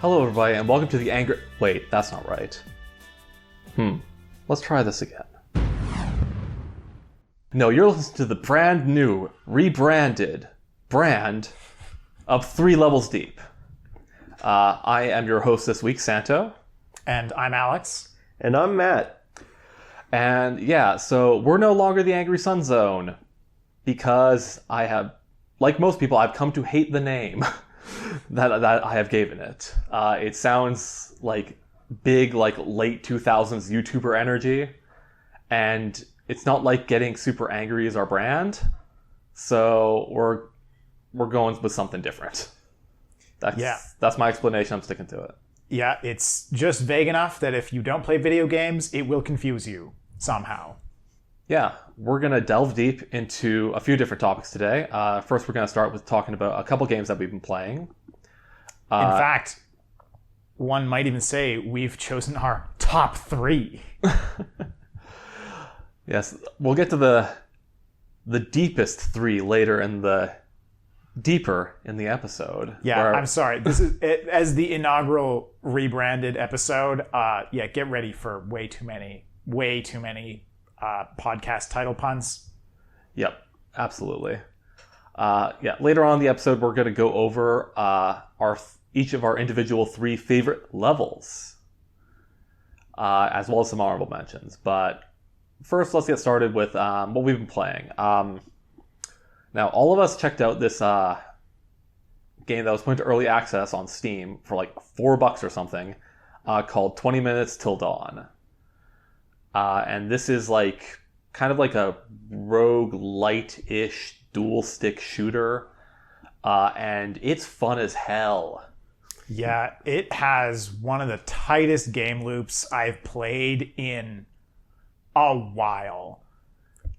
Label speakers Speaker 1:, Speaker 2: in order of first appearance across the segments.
Speaker 1: Hello everybody and welcome to the Angry... Wait, that's not right. Let's try this again. No, you're listening to the brand new, rebranded brand of 3 levels deep. I am your host this week, Santo.
Speaker 2: And I'm Alex.
Speaker 3: And I'm Matt.
Speaker 1: And yeah, so we're no longer the Angry Sun Zone because I have, like most people, I've come to hate the name that I have given it. It sounds like big, like late 2000s YouTuber energy, and it's not like getting super angry is our brand, so we're going with something different. That's my explanation. I'm sticking to it.
Speaker 2: Yeah, it's just vague enough that if you don't play video games, it will confuse you somehow.
Speaker 1: Yeah, we're going to delve deep into a few different topics today. First, we're going to start with talking about a couple games that we've been playing.
Speaker 2: In fact, one might even say we've chosen our top 3.
Speaker 1: Yes, we'll get to the deepest 3 later deeper in the episode.
Speaker 2: Yeah, I'm sorry. This is as the inaugural rebranded episode. Get ready for way too many podcast title puns.
Speaker 1: Yep, absolutely. Later on in the episode, we're going to go over each of our individual 3 favorite levels, as well as some honorable mentions. But first, let's get started with what we've been playing. Now, all of us checked out this game that was put into early access on Steam for like $4 or something, called 20 Minutes Till Dawn. And this is like kind of like a rogue light-ish dual stick shooter, and it's fun as hell.
Speaker 2: Yeah, it has one of the tightest game loops I've played in a while.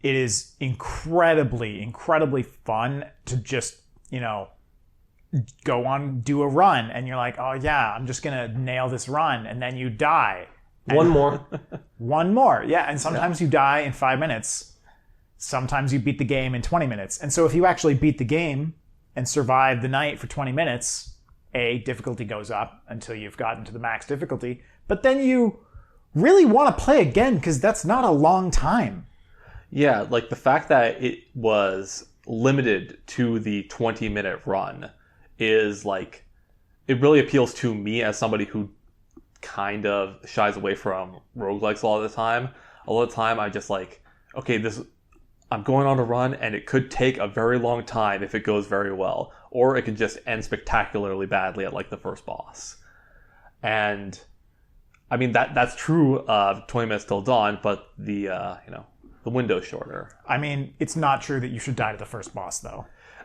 Speaker 2: It is incredibly fun to just, go on, do a run, and you're like, oh yeah, I'm just gonna nail this run, and then you die.
Speaker 3: One more.
Speaker 2: One more, yeah, and sometimes you die in 5 minutes. Sometimes you beat the game in 20 minutes. And so if you actually beat the game and survive the night for 20 minutes, difficulty goes up until you've gotten to the max difficulty, but then you really want to play again because that's not a long time.
Speaker 1: Yeah, like the fact that it was limited to the 20-minute run is like, it really appeals to me as somebody who kind of shies away from roguelikes a lot of the time. A lot of the time I just like, okay, I'm going on a run and it could take a very long time if it goes very well, or it can just end spectacularly badly at like the first boss. And I mean, that's true of 20 Minutes Till Dawn, but the window's shorter.
Speaker 2: I mean, it's not true that you should die to the first boss, though.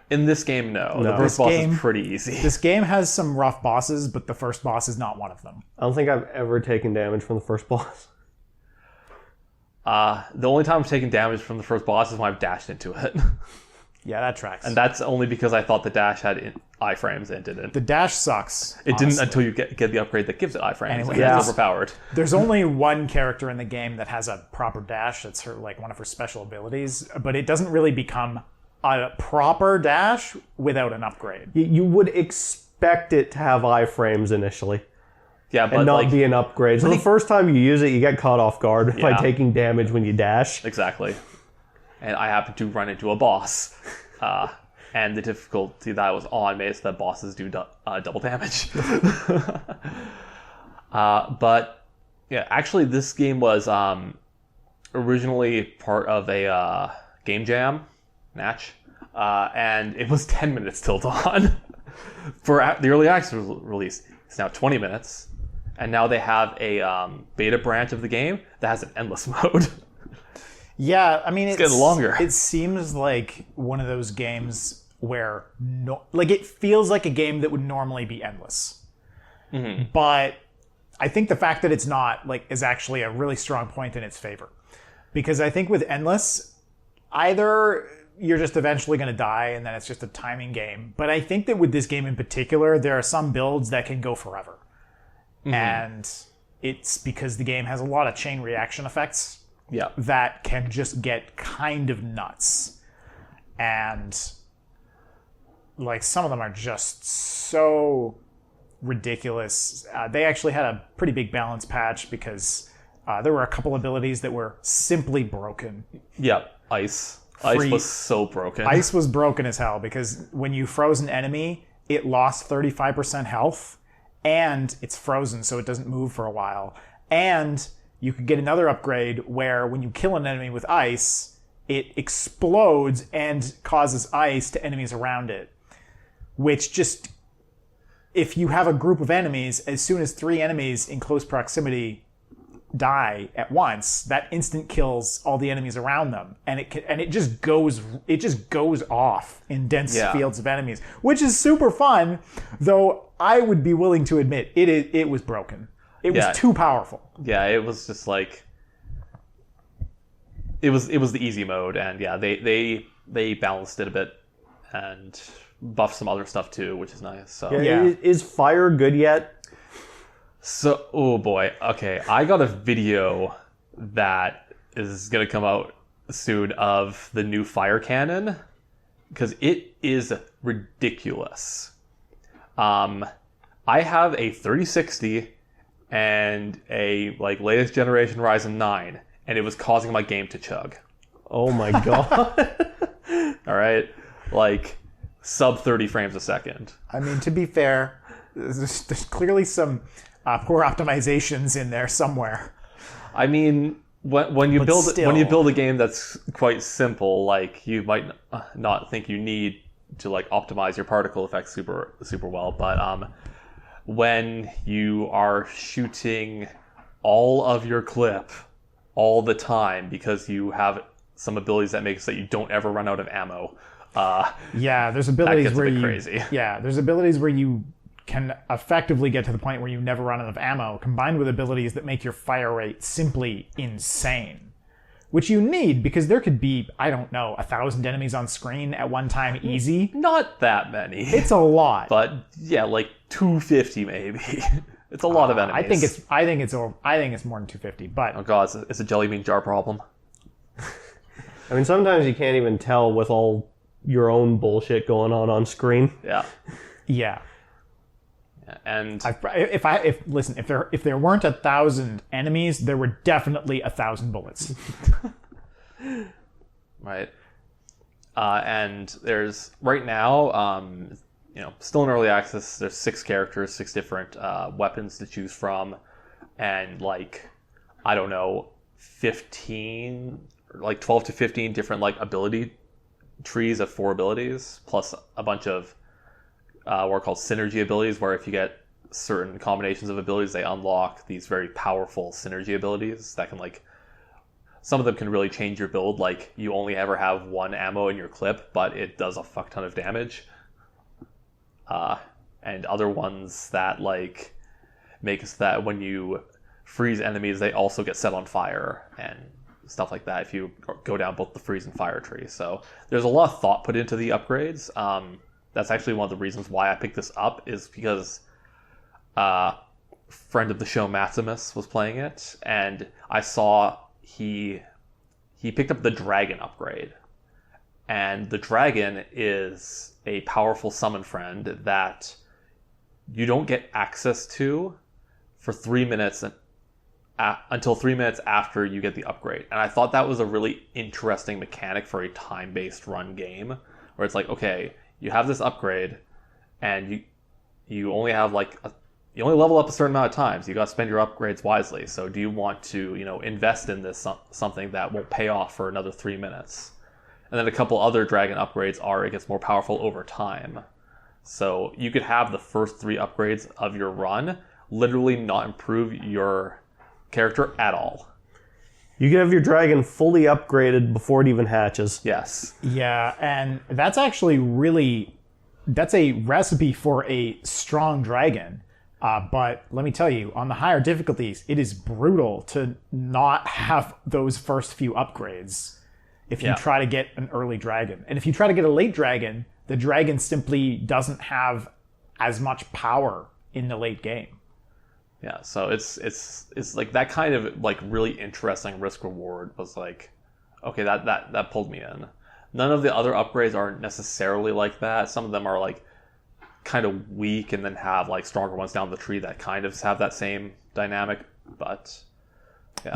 Speaker 1: In this game, no. The first boss is pretty easy.
Speaker 2: This game has some rough bosses, but the first boss is not one of them.
Speaker 3: I don't think I've ever taken damage from the first boss.
Speaker 1: The only time I've taken damage from the first boss is when I've dashed into it.
Speaker 2: Yeah, that tracks.
Speaker 1: And that's only because I thought the dash had iframes and didn't.
Speaker 2: The dash sucks.
Speaker 1: It didn't until you get the upgrade that gives it iframes.
Speaker 2: Anyway,
Speaker 1: It's overpowered.
Speaker 2: There's only one character in the game that has a proper dash. That's one of her special abilities, but it doesn't really become a proper dash without an upgrade.
Speaker 3: You would expect it to have iframes initially.
Speaker 1: Yeah, but
Speaker 3: and not be an upgrade. So the first time you use it, you get caught off guard by taking damage when you dash.
Speaker 1: Exactly. And I happened to run into a boss. And the difficulty that I was on made it so that bosses do double damage. But yeah, actually this game was originally part of a game jam match. And it was 10 minutes till dawn. For the early access release, it's now 20 minutes. And now they have a beta branch of the game that has an endless mode.
Speaker 2: Yeah, I mean,
Speaker 1: it's getting longer.
Speaker 2: It seems like one of those games where it feels like a game that would normally be endless. Mm-hmm. But I think the fact that it's not is actually a really strong point in its favor, because I think with endless, either you're just eventually going to die and then it's just a timing game. But I think that with this game in particular, there are some builds that can go forever. Mm-hmm. And it's because the game has a lot of chain reaction effects that can just get kind of nuts. And some of them are just so ridiculous. They actually had a pretty big balance patch because there were a couple abilities that were simply broken.
Speaker 1: Yep, ice. Ice was so broken.
Speaker 2: Ice was broken as hell because when you froze an enemy, it lost 35% health, and it's frozen, so it doesn't move for a while. And you could get another upgrade where when you kill an enemy with ice, it explodes and causes ice to enemies around it. Which just, if you have a group of enemies, as soon as 3 enemies in close proximity die at once, that instant kills all the enemies around them, and it just goes off in dense fields of enemies, which is super fun. Though I would be willing to admit it was broken. It was too powerful.
Speaker 1: Yeah, it was just like it was the easy mode, and they balanced it a bit and buffed some other stuff too, which is nice. So
Speaker 3: Is fire good yet?
Speaker 1: So, oh boy. Okay, I got a video that is going to come out soon of the new fire cannon because it is ridiculous. I have a 3060 and a latest generation Ryzen 9, and it was causing my game to chug.
Speaker 3: Oh my god.
Speaker 1: All right? Sub 30 frames a second.
Speaker 2: I mean, to be fair, there's clearly some poor optimizations in there somewhere.
Speaker 1: I mean, when you build a game that's quite simple, you might not think you need to optimize your particle effects super well, but when you are shooting all of your clip all the time because you have some abilities that make so that you don't ever run out of ammo.
Speaker 2: There's abilities where
Speaker 1: crazy.
Speaker 2: Yeah, there's abilities where you can effectively get to the point where you never run out of ammo, combined with abilities that make your fire rate simply insane. Which you need, because there could be, 1,000 enemies on screen at one time easy.
Speaker 1: Not that many.
Speaker 2: It's a lot.
Speaker 1: But, 250 maybe. It's a lot of enemies.
Speaker 2: I think it's more than 250, but...
Speaker 1: Oh god, it's a jelly bean jar problem.
Speaker 3: I mean, sometimes you can't even tell with all your own bullshit going on screen.
Speaker 1: Yeah.
Speaker 2: Yeah.
Speaker 1: And
Speaker 2: if there weren't 1,000 enemies, there were definitely 1,000 bullets.
Speaker 1: Right. And there's right now, still in early access. There's 6 characters, 6 different weapons to choose from, and 15, 12 to 15 different ability trees of 4 abilities, plus a bunch of what are called synergy abilities, where if you get certain combinations of abilities, they unlock these very powerful synergy abilities that can some of them can really change your build. You only ever have 1 ammo in your clip, but it does a fuck ton of damage. And other ones that make it so that when you freeze enemies, they also get set on fire and stuff like that if you go down both the freeze and fire tree. So there's a lot of thought put into the upgrades. That's actually one of the reasons why I picked this up, is because friend of the show Maximus was playing it, and I saw he picked up the dragon upgrade. And the dragon is a powerful summon friend that you don't get access to for 3 minutes until 3 minutes after you get the upgrade. And I thought that was a really interesting mechanic for a time-based run game, where it's okay, you have this upgrade, and you only have you only level up a certain amount of times. You got to spend your upgrades wisely. So do you want to invest in this something that won't pay off for another 3 minutes? And then a couple other dragon upgrades it gets more powerful over time. So you could have the first 3 upgrades of your run literally not improve your character at all.
Speaker 3: You can have your dragon fully upgraded before it even hatches.
Speaker 1: Yes.
Speaker 2: Yeah, and that's actually that's a recipe for a strong dragon. But let me tell you, on the higher difficulties, it is brutal to not have those first few upgrades if you try to get an early dragon. And if you try to get a late dragon, the dragon simply doesn't have as much power in the late game.
Speaker 1: Yeah, so it's that kind of really interesting risk reward was okay, that pulled me in. None of the other upgrades are necessarily like that. Some of them are kind of weak and then have like stronger ones down the tree that kind of have that same dynamic. But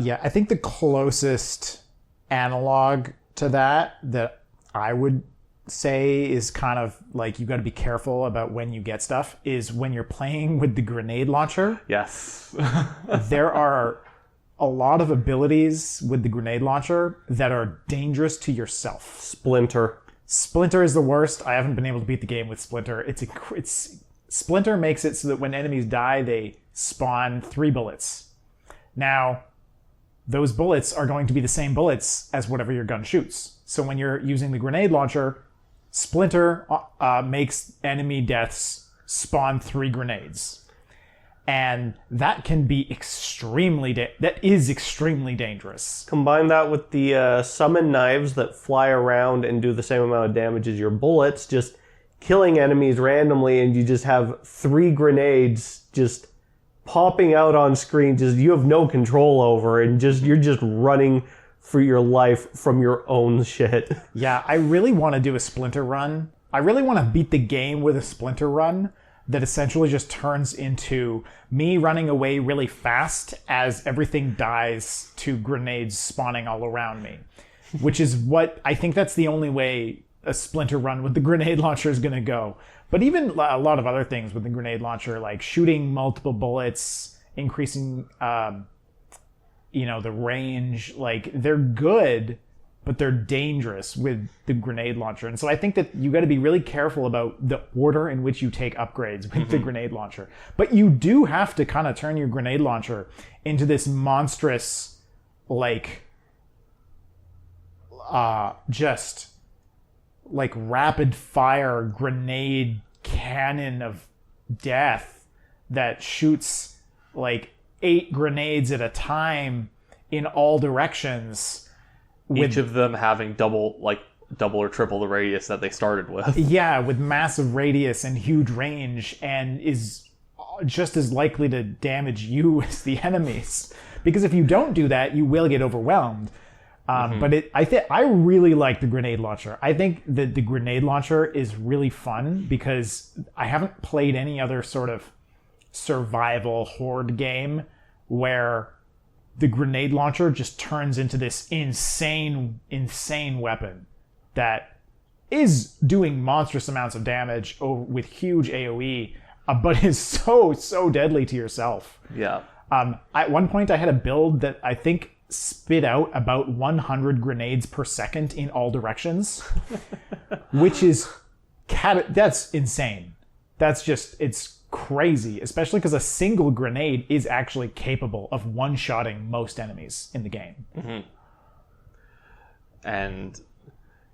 Speaker 2: yeah, I think the closest analog to that I would say is kind of like you got to be careful about when you get stuff is when you're playing with the grenade launcher.
Speaker 1: Yes.
Speaker 2: There are a lot of abilities with the grenade launcher that are dangerous to yourself. Splinter is the worst. I haven't been able to beat the game with Splinter. Splinter makes it so that when enemies die, they spawn 3 bullets. Now, those bullets are going to be the same bullets as whatever your gun shoots. So when you're using the grenade launcher, Splinter makes enemy deaths spawn 3 grenades. And that can be extremely dangerous.
Speaker 3: Combine that with the summon knives that fly around and do the same amount of damage as your bullets, just killing enemies randomly, and you just have 3 grenades just popping out on screen, just you have no control over, and you're just running for your life from your own shit.
Speaker 2: Yeah, I really want to do a Splinter run. I really want to beat the game with a Splinter run that essentially just turns into me running away really fast as everything dies to grenades spawning all around me. Which is what, I think that's the only way a Splinter run with the grenade launcher is going to go. But even a lot of other things with the grenade launcher, like shooting multiple bullets, increasing, the range, like they're good, but they're dangerous with the grenade launcher. And so I think that you got to be really careful about the order in which you take upgrades with the grenade launcher. But you do have to kind of turn your grenade launcher into this monstrous, like, just like rapid fire grenade cannon of death that shoots like 8 grenades at a time in all directions.
Speaker 1: Each of them having double or triple the radius that they started with.
Speaker 2: Yeah, with massive radius and huge range, and is just as likely to damage you as the enemies. Because if you don't do that, you will get overwhelmed. But I really like the grenade launcher. I think that the grenade launcher is really fun because I haven't played any other sort of survival horde game where the grenade launcher just turns into this insane weapon that is doing monstrous amounts of damage with huge AoE, but is so deadly to yourself.
Speaker 1: Yeah.
Speaker 2: At one point, I had a build that I think spit out about 100 grenades per second in all directions, which is that's insane. That's just, it's crazy, especially because a single grenade is actually capable of one-shotting most enemies in the game.
Speaker 1: Mm-hmm. And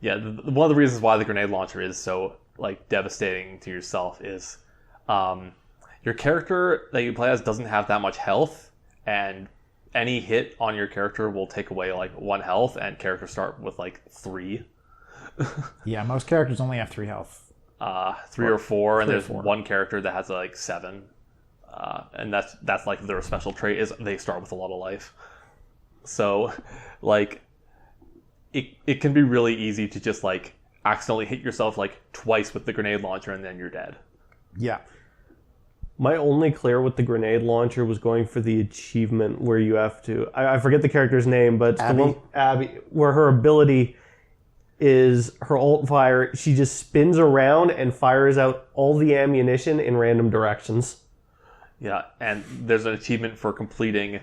Speaker 1: yeah, one of the reasons why the grenade launcher is so like devastating to yourself is your character that you play as doesn't have that much health, and any hit on your character will take away like 1 health, and characters start with like 3.
Speaker 2: Yeah, most characters only have 3 health.
Speaker 1: 3 or 4, and there's one character that has like 7, and that's like their special trait is they start with a lot of life. So, like, it can be really easy to just like accidentally hit yourself like twice with the grenade launcher, and then you're dead.
Speaker 2: Yeah.
Speaker 3: My only clear with the grenade launcher was going for the achievement where you have to, I forget the character's name, but it's
Speaker 2: Abby?
Speaker 3: the one, Abby, where her ability is her alt fire. She just spins around and fires out all the ammunition in random directions.
Speaker 1: Yeah, and there's an achievement for completing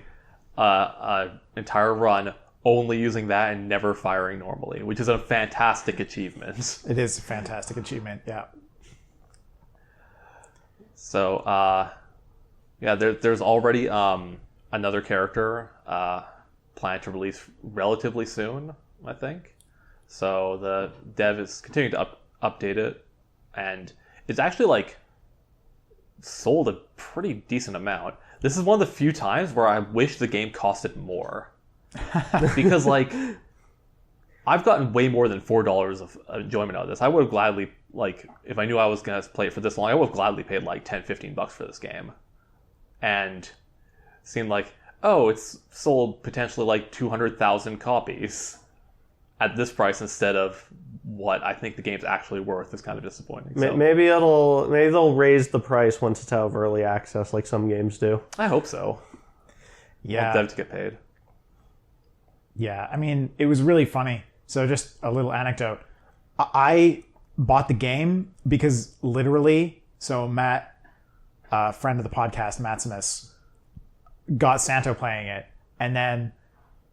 Speaker 1: an entire run only using that and never firing normally, which is a fantastic achievement.
Speaker 2: It is a fantastic achievement, yeah.
Speaker 1: So, there's already another character planned to release relatively soon, I think. So the dev is continuing to update it, and it's actually like sold a pretty decent amount. This is one of the few times where I wish the game costed more. Because like I've gotten way more than $4 of enjoyment out of this. I would have gladly, like, if I knew I was going to play it for this long, I would have gladly paid like $10-15 for this game. And seemed like, oh, it's sold potentially like 200,000 copies at this price instead of what I think the game's actually worth is kind of disappointing.
Speaker 3: Maybe they'll raise the price once it's out of early access, like some games do.
Speaker 1: I hope so.
Speaker 2: Yeah.
Speaker 1: I want them to get paid.
Speaker 2: Yeah, I mean, it was really funny. So just a little anecdote. I bought the game because literally, so Matt, friend of the podcast, Maximus, got Santo playing it. And then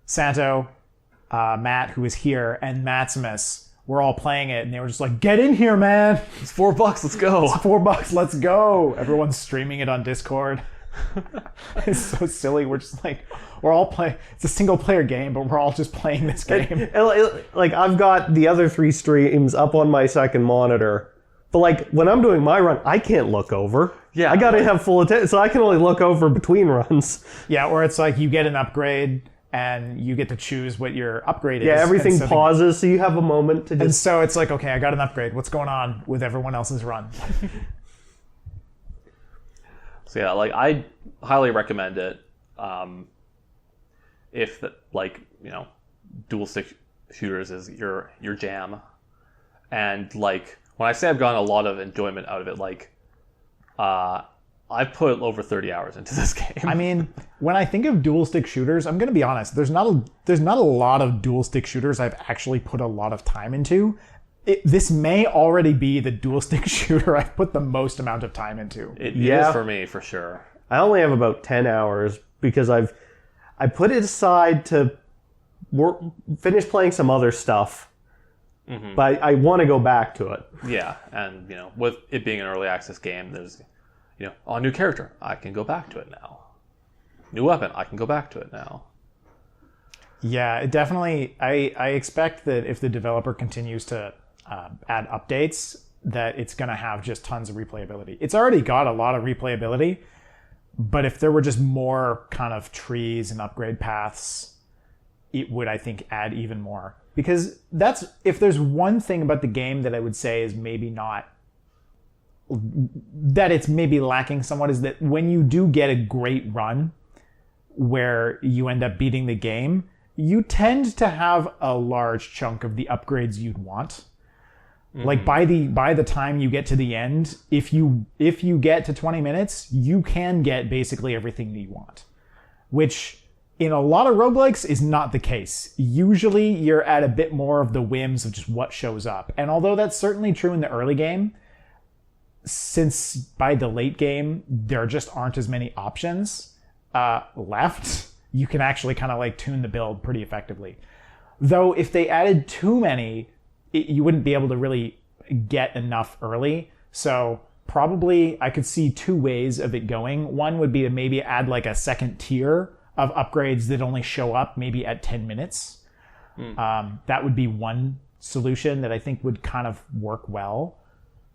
Speaker 2: Santo, Matt, who was here, and Maximus were all playing it. And they were just like, get in here, man.
Speaker 1: It's $4. Let's go.
Speaker 2: It's $4. Let's go. Everyone's streaming it on Discord. It's so silly. We're just like, we're all playing. It's a single player game, but we're all just playing this game.
Speaker 3: Like, I've got the other 3 streams up on my second monitor, but like when I'm doing my run, I can't look over.
Speaker 1: Yeah,
Speaker 3: I gotta have full attention, so I can only look over between runs.
Speaker 2: Yeah, or it's like you get an upgrade and you get to choose what your upgrade is.
Speaker 3: Yeah, everything pauses, so you have a moment to just.
Speaker 2: And so it's like, okay, I got an upgrade. What's going on with everyone else's run?
Speaker 1: So yeah, like I highly recommend it. If dual stick shooters is your jam, and like when I say I've gotten a lot of enjoyment out of it, like I've put over 30 hours into this game.
Speaker 2: I mean, when I think of dual stick shooters, I'm gonna be honest. There's not a lot of dual stick shooters I've actually put a lot of time into. This may already be the dual stick shooter I've put the most amount of time into.
Speaker 1: It is for me, for sure.
Speaker 3: I only have about 10 hours because I put it aside to finish playing some other stuff, but I want to go back to it.
Speaker 1: Yeah, and with it being an early access game, there's a new character, I can go back to it now. New weapon, I can go back to it now.
Speaker 2: Yeah, it definitely. I expect that if the developer continues to add updates, that it's going to have just tons of replayability. It's already got a lot of replayability, but if there were just more kind of trees and upgrade paths, it would, I think, add even more. Because if there's one thing about the game that I would say is maybe not, that it's maybe lacking somewhat, is that when you do get a great run where you end up beating the game, you tend to have a large chunk of the upgrades you'd want. Like by the time you get to the end, if you get to 20 minutes, you can get basically everything that you want, which in a lot of roguelikes is not the case. Usually you're at a bit more of the whims of just what shows up. And although that's certainly true in the early game, since by the late game there just aren't as many options left, you can actually kind of like tune the build pretty effectively. Though if they added too many, you wouldn't be able to really get enough early. So probably I could see 2 ways of it going. One would be to maybe add like a second tier of upgrades that only show up maybe at 10 minutes. That would be one solution that I think would kind of work well.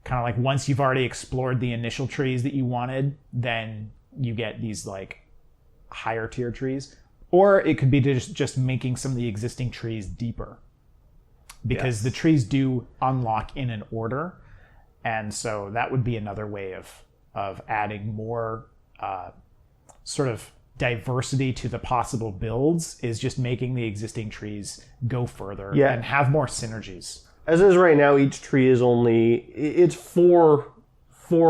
Speaker 2: Kind of like once you've already explored the initial trees that you wanted, then you get these like higher tier trees. Or it could be just making some of the existing trees deeper. Because the trees do unlock in an order. And so that would be another way of adding more sort of diversity to the possible builds, is just making the existing trees go further and have more synergies.
Speaker 3: As is right now, each tree is it's four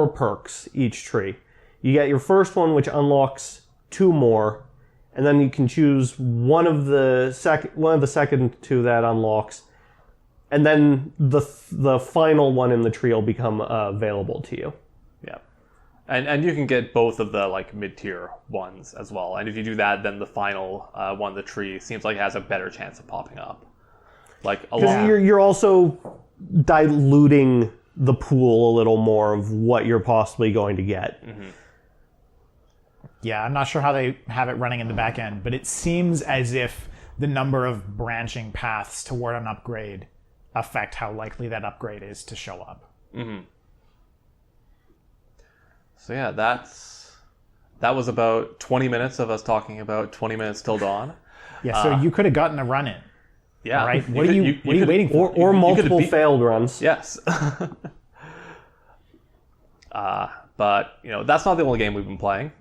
Speaker 3: perks each tree. You get your first one, which unlocks 2 more, and then you can choose one of the second 2 that unlocks. And then the final one in the tree will become available to you.
Speaker 1: Yeah, and you can get both of the like mid-tier ones as well. And if you do that, then the final one of the tree seems like it has a better chance of popping up. Like
Speaker 3: because you're also diluting the pool a little more of what you're possibly going to get.
Speaker 2: Yeah, I'm not sure how they have it running in the back end, but it seems as if the number of branching paths toward an upgrade affect how likely that upgrade is to show up.
Speaker 1: So yeah, that was about 20 minutes of us talking about 20 minutes till dawn.
Speaker 2: Yeah, so you could have gotten a run in.
Speaker 1: Yeah.
Speaker 2: Right? What are you waiting for?
Speaker 3: Or multiple failed runs.
Speaker 1: Yes. But that's not the only game we've been playing.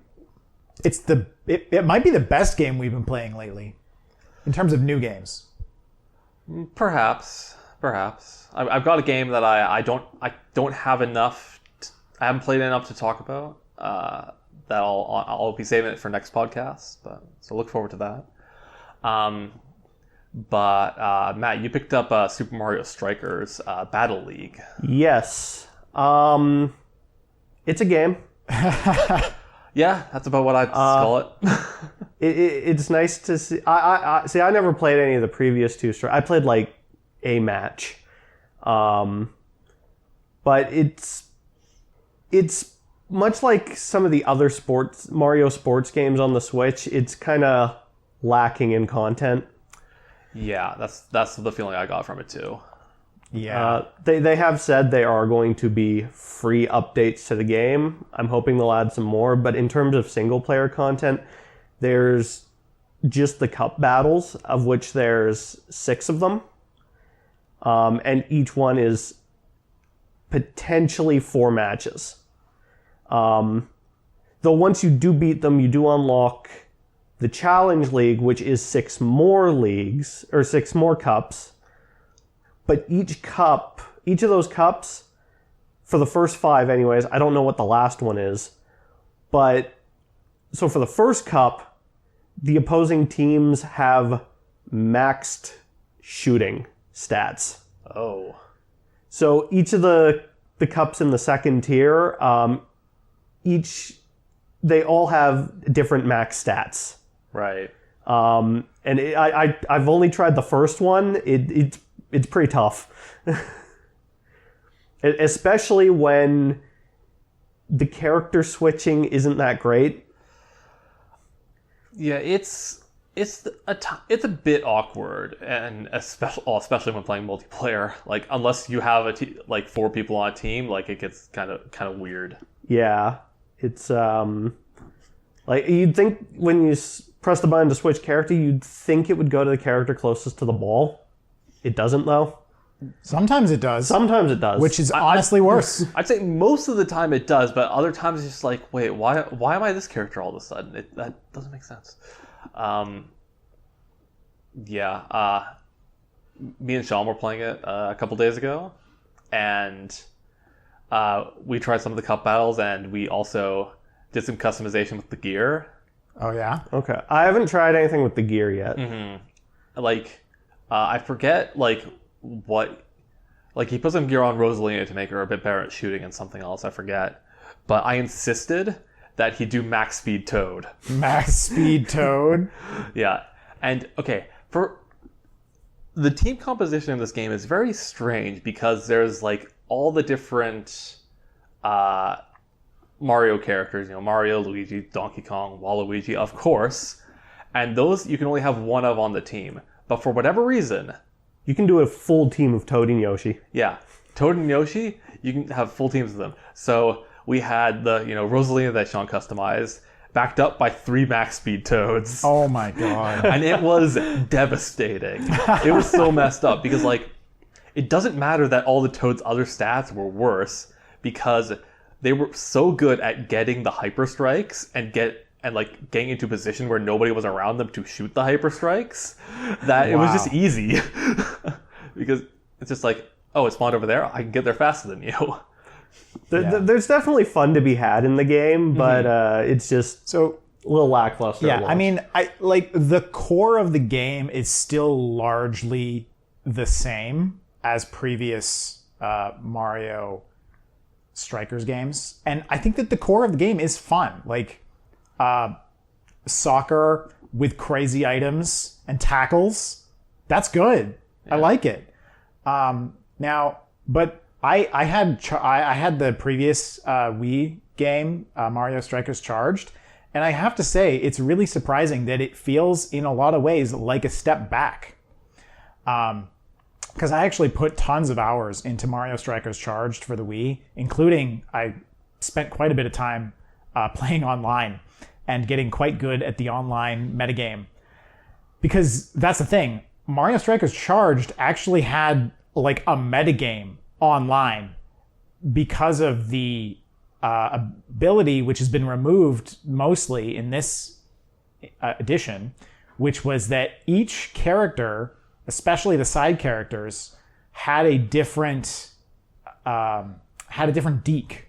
Speaker 2: It might be the best game we've been playing lately in terms of new games.
Speaker 1: Perhaps. Perhaps. I've got a game that I don't have enough. I haven't played enough to talk about. That I'll be saving it for next podcast. So look forward to that. But Matt, you picked up Super Mario Strikers Battle League.
Speaker 3: Yes. It's a game.
Speaker 1: Yeah, that's about what I'd call it.
Speaker 3: It's nice to see. I see. I never played any of the previous two. I played like a match, but it's much like some of the other Mario sports games on the Switch. It's kind of lacking in content.
Speaker 1: Yeah, that's the feeling I got from it too.
Speaker 2: Yeah.
Speaker 3: They have said they are going to be free updates to the game. I'm hoping they'll add some more. But in terms of single player content, there's just the cup battles, of which there's 6 of them. And each one is potentially 4 matches. Though once you do beat them, you do unlock the Challenge League, which is 6 more leagues, or 6 more cups. But each of those cups, for the first 5 anyways, I don't know what the last one is, but so for the first cup, the opposing teams have maxed shooting stats.
Speaker 1: Oh.
Speaker 3: So each of the cups in the second tier, they all have different max stats.
Speaker 1: Right.
Speaker 3: And I've only tried the first one. It's pretty tough. Especially when the character switching isn't that great.
Speaker 1: Yeah, it's a bit awkward, and especially when playing multiplayer. Like, unless you have like 4 people on a team, like it gets kind of weird.
Speaker 3: Yeah, it's like you'd think when you press the button to switch character, you'd think it would go to the character closest to the ball. It doesn't, though.
Speaker 2: Sometimes it does.
Speaker 3: Sometimes it does.
Speaker 2: Which is honestly worse.
Speaker 1: I'd say most of the time it does, but other times it's just like, wait, why am I this character all of a sudden? That doesn't make sense. Me and Sean were playing it a couple days ago, and we tried some of the cup battles, and we also did some customization with the gear.
Speaker 2: Oh, yeah?
Speaker 3: Okay. I haven't tried anything with the gear yet.
Speaker 1: Mm-hmm. Like, I forget, like, what... Like, he put some gear on Rosalina to make her a bit better at shooting and something else, I forget. But I insisted that he do max speed Toad.
Speaker 2: Max speed Toad?
Speaker 1: Yeah. And, okay, for... The team composition in this game is very strange because there's, like, all the different Mario characters. You know, Mario, Luigi, Donkey Kong, Waluigi, of course. And those you can only have one of on the team. But for whatever reason...
Speaker 3: You can do a full team of Toad and Yoshi.
Speaker 1: Yeah. Toad and Yoshi, you can have full teams of them. So we had the, Rosalina that Sean customized, backed up by 3 max speed Toads.
Speaker 2: Oh my god.
Speaker 1: And it was devastating. It was so messed up because, like, it doesn't matter that all the Toad's other stats were worse because they were so good at getting the hyper strikes and getting into a position where nobody was around them to shoot the hyper strikes that it was just easy. Because it's just like, oh, it spawned over there, I can get there faster than you.
Speaker 3: There's definitely fun to be had in the game, but it's just so a little lackluster.
Speaker 2: Yeah, I mean, the core of the game is still largely the same as previous Mario Strikers games, and I think that the core of the game is fun. Like, soccer with crazy items and tackles, that's good. Yeah. I like it. Now, but I had the previous Wii game, Mario Strikers Charged, and I have to say it's really surprising that it feels in a lot of ways like a step back. Because I actually put tons of hours into Mario Strikers Charged for the Wii, including I spent quite a bit of time playing online and getting quite good at the online metagame. Because that's the thing, Mario Strikers Charged actually had like a metagame online because of the ability which has been removed mostly in this edition, which was that each character, especially the side characters, had a different deke.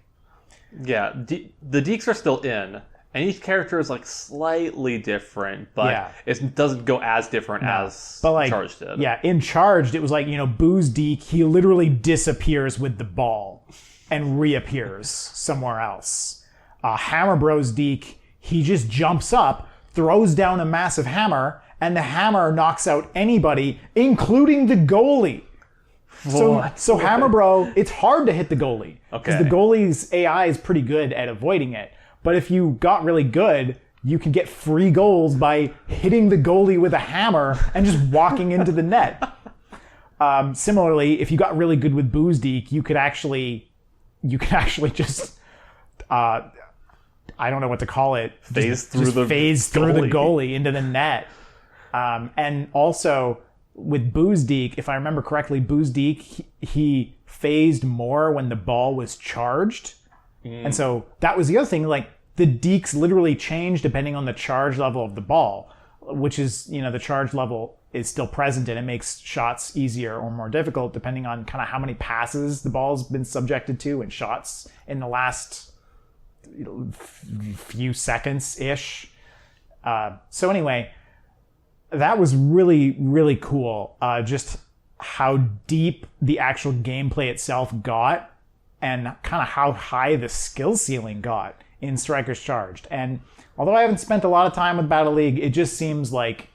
Speaker 1: Yeah, the deeks are still in, and each character is like slightly different, but it doesn't go as different as Charged did.
Speaker 2: Yeah, in Charged, it was like, Boo's deke, he literally disappears with the ball and reappears somewhere else. Hammer Bro's deke, he just jumps up, throws down a massive hammer, and the hammer knocks out anybody, including the goalie. So Hammer Bro, it's hard to hit the goalie. Because the goalie's AI is pretty good at avoiding it. But if you got really good, you can get free goals by hitting the goalie with a hammer and just walking into the net. Similarly, if you got really good with Boo's deke, you could actually just I don't know what to call it.
Speaker 1: Phase through the
Speaker 2: goalie into the net. And also with Boo's deke, if I remember correctly, Boo's deke, he phased more when the ball was charged. And so that was the other thing, like the dekes literally change depending on the charge level of the ball, which is, the charge level is still present and it makes shots easier or more difficult depending on kind of how many passes the ball's been subjected to and shots in the last few seconds-ish. So anyway, that was really, really cool. Just how deep the actual gameplay itself got and kind of how high the skill ceiling got in Strikers Charged. And although I haven't spent a lot of time with Battle League, it just seems like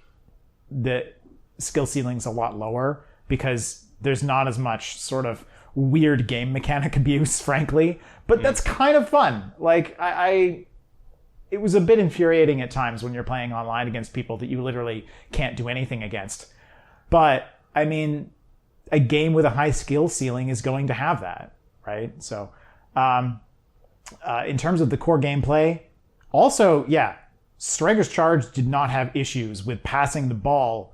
Speaker 2: the skill ceiling's a lot lower because there's not as much sort of weird game mechanic abuse, frankly. But that's kind of fun. Like, it was a bit infuriating at times when you're playing online against people that you literally can't do anything against. But, I mean, a game with a high skill ceiling is going to have that, right? So, in terms of the core gameplay, also, Strikers Charged did not have issues with passing the ball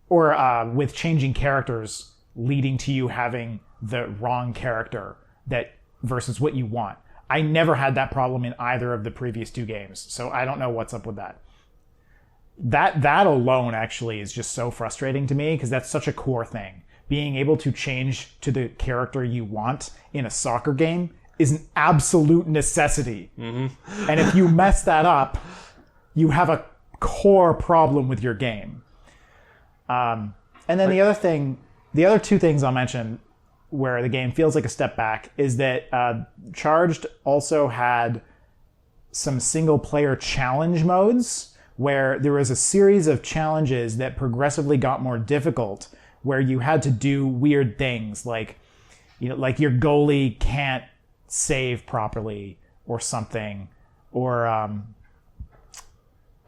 Speaker 2: or with changing characters leading to you having the wrong character versus what you want. I never had that problem in either of the previous two games, so I don't know what's up with that. That alone actually is just so frustrating to me because that's such a core thing. Being able to change to the character you want in a soccer game is an absolute necessity. Mm-hmm. And if you mess that up, you have a core problem with your game. And then the other two things I'll mention where the game feels like a step back is that Charged also had some single-player challenge modes where there was a series of challenges that progressively got more difficult where you had to do weird things like your goalie can't save properly or something. Or I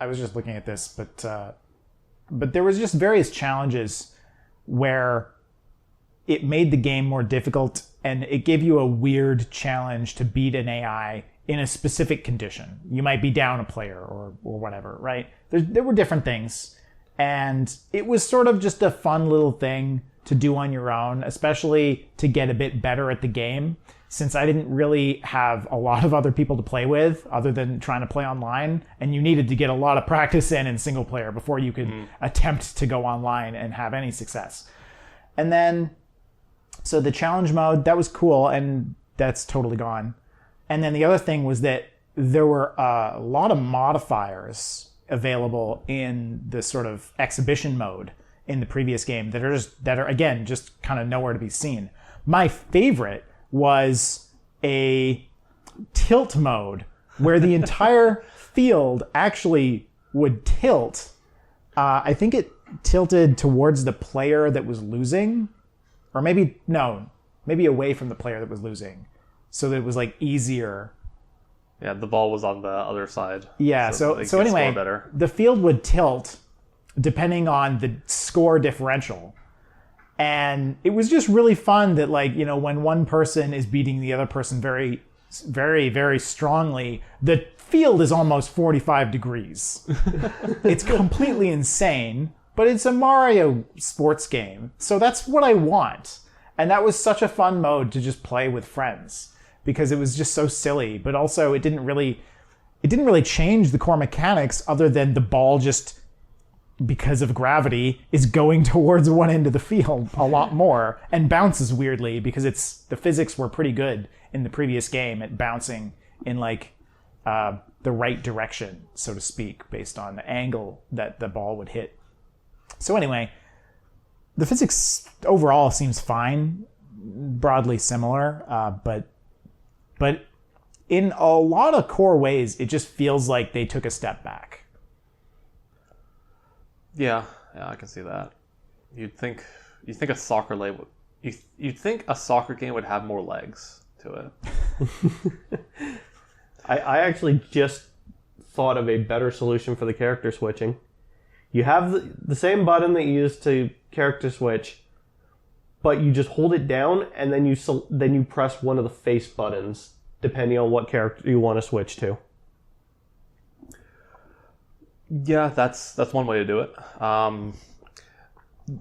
Speaker 2: was just looking at this, but there was just various challenges where it made the game more difficult and it gave you a weird challenge to beat an AI in a specific condition. You might be down a player or whatever, right? There were different things. And it was sort of just a fun little thing to do on your own, especially to get a bit better at the game, since I didn't really have a lot of other people to play with other than trying to play online. And you needed to get a lot of practice in single player before you could attempt to go online and have any success. And then, so the challenge mode, that was cool, and that's totally gone. And then the other thing was that there were a lot of modifiers available in the sort of exhibition mode in the previous game that are again just kind of nowhere to be seen. My favorite was a tilt mode where the entire field actually would tilt. I think it tilted towards the player that was losing, or maybe away from the player that was losing, so that it was like easier.
Speaker 1: Yeah, the ball was on the other side.
Speaker 2: Yeah, so anyway, the field would tilt depending on the score differential. And it was just really fun that, when one person is beating the other person very, very, very strongly, the field is almost 45 degrees. It's completely insane, but it's a Mario sports game. So that's what I want. And that was such a fun mode to just play with friends, because it was just so silly, but also it didn't really change the core mechanics other than the ball just because of gravity, is going towards one end of the field a lot more and bounces weirdly because the physics were pretty good in the previous game at bouncing in like the right direction, so to speak, based on the angle that the ball would hit. So anyway, the physics overall seems fine, broadly similar, but in a lot of core ways, it just feels like they took a step back.
Speaker 1: Yeah, I can see that. You'd think a soccer you'd think a soccer game would have more legs to it.
Speaker 3: I actually just thought of a better solution for the character switching. You have the same button that you use to character switch, but you just hold it down and then you press one of the face buttons depending on what character you want to switch to.
Speaker 1: Yeah, that's one way to do it.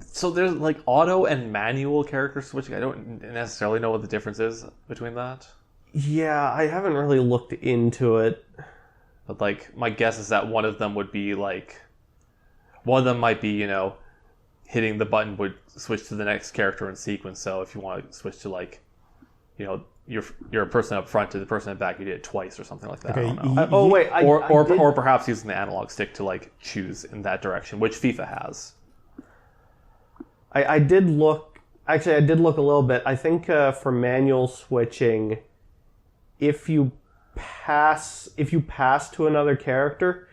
Speaker 1: So there's like auto and manual character switching. I don't necessarily know what the difference is between that.
Speaker 3: Yeah, I haven't really looked into it.
Speaker 1: But like my guess is that one of them might be, hitting the button would switch to the next character in sequence. So if you want to switch to like, you're a person up front to the person in back, you did it twice or something like that.
Speaker 2: Okay,
Speaker 1: I don't know.
Speaker 3: or
Speaker 1: Perhaps using the analog stick to like choose in that direction, which FIFA has.
Speaker 3: I did look a little bit. I think for manual switching, if you pass to another character,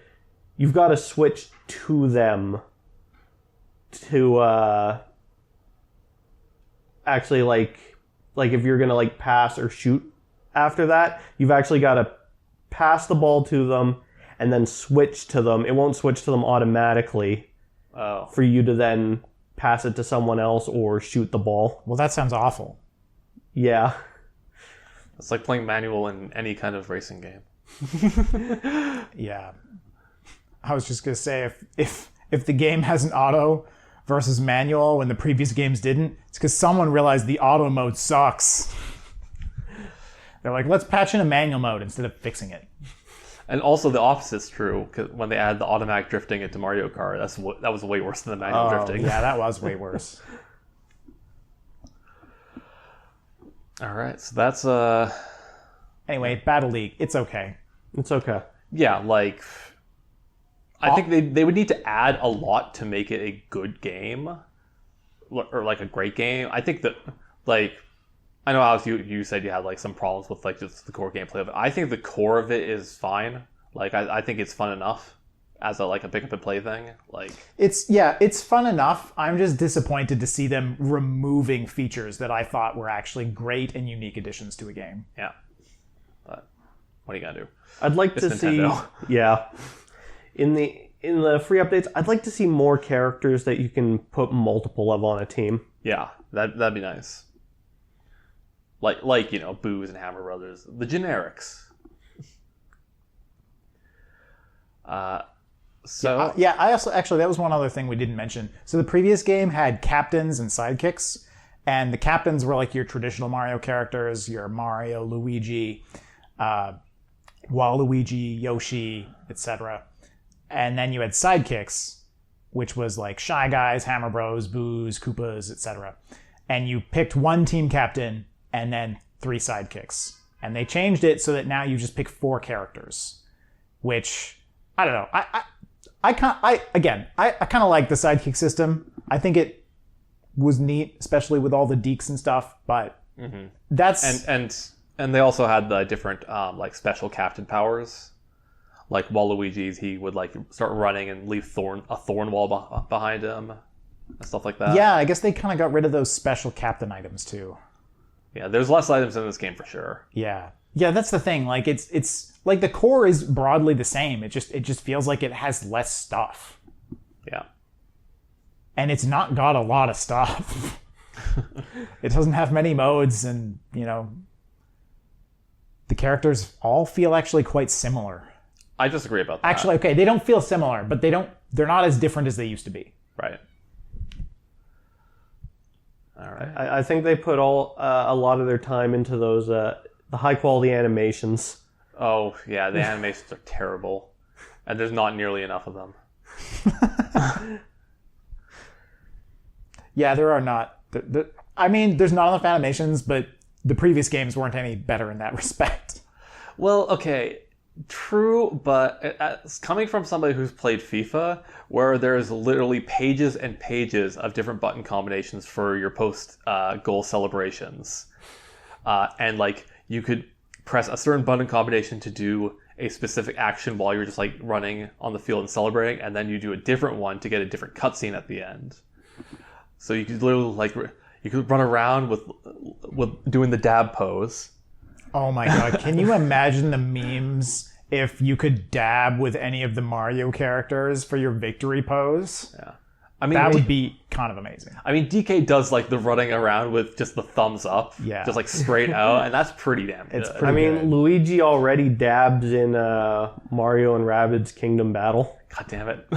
Speaker 3: you've got to switch to them to actually like if you're gonna like pass or shoot after that, you've actually got to pass the ball to them and then switch to them. It won't switch to them automatically for you to then pass it to someone else or shoot the ball.
Speaker 2: Well, that sounds awful.
Speaker 3: Yeah.
Speaker 1: It's like playing manual in any kind of racing game.
Speaker 2: Yeah. I was just going to say, if the game has an auto versus manual when the previous games didn't, it's because someone realized the auto mode sucks. They're like, let's patch in a manual mode instead of fixing it.
Speaker 1: And also the opposite's true, because when they add the automatic drifting into Mario Kart, that was way worse than the manual drifting.
Speaker 2: Yeah, that was way worse.
Speaker 1: All right, so that's
Speaker 2: Anyway, Battle League, it's okay.
Speaker 3: It's okay.
Speaker 1: Yeah, like I think they would need to add a lot to make it a good game, or like a great game. I think that like I know Alex, you said you had like some problems with like just the core gameplay of it. I think the core of it is fine. Like I think it's fun enough as a pick up and play thing. Like
Speaker 2: it's fun enough. I'm just disappointed to see them removing features that I thought were actually great and unique additions to a game.
Speaker 1: Yeah, but what are you gonna do?
Speaker 3: I'd like to
Speaker 1: Nintendo.
Speaker 3: see in the free updates. I'd like to see more characters that you can put multiple of on a team.
Speaker 1: Yeah, that'd be nice. Like Booz and Hammer Brothers, the generics.
Speaker 2: I also actually, that was one other thing we didn't mention. So the previous game had captains and sidekicks, and the captains were like your traditional Mario characters, your Mario, Luigi, Waluigi, Yoshi, etc. And then you had sidekicks, which was like Shy Guys, Hammer Bros, Booz, Koopas, etc. And you picked one team captain and then 3 sidekicks. And they changed it so that now you just pick 4 characters, which I don't know. I kind of like the sidekick system. I think it was neat, especially with all the deeks and stuff. But that's
Speaker 1: and they also had the different like special captain powers. Like Waluigi's, he would like start running and leave a thorn wall behind him and stuff like that.
Speaker 2: Yeah, I guess they kind of got rid of those special captain items too.
Speaker 1: Yeah, there's less items in this game for sure.
Speaker 2: Yeah, that's the thing. Like it's like the core is broadly the same. It just feels like it has less stuff.
Speaker 1: Yeah,
Speaker 2: and it's not got a lot of stuff. It doesn't have many modes, and the characters all feel actually quite similar.
Speaker 1: I disagree about that.
Speaker 2: Actually, okay, they don't feel similar, but they're not as different as they used to be.
Speaker 1: Right. All right.
Speaker 3: I think they put a lot of their time into those the high quality animations.
Speaker 1: Oh yeah, the animations are terrible, and there's not nearly enough of them.
Speaker 2: Yeah, there are not. I mean, there's not enough animations, but the previous games weren't any better in that respect.
Speaker 1: Well, okay, true, but it's coming from somebody who's played FIFA, where there's literally pages and pages of different button combinations for your post-goal celebrations. And, like, you could press a certain button combination to do a specific action while you're just, like, running on the field and celebrating, and then you do a different one to get a different cutscene at the end. So you could literally, like, you could run around with doing the dab pose.
Speaker 2: Oh my god, can you imagine the memes if you could dab with any of the Mario characters for your victory pose?
Speaker 1: Yeah. I mean,
Speaker 2: that would be kind of amazing.
Speaker 1: I mean, DK does, like, the running around with just the thumbs up.
Speaker 2: Yeah.
Speaker 1: Just, like, straight out, and that's pretty damn good.
Speaker 2: It's pretty good.
Speaker 3: Luigi already dabs in Mario and Rabbids Kingdom Battle.
Speaker 1: God damn it.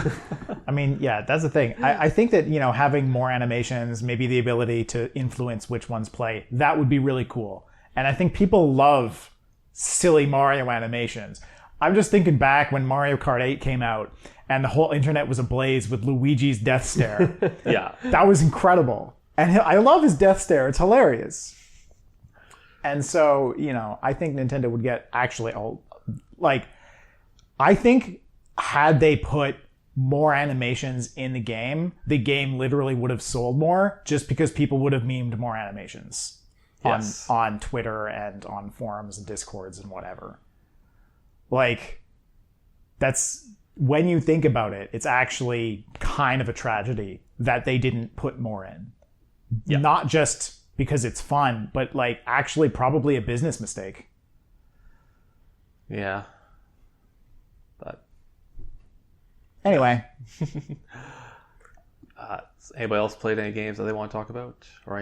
Speaker 2: I mean, yeah, that's the thing. I think that, having more animations, maybe the ability to influence which ones play, that would be really cool. And I think people love silly Mario animations. I'm just thinking back when Mario Kart 8 came out and the whole internet was ablaze with Luigi's death stare.
Speaker 1: Yeah.
Speaker 2: That was incredible. And I love his death stare. It's hilarious. And so, I think Nintendo would get actually I think had they put more animations in the game literally would have sold more just because people would have memed more animations.
Speaker 1: Yes.
Speaker 2: On Twitter and on forums and Discords and whatever. Like, that's, when you think about it, it's actually kind of a tragedy that they didn't put more in.
Speaker 1: Yeah.
Speaker 2: Not just because it's fun, but, like, actually probably a business mistake.
Speaker 1: Yeah. But
Speaker 2: anyway.
Speaker 1: Anybody else played any games that they want to talk about? Or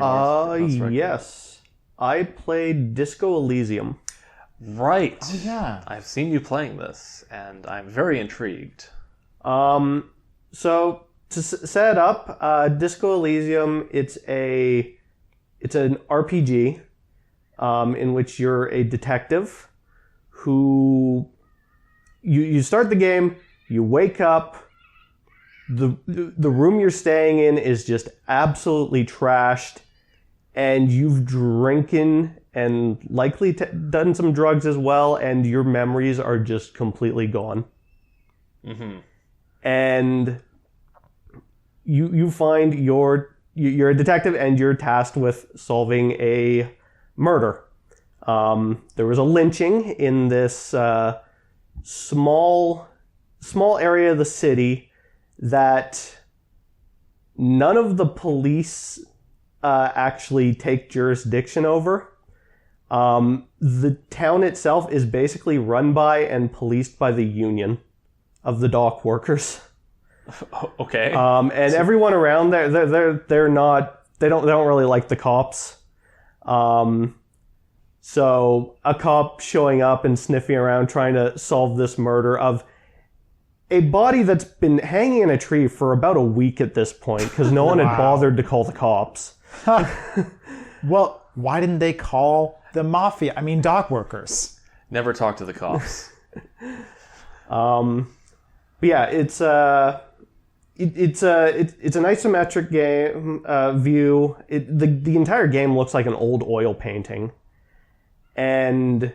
Speaker 3: yes. I played Disco Elysium.
Speaker 1: Right.
Speaker 2: Oh, yeah.
Speaker 1: I've seen you playing this, and I'm very intrigued.
Speaker 3: So to set up, Disco Elysium, it's an RPG in which you're a detective who you start the game, you wake up, the room you're staying in is just absolutely trashed, and you've drinking and likely done some drugs as well, and your memories are just completely gone.
Speaker 1: Mm-hmm.
Speaker 3: And you find you're a detective and you're tasked with solving a murder. There was a lynching in this small area of the city that none of the police actually take jurisdiction over. The town itself is basically run by and policed by the union of the dock workers.
Speaker 1: Okay.
Speaker 3: And everyone around there, they don't really like the cops. So a cop showing up and sniffing around trying to solve this murder of a body that's been hanging in a tree for about a week at this point because no one had bothered to call the cops.
Speaker 2: Well, why didn't they call the mafia? I mean, dock workers.
Speaker 1: Never talk to the cops.
Speaker 3: But yeah, it's an isometric game view. The entire game looks like an old oil painting, and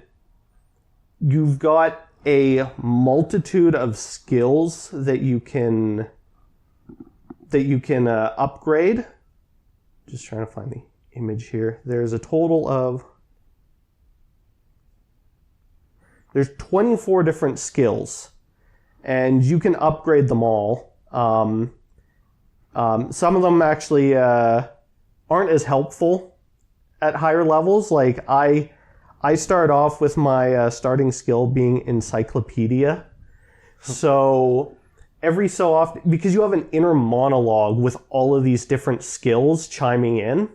Speaker 3: you've got a multitude of skills that you can upgrade. Just trying to find the image here. There's a total of 24 different skills, and you can upgrade them all. Some of them actually aren't as helpful at higher levels. Like I start off with my starting skill being encyclopedia. So every so often, because you have an inner monologue with all of these different skills chiming in,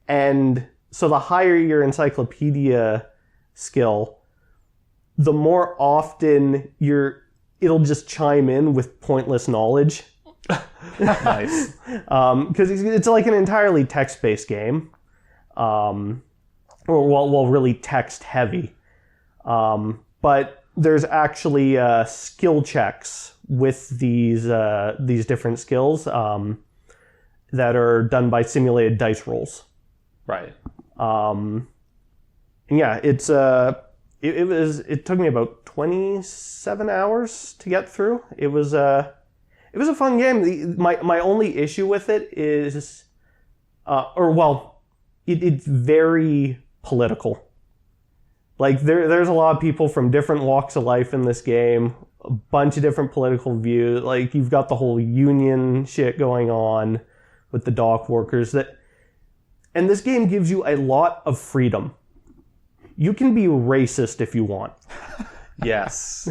Speaker 3: and so the higher your encyclopedia skill, the more often it'll just chime in with pointless knowledge.
Speaker 1: Nice.
Speaker 3: Because it's like an entirely text-based game. Really text-heavy. But there's actually skill checks with these different skills that are done by simulated dice rolls.
Speaker 1: Right.
Speaker 3: And yeah, it took me about 27 hours to get through. It was a fun game. My only issue with it is, it's very political. Like there's a lot of people from different walks of life in this game, a bunch of different political views. Like you've got the whole union shit going on with the dock workers and this game gives you a lot of freedom. You can be racist if you want.
Speaker 1: Yes.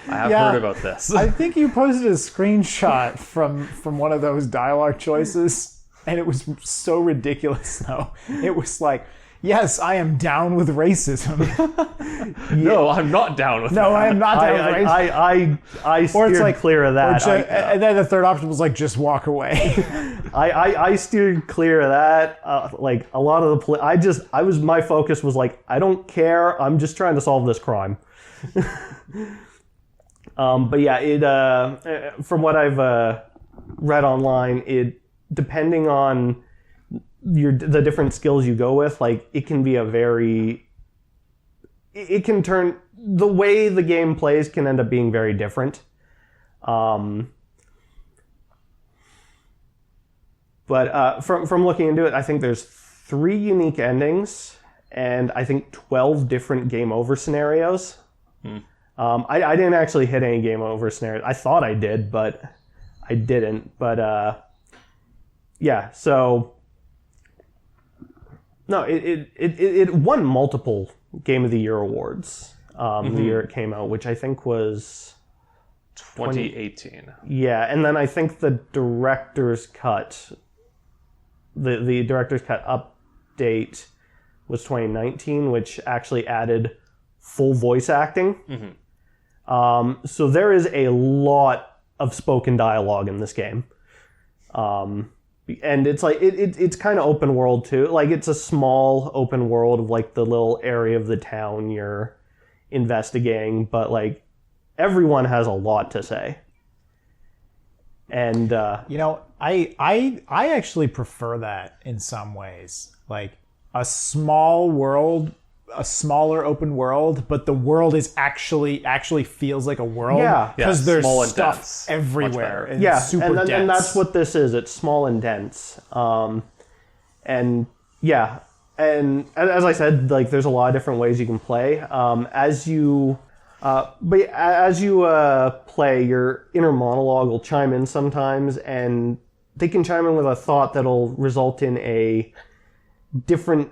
Speaker 1: I have heard about this.
Speaker 2: I think you posted a screenshot from one of those dialogue choices, and it was so ridiculous, though. It was like, yes, I am down with racism.
Speaker 1: No, I'm not down with that.
Speaker 2: No, I am not down with racism.
Speaker 3: I steered clear of that.
Speaker 2: And then the third option was like, just walk away.
Speaker 3: I steered clear of that. Like a lot of the my focus was like, I don't care. I'm just trying to solve this crime. But yeah, from what I've read online, depending on the different skills you go with, like it can be it can turn, the way the game plays can end up being very different. But from looking into it, I think there's 3 unique endings and I think 12 different game over scenarios. I didn't actually hit any game over scenarios. I thought I did, but I didn't. But yeah, so no, it won multiple Game of the Year awards the year it came out, which I think was
Speaker 1: 2018.
Speaker 3: Yeah, and then I think the director's cut, the director's cut update was 2019, which actually added full voice acting. So there is a lot of spoken dialogue in this game. And it's like it's kind of open world too. Like it's a small open world of like the little area of the town you're investigating, but like everyone has a lot to say. And
Speaker 2: I actually prefer that in some ways. Like a small world, a smaller open world, but the world is actually feels like a world.
Speaker 3: Yeah,
Speaker 2: because there's
Speaker 1: small and
Speaker 2: stuff
Speaker 1: dense.
Speaker 2: everywhere. And
Speaker 3: yeah,
Speaker 2: it's super dense.
Speaker 3: and that's what this is. It's small and dense. And yeah, and as I said, like there's a lot of different ways you can play. As you play, your inner monologue will chime in sometimes, and they can chime in with a thought that'll result in a different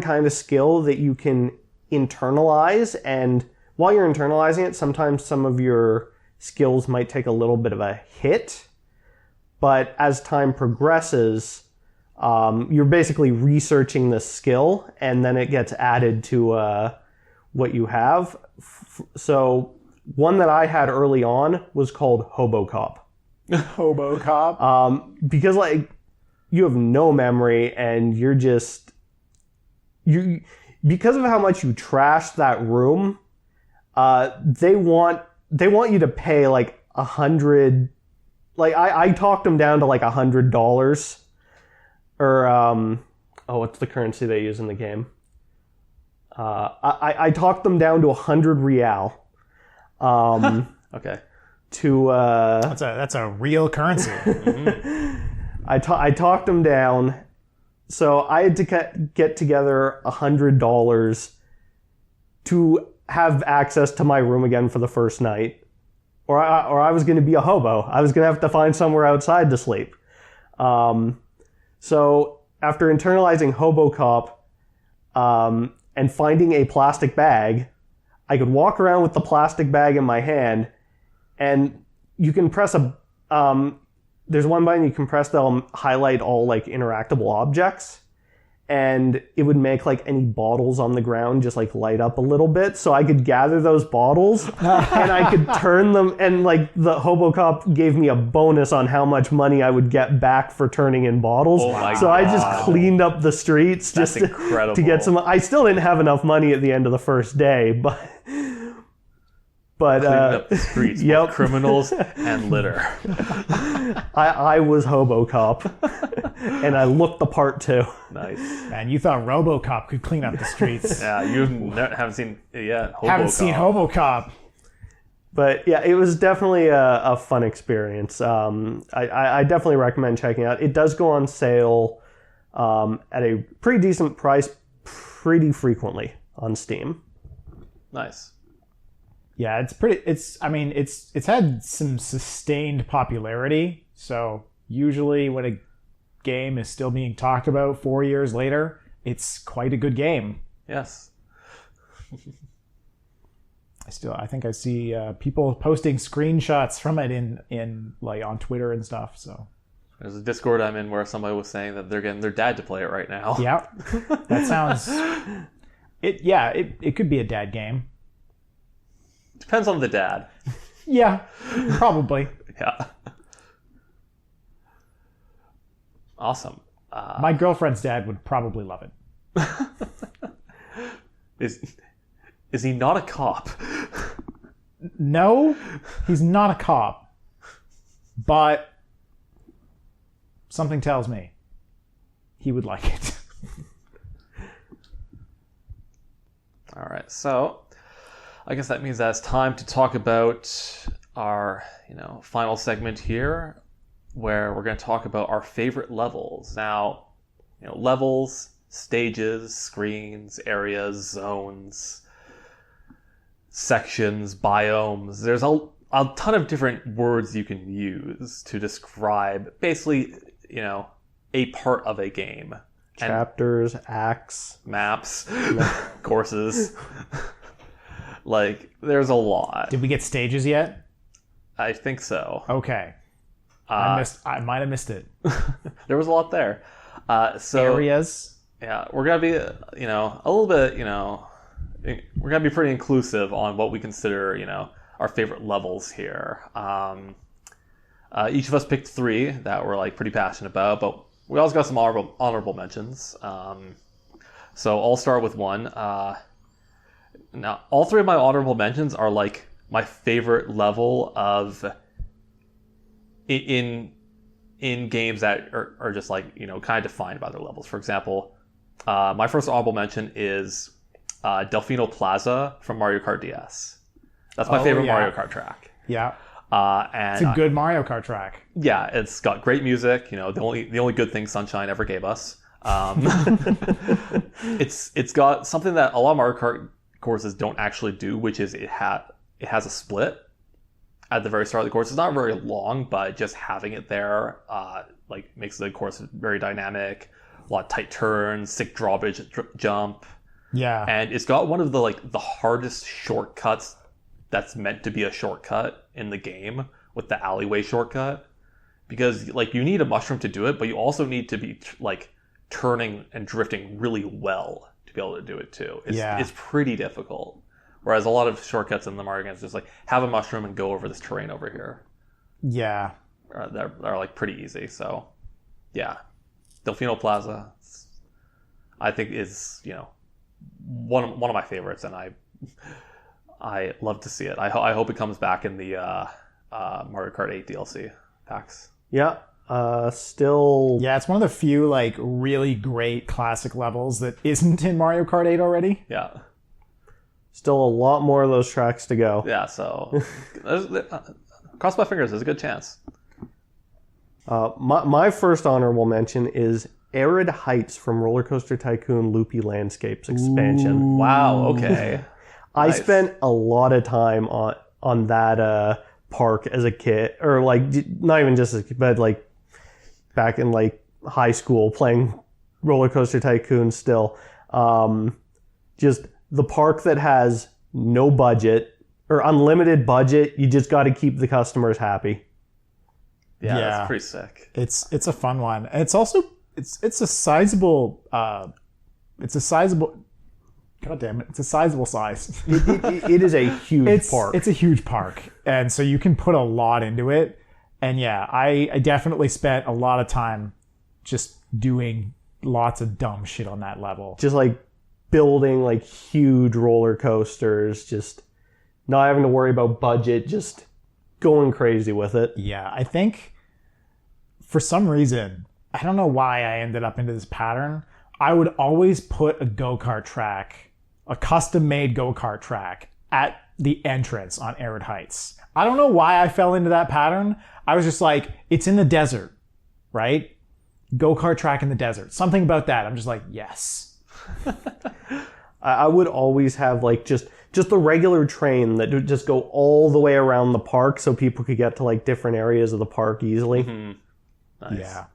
Speaker 3: kind of skill that you can internalize. And while you're internalizing it, sometimes some of your skills might take a little bit of a hit, but as time progresses, you're basically researching the skill and then it gets added to what you have. So one that I had early on was called Hobo Cop.
Speaker 2: Hobo Cop?
Speaker 3: Because like you have no memory and you're just because of how much you trashed that room, they want you to pay like $100. Like I talked them down to like $100 or what's the currency they use in the game? I talked them down to 100 real.
Speaker 1: Okay.
Speaker 3: To
Speaker 2: that's a real currency.
Speaker 3: I talked them down, so I had to get together $100 to have access to my room again for the first night, or I was going to be a hobo. I was going to have to find somewhere outside to sleep. So after internalizing Hobo Cop and finding a plastic bag, I could walk around with the plastic bag in my hand, and you can press there's one button you can press that'll highlight all like interactable objects, and it would make like any bottles on the ground just like light up a little bit, so I could gather those bottles and I could turn them, and like the Hobo Cop gave me a bonus on how much money I would get back for turning in bottles.
Speaker 1: Oh my
Speaker 3: so
Speaker 1: God.
Speaker 3: I just cleaned up the streets
Speaker 1: That's
Speaker 3: just
Speaker 1: incredible.
Speaker 3: to get some. I still didn't have enough money at the end of the first day, But
Speaker 1: Cleaning up the streets with criminals and litter.
Speaker 3: I was Hobo Cop, and I looked the part too.
Speaker 1: Nice.
Speaker 2: Man, you thought RoboCop could clean up the streets.
Speaker 1: Yeah, haven't seen it yet.
Speaker 2: Haven't seen HoboCop.
Speaker 3: But yeah, it was definitely a fun experience. I definitely recommend checking it out. It does go on sale at a pretty decent price pretty frequently on Steam.
Speaker 1: Nice.
Speaker 2: Yeah, it's had some sustained popularity. So usually when a game is still being talked about 4 years later, it's quite a good game.
Speaker 1: Yes.
Speaker 2: I think I see people posting screenshots from it in like on Twitter and stuff. So
Speaker 1: there's a Discord I'm in where somebody was saying that they're getting their dad to play it right now.
Speaker 2: yeah, that sounds. It could be a dad game.
Speaker 1: Depends on the dad.
Speaker 2: Yeah, probably.
Speaker 1: Yeah. Awesome.
Speaker 2: My girlfriend's dad would probably love it.
Speaker 1: Is he not a cop?
Speaker 2: No, he's not a cop. But something tells me he would like it.
Speaker 1: All right, so I guess that means that it's time to talk about our, final segment here, where we're going to talk about our favorite levels. Now, levels, stages, screens, areas, zones, sections, biomes. There's a ton of different words you can use to describe basically, a part of a game.
Speaker 3: Chapters, acts,
Speaker 1: maps, courses. Like, there's a lot.
Speaker 2: Did we get stages yet?
Speaker 1: I think so.
Speaker 2: Okay. I might have missed it.
Speaker 1: There was a lot there. So
Speaker 2: areas.
Speaker 1: Yeah, we're gonna be, a little bit, we're gonna be pretty inclusive on what we consider, our favorite levels here. Each of us picked 3 that we're like pretty passionate about, but we also got some honorable mentions. So I'll start with one. Now, all 3 of my honorable mentions are like my favorite level of in games that are just like, kind of defined by their levels. For example, my first honorable mention is Delfino Plaza from Mario Kart DS. That's my favorite Mario Kart track.
Speaker 2: Yeah.
Speaker 1: And
Speaker 2: it's a good Mario Kart track.
Speaker 1: Yeah, it's got great music. The only good thing Sunshine ever gave us. It's got something that a lot of Mario Kart courses don't actually do, which is it has a split at the very start of the course. It's not very long, but just having it there makes the course very dynamic. A lot of tight turns, sick drawbridge jump.
Speaker 2: Yeah. And
Speaker 1: it's got one of the hardest shortcuts that's meant to be a shortcut in the game, with the alleyway shortcut, because you need a mushroom to do it, but you also need to be turning and drifting really well to be able to do it too. It's pretty difficult. Whereas a lot of shortcuts in the Mario games just have a mushroom and go over this terrain over here.
Speaker 2: Yeah.
Speaker 1: They're pretty easy. So yeah, Delfino Plaza, I think is one of my favorites, and I love to see it. I hope it comes back in the Mario Kart 8 DLC packs.
Speaker 3: Yeah. Still.
Speaker 2: Yeah, it's one of the few really great classic levels that isn't in Mario Kart 8 already.
Speaker 1: Yeah.
Speaker 3: Still a lot more of those tracks to go.
Speaker 1: Yeah, so cross my fingers, there's a good chance.
Speaker 3: My first honorable mention is Arid Heights from Roller Coaster Tycoon Loopy Landscapes expansion.
Speaker 1: Ooh. Wow, okay.
Speaker 3: I spent a lot of time on that park as a kid, or not even just as a kid, but back in high school playing Roller Coaster Tycoon still. Just the park that has no budget or unlimited budget, you just got to keep the customers happy.
Speaker 1: Yeah, that's pretty sick.
Speaker 2: It's a fun one. And it's also it's a sizable God damn it! It's a sizable size.
Speaker 3: It is a huge park.
Speaker 2: It's a huge park, and so you can put a lot into it. And yeah, I definitely spent a lot of time just doing lots of dumb shit on that level.
Speaker 3: Just building huge roller coasters, just not having to worry about budget, just going crazy with it.
Speaker 2: Yeah, I think for some reason, I don't know why I ended up into this pattern. I would always put a go-kart track, a custom-made go-kart track, at the entrance on Arid Heights. I don't know why I fell into that pattern. I was just like, it's in the desert, right? Go-kart track in the desert. Something about that. I'm just like, yes.
Speaker 3: I would always have like just the regular train that would just go all the way around the park so people could get to like different areas of the park easily.
Speaker 1: Nice.
Speaker 2: Yeah.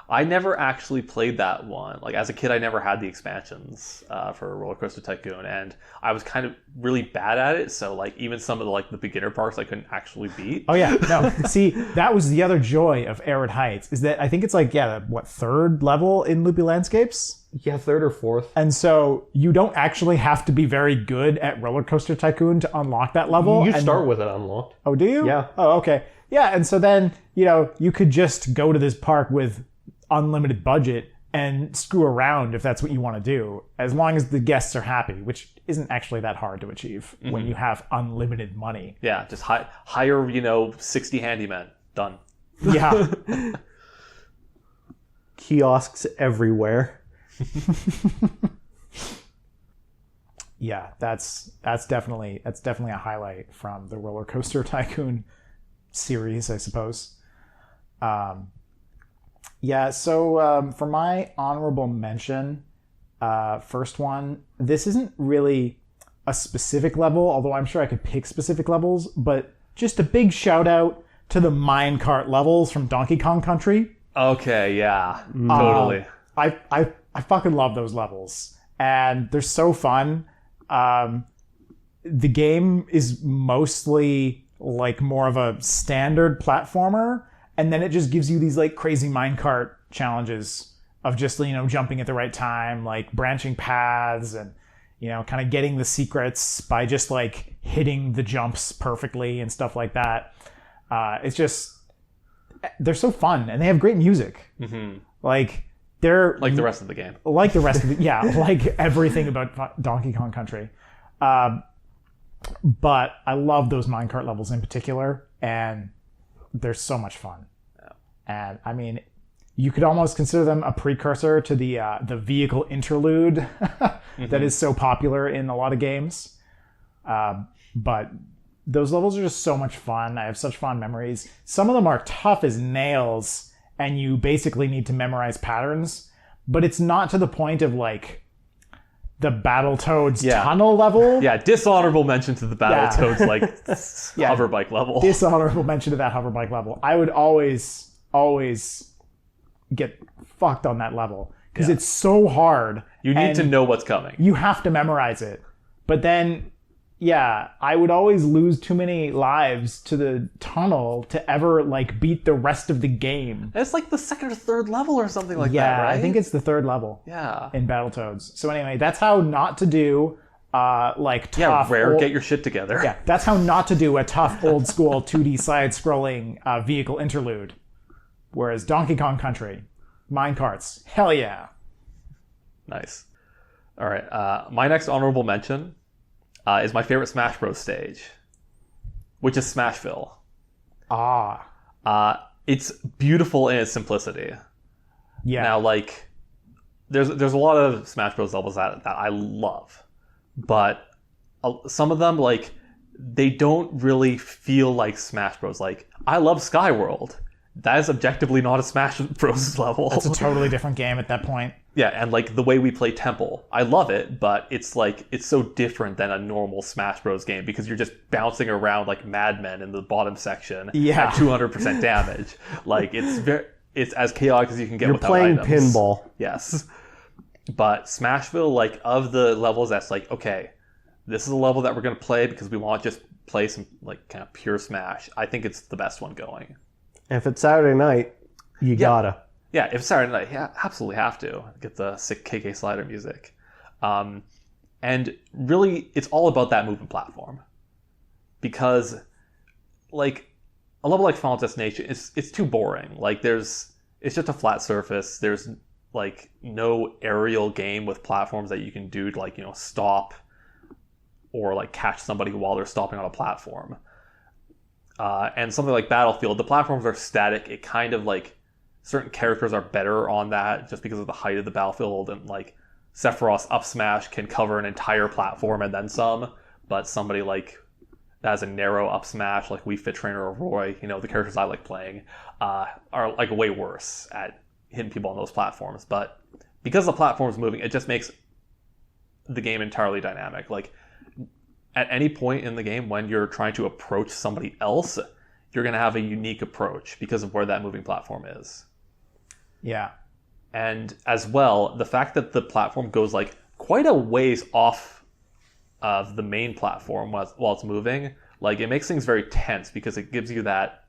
Speaker 1: I never actually played that one. Like, as a kid, I never had the expansions for Roller Coaster Tycoon, and I was kind of really bad at it, so, like, even some of the, like, the beginner parks I couldn't actually beat.
Speaker 2: Oh, yeah. No, see, that was the other joy of Arid Heights, is that I think it's like, third level in Loopy Landscapes?
Speaker 3: Yeah, third or fourth.
Speaker 2: And so you don't actually have to be very good at Roller Coaster Tycoon to unlock that level.
Speaker 3: You start with it unlocked.
Speaker 2: Oh, do you?
Speaker 3: Yeah.
Speaker 2: Oh, okay. Yeah, and so then, you could just go to this park with unlimited budget and screw around if that's what you want to do, as long as the guests are happy, which isn't actually that hard to achieve when you have unlimited money.
Speaker 1: Yeah, just hire 60 handymen. Done.
Speaker 2: Yeah.
Speaker 3: Kiosks everywhere.
Speaker 2: Yeah, that's definitely a highlight from the Roller Coaster Tycoon series, I suppose. For my honorable mention, first one, this isn't really a specific level, although I'm sure I could pick specific levels, but just a big shout out to the minecart levels from Donkey Kong Country.
Speaker 1: Okay, yeah, totally.
Speaker 2: I fucking love those levels, and they're so fun. The game is mostly like more of a standard platformer, and then it just gives you these like crazy minecart challenges of just, jumping at the right time, like branching paths and, kind of getting the secrets by just like hitting the jumps perfectly and stuff like that. It's just, they're so fun and they have great music.
Speaker 1: Mm-hmm.
Speaker 2: Like they're
Speaker 1: like the rest of the game.
Speaker 2: Like the rest of the, yeah, like everything about Donkey Kong Country. But I love those minecart levels in particular, and they're so much fun. Yeah. And I mean, you could almost consider them a precursor to the vehicle interlude that is so popular in a lot of games. But those levels are just so much fun. I have such fond memories. Some of them are tough as nails, and you basically need to memorize patterns. But it's not to the point of like the Battletoads tunnel level.
Speaker 1: Yeah, dishonorable mention to the Battletoads hover bike level.
Speaker 2: Dishonorable mention to that hover bike level. I would always get fucked on that level because it's so hard.
Speaker 1: You need to know what's coming.
Speaker 2: You have to memorize it. But then, I would always lose too many lives to the tunnel to ever like beat the rest of the game.
Speaker 1: It's like the second or third level or something like that, right?
Speaker 2: Yeah, I think it's the third level.
Speaker 1: Yeah.
Speaker 2: In Battletoads. So anyway, that's how not to do tough.
Speaker 1: Yeah, Rare, get your shit together.
Speaker 2: Yeah, that's how not to do a tough old school 2D side-scrolling vehicle interlude. Whereas Donkey Kong Country, minecarts, hell yeah.
Speaker 1: Nice. All right, my next honorable mention is my favorite Smash Bros. Stage, which is Smashville. It's beautiful in its simplicity.
Speaker 2: Yeah.
Speaker 1: Now, like, there's a lot of Smash Bros. Levels that I love, but some of them, like, they don't really feel like Smash Bros. Like, I love Skyworld. That is objectively not a Smash Bros. Level.
Speaker 2: It's a totally different game at that point.
Speaker 1: Yeah, and like the way we play Temple, I love it, but it's like it's so different than a normal Smash Bros. Game because you're just bouncing around like madmen in the bottom section at 200% damage. Like it's as chaotic as you can get.
Speaker 3: You're
Speaker 1: without
Speaker 3: playing
Speaker 1: items.
Speaker 3: pinball.
Speaker 1: Yes, but Smashville, like of the levels, that's like okay, this is a level that we're gonna play because we want to just play some like kind of pure Smash. I think it's the best one going.
Speaker 3: If it's Saturday night, you gotta.
Speaker 1: Yeah, if it's Saturday night, absolutely have to get the sick KK Slider music. And really, it's all about that movement platform. Because, like, a level like Final Destination, it's too boring. Like, it's just a flat surface. There's, like, no aerial game with platforms that you can do to, like, stop or like catch somebody while they're stopping on a platform. And something like Battlefield, the platforms are static. It kind of like certain characters are better on that just because of the height of the battlefield, and like Sephiroth's up smash can cover an entire platform and then some, but somebody like that has a narrow up smash like Wii Fit Trainer or Roy, the characters I like playing, are like way worse at hitting people on those platforms. But because the platform's moving, it just makes the game entirely dynamic. Like at any point in the game when you're trying to approach somebody else, you're going to have a unique approach because of where that moving platform is.
Speaker 2: Yeah.
Speaker 1: And as well, the fact that the platform goes like quite a ways off of the main platform while it's moving, like it makes things very tense because it gives you that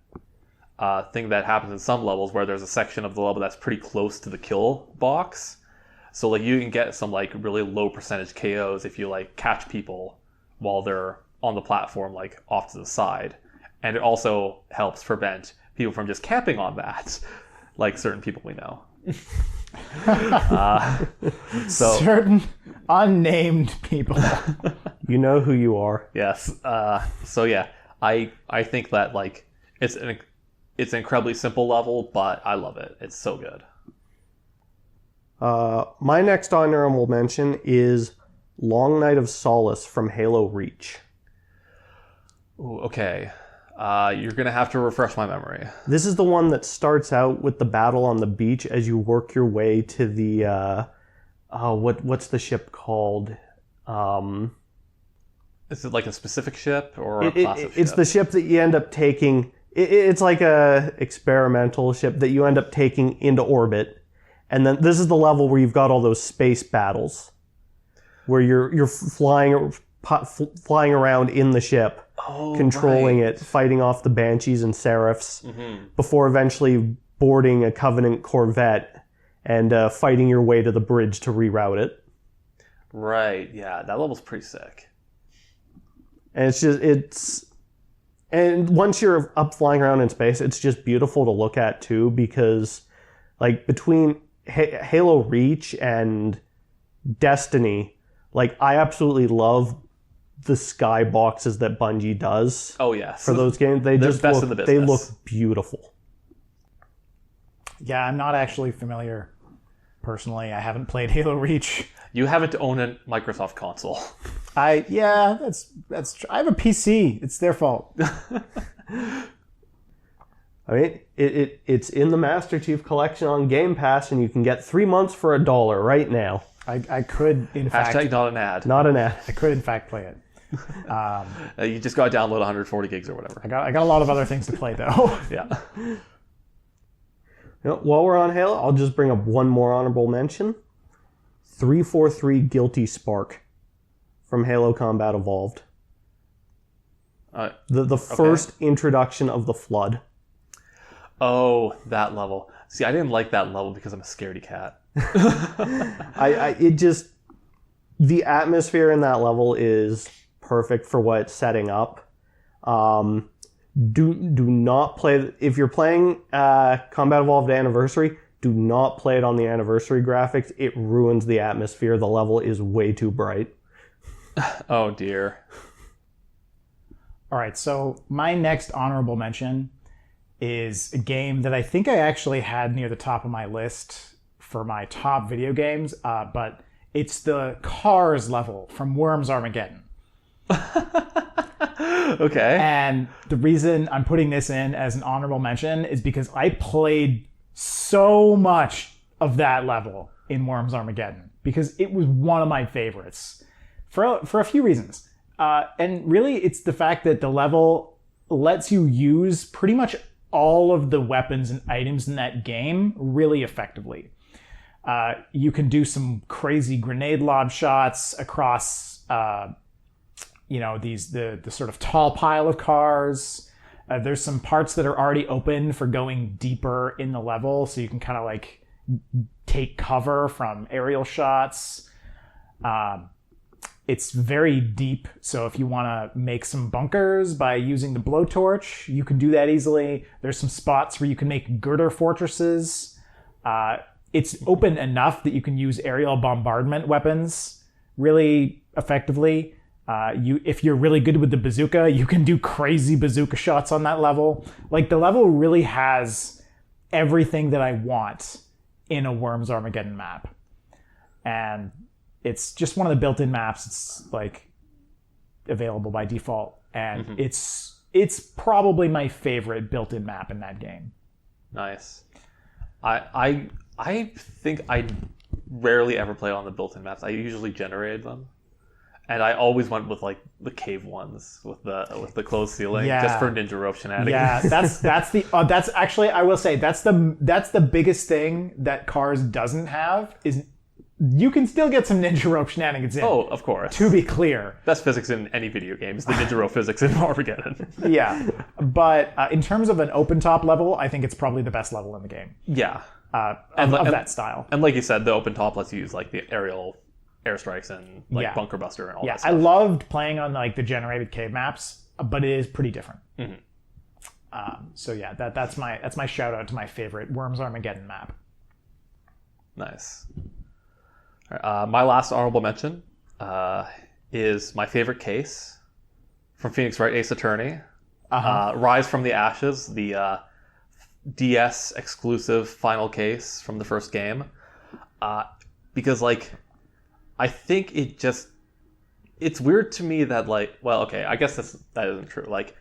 Speaker 1: thing that happens in some levels where there's a section of the level that's pretty close to the kill box. So like you can get some like really low percentage KOs if you like catch people while they're on the platform like off to the side. And it also helps prevent people from just camping on that, like certain people we know. So
Speaker 2: certain unnamed people.
Speaker 3: You know who you are.
Speaker 1: Yes. So yeah, I think that like it's an incredibly simple level, but I love it. It's so good.
Speaker 3: My next honorable mention is Long Night of Solace from Halo Reach.
Speaker 1: Ooh, okay. You're going to have to refresh my memory.
Speaker 3: This is the one that starts out with the battle on the beach as you work your way to the... what's the ship called?
Speaker 1: Is it like a specific ship or a class of ship?
Speaker 3: It's the ship that you end up taking... It's like a experimental ship that you end up taking into orbit. And then this is the level where you've got all those space battles. Where you're flying around in the ship. Controlling it, fighting off the Banshees and Seraphs, before eventually boarding a Covenant Corvette and fighting your way to the bridge to reroute it.
Speaker 1: Right, yeah, that level's pretty sick.
Speaker 3: And and once you're up flying around in space, it's just beautiful to look at too, because like between Halo Reach and Destiny, like I absolutely love the sky boxes that Bungie does.
Speaker 1: Oh yes,
Speaker 3: for those games, they're just
Speaker 1: best in the business.
Speaker 3: They look beautiful.
Speaker 2: Yeah, I'm not actually familiar personally. I haven't played Halo Reach.
Speaker 1: You haven't owned a Microsoft console.
Speaker 2: That's true. I have a PC. It's their fault.
Speaker 3: I mean, it's in the Master Chief Collection on Game Pass, and you can get 3 months for $1 right now.
Speaker 2: I could in fact
Speaker 1: Hashtag not an ad.
Speaker 3: Not an ad.
Speaker 2: I could in fact play it.
Speaker 1: You just got to download 140 gigs or whatever.
Speaker 2: I got a lot of other things to play though.
Speaker 1: Yeah.
Speaker 3: While we're on Halo, I'll just bring up one more honorable mention. 343 Guilty Spark from Halo Combat Evolved. The first introduction of the Flood.
Speaker 1: Oh, that level. See, I didn't like that level because I'm a scaredy cat.
Speaker 3: The atmosphere in that level is perfect for what it's setting up. Do not play, if you're playing Combat Evolved Anniversary, do not play it on the Anniversary graphics. It ruins the atmosphere. The level is way too bright.
Speaker 1: Oh dear.
Speaker 2: All right, so my next honorable mention is a game that I think I actually had near the top of my list for my top video games, but it's the Cars level from Worms Armageddon.
Speaker 1: Okay.
Speaker 2: And the reason I'm putting this in as an honorable mention is because I played so much of that level in Worms Armageddon because it was one of my favorites for a few reasons. And really, it's the fact that the level lets you use pretty much all of the weapons and items in that game really effectively. You can do some crazy grenade lob shots across, the sort of tall pile of cars. There's some parts that are already open for going deeper in the level, so you can kind of like take cover from aerial shots. It's very deep, so if you want to make some bunkers by using the blowtorch, you can do that easily. There's some spots where you can make girder fortresses. It's open enough that you can use aerial bombardment weapons really effectively. If you're really good with the bazooka, you can do crazy bazooka shots on that level. Like, the level really has everything that I want in a Worms Armageddon map. And it's just one of the built-in maps. It's like available by default. And it's probably my favorite built-in map in that game.
Speaker 1: Nice. I think I rarely ever play on the built-in maps. I usually generated them. And I always went with like the cave ones with the closed ceiling, just for ninja rope shenanigans.
Speaker 2: Yeah, that's actually, I will say, that's the biggest thing that Cars doesn't have is you can still get some ninja rope shenanigans in.
Speaker 1: Oh, of course.
Speaker 2: To be clear,
Speaker 1: best physics in any video game is the ninja rope physics in Armageddon.
Speaker 2: Yeah, but in terms of an open top level, I think it's probably the best level in the game.
Speaker 1: Yeah,
Speaker 2: of that style.
Speaker 1: And like you said, the open top lets you use like the airstrikes and like bunker buster and all that stuff.
Speaker 2: I loved playing on like the generated cave maps, but it is pretty different. So yeah, that's my shout out to my favorite Worms Armageddon map.
Speaker 1: Nice. My last honorable mention is my favorite case from Phoenix Wright Ace Attorney, Rise from the Ashes, the DS exclusive final case from the first game, because like. I think it's weird to me that like, well, okay, I guess that isn't true. Like,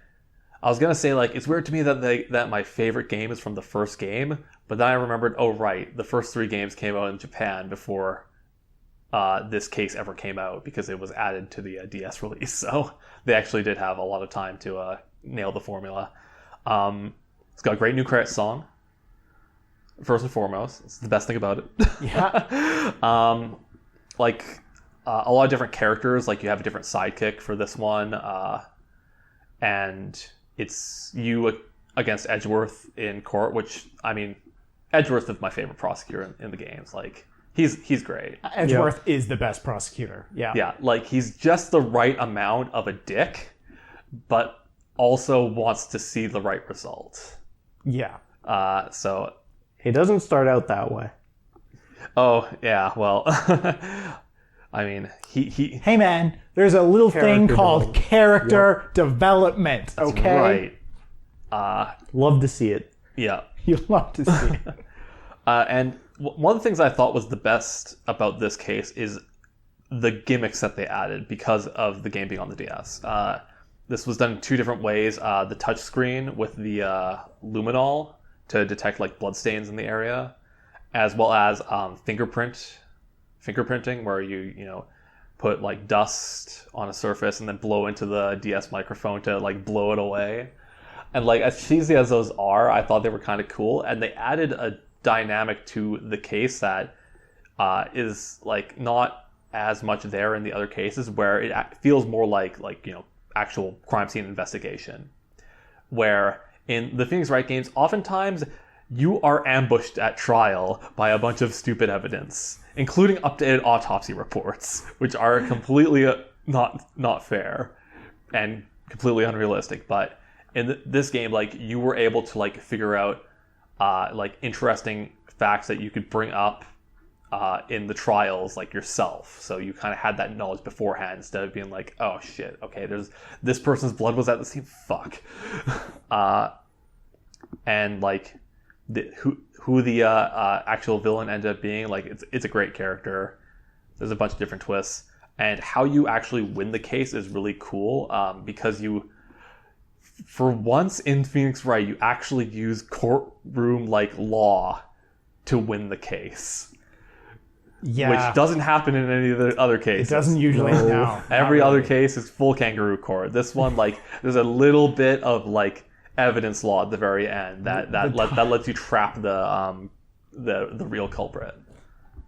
Speaker 1: I was gonna say like, it's weird to me that my favorite game is from the first game, but then I remembered, oh right, the first 3 games came out in Japan before this case ever came out because it was added to the DS release. So they actually did have a lot of time to nail the formula. It's got a great new credits song. First and foremost, it's the best thing about it.
Speaker 2: Yeah.
Speaker 1: Like a lot of different characters, like you have a different sidekick for this one, and it's you against Edgeworth in court, which, I mean, Edgeworth is my favorite prosecutor in the games. Like, he's great.
Speaker 2: Edgeworth is the best prosecutor.
Speaker 1: Yeah, like he's just the right amount of a dick, but also wants to see the right result.
Speaker 2: Yeah.
Speaker 1: So
Speaker 3: he doesn't start out that way.
Speaker 1: Oh, yeah, well, I mean, he...
Speaker 2: Hey, man, there's a little thing called character development, okay?
Speaker 1: Right.
Speaker 3: Love to see it.
Speaker 1: Yeah.
Speaker 2: You love to see it.
Speaker 1: And one of the things I thought was the best about this case is the gimmicks that they added because of the game being on the DS. This was done in 2 different ways. The touchscreen with the luminol to detect like bloodstains in the area, as well as fingerprinting, where you put like dust on a surface and then blow into the DS microphone to like blow it away. And like, as cheesy as those are, I thought they were kind of cool, and they added a dynamic to the case that is like not as much there in the other cases, where it feels more like actual crime scene investigation. Where in the Phoenix Wright games, oftentimes you are ambushed at trial by a bunch of stupid evidence, including updated autopsy reports, which are completely not fair and completely unrealistic. But in this game, like, you were able to like figure out like interesting facts that you could bring up in the trials like yourself. So you kind of had that knowledge beforehand instead of being like, oh shit, okay, there's this person's blood was at the scene. Fuck. And like who the actual villain ended up being, like it's a great character. There's a bunch of different twists, and how you actually win the case is really cool, because you, for once in Phoenix Wright, you actually use courtroom like law to win the case.
Speaker 2: Yeah.
Speaker 1: Which doesn't happen in any of the other cases.
Speaker 2: It doesn't usually. No.
Speaker 1: Every other case is full kangaroo court. This one, like, there's a little bit of like evidence law at the very end that lets you trap the real culprit.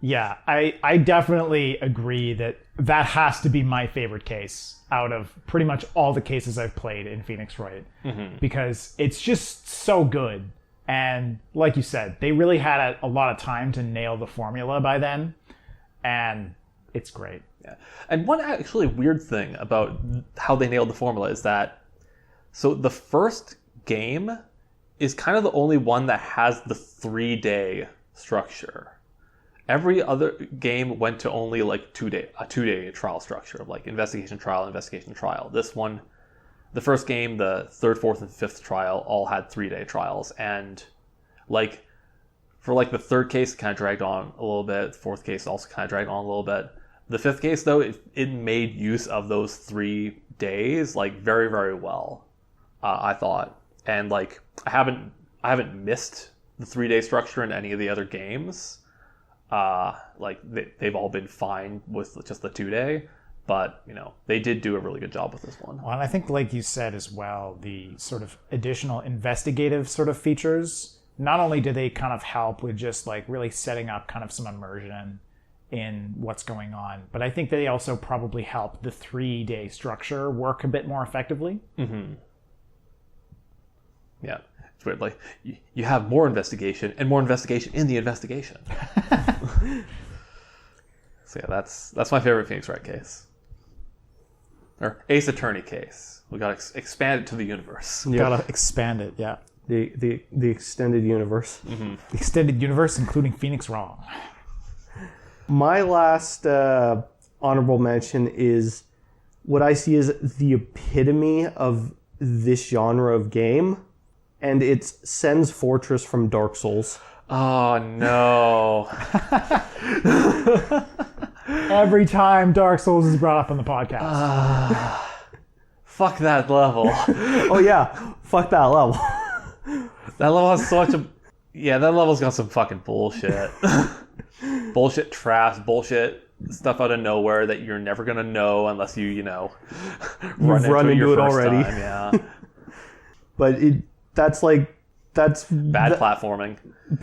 Speaker 2: Yeah, I definitely agree that has to be my favorite case out of pretty much all the cases I've played in Phoenix Wright, because it's just so good. And like you said, they really had a lot of time to nail the formula by then, and it's great.
Speaker 1: Yeah. And one actually weird thing about how they nailed the formula is that, so the first game is kind of the only one that has the 3-day structure. Every other game went to only like a 2-day trial structure of like investigation, trial. This one, the first game, the third, fourth, and fifth trial all had 3-day trials, and like for like the third case, it kind of dragged on a little bit. The fourth case also kind of dragged on a little bit. The fifth case, though, it made use of those 3 days like very, very well. I thought, and like I haven't missed the 3-day structure in any of the other games. Like they've all been fine with just the 2-day, but you know they did do a really good job with this one.
Speaker 2: Well, and I think, like you said as well, the sort of additional investigative sort of features. Not only do they kind of help with just like really setting up kind of some immersion in what's going on, but I think they also probably help the 3-day structure work a bit more effectively.
Speaker 1: Mm-hmm. Yeah. It's weird, like you have more investigation and more investigation in the investigation. So yeah, that's my favorite Phoenix Wright case, or Ace Attorney case. We got to expand it to the universe.
Speaker 2: Yep. Gotta expand it, yeah.
Speaker 3: The extended universe.
Speaker 1: Mm-hmm.
Speaker 2: The extended universe, including Phoenix Wrong.
Speaker 3: My last honorable mention is what I see as the epitome of this genre of game. And it's Sen's Fortress from Dark Souls.
Speaker 1: Oh, no.
Speaker 2: Every time Dark Souls is brought up on the podcast.
Speaker 1: Fuck that level.
Speaker 3: Oh, yeah. Fuck that level.
Speaker 1: That level has such a... Yeah, that level's got some fucking bullshit. Bullshit traps, bullshit stuff out of nowhere that you're never going to know unless you know, run into it already. Time, yeah.
Speaker 3: But that's
Speaker 1: bad platforming.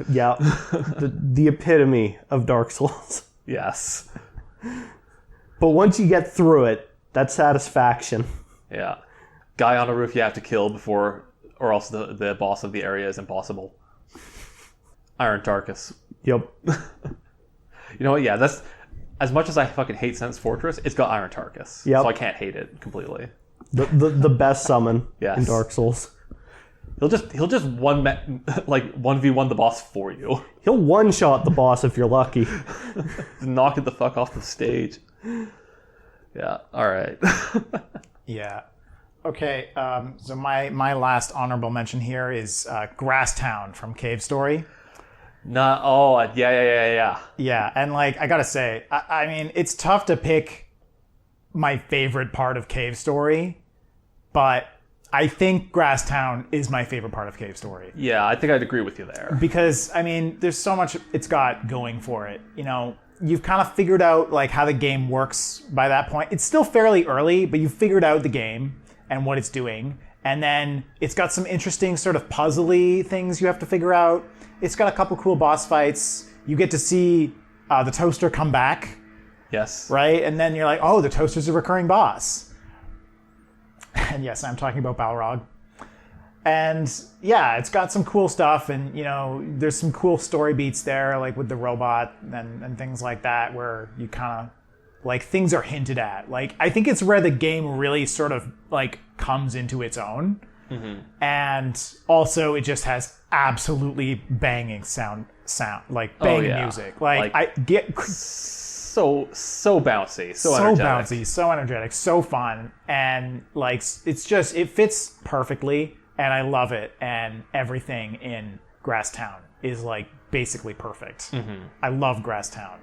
Speaker 3: Yeah, the epitome of Dark Souls.
Speaker 1: Yes.
Speaker 3: But once you get through it, that's satisfaction.
Speaker 1: Yeah. Guy on a roof you have to kill before, or else the boss of the area is impossible. Iron Tarkus.
Speaker 3: Yep.
Speaker 1: You know what? Yeah, that's as much as I fucking hate Sen's Fortress. It's got Iron Tarkus,
Speaker 3: yep.
Speaker 1: So I can't hate it completely.
Speaker 3: The best summon
Speaker 1: yes.
Speaker 3: in Dark Souls.
Speaker 1: He'll just 1v1 the boss for you.
Speaker 3: He'll one-shot the boss if you're lucky.
Speaker 1: Knock it the fuck off the stage. Yeah. All right.
Speaker 2: Yeah. Okay. So my last honorable mention here is Grasstown from Cave Story.
Speaker 1: Yeah.
Speaker 2: Yeah, and like I gotta say, I mean, it's tough to pick my favorite part of Cave Story, but I think Grasstown is my favorite part of Cave Story.
Speaker 1: Yeah, I think I'd agree with you there.
Speaker 2: Because, I mean, there's so much it's got going for it. You know, you've kind of figured out like how the game works by that point. It's still fairly early, but you've figured out the game and what it's doing. And then it's got some interesting sort of puzzly things you have to figure out. It's got a couple cool boss fights. You get to see the Toaster come back.
Speaker 1: Yes.
Speaker 2: Right? And then you're like, oh, the Toaster's a recurring boss. And yes, I'm talking about Balrog. And yeah, it's got some cool stuff, and you know, there's some cool story beats there, like with the robot and things like that, where you kind of like things are hinted at. Like I think it's where the game really sort of like comes into its own. Mm-hmm. And also it just has absolutely banging sound like banging music. Like I get
Speaker 1: so bouncy, so energetic.
Speaker 2: So energetic, so fun, and like it's just it fits perfectly, and I love it. And everything in Grasstown is like basically perfect. Mm-hmm. I love Grasstown.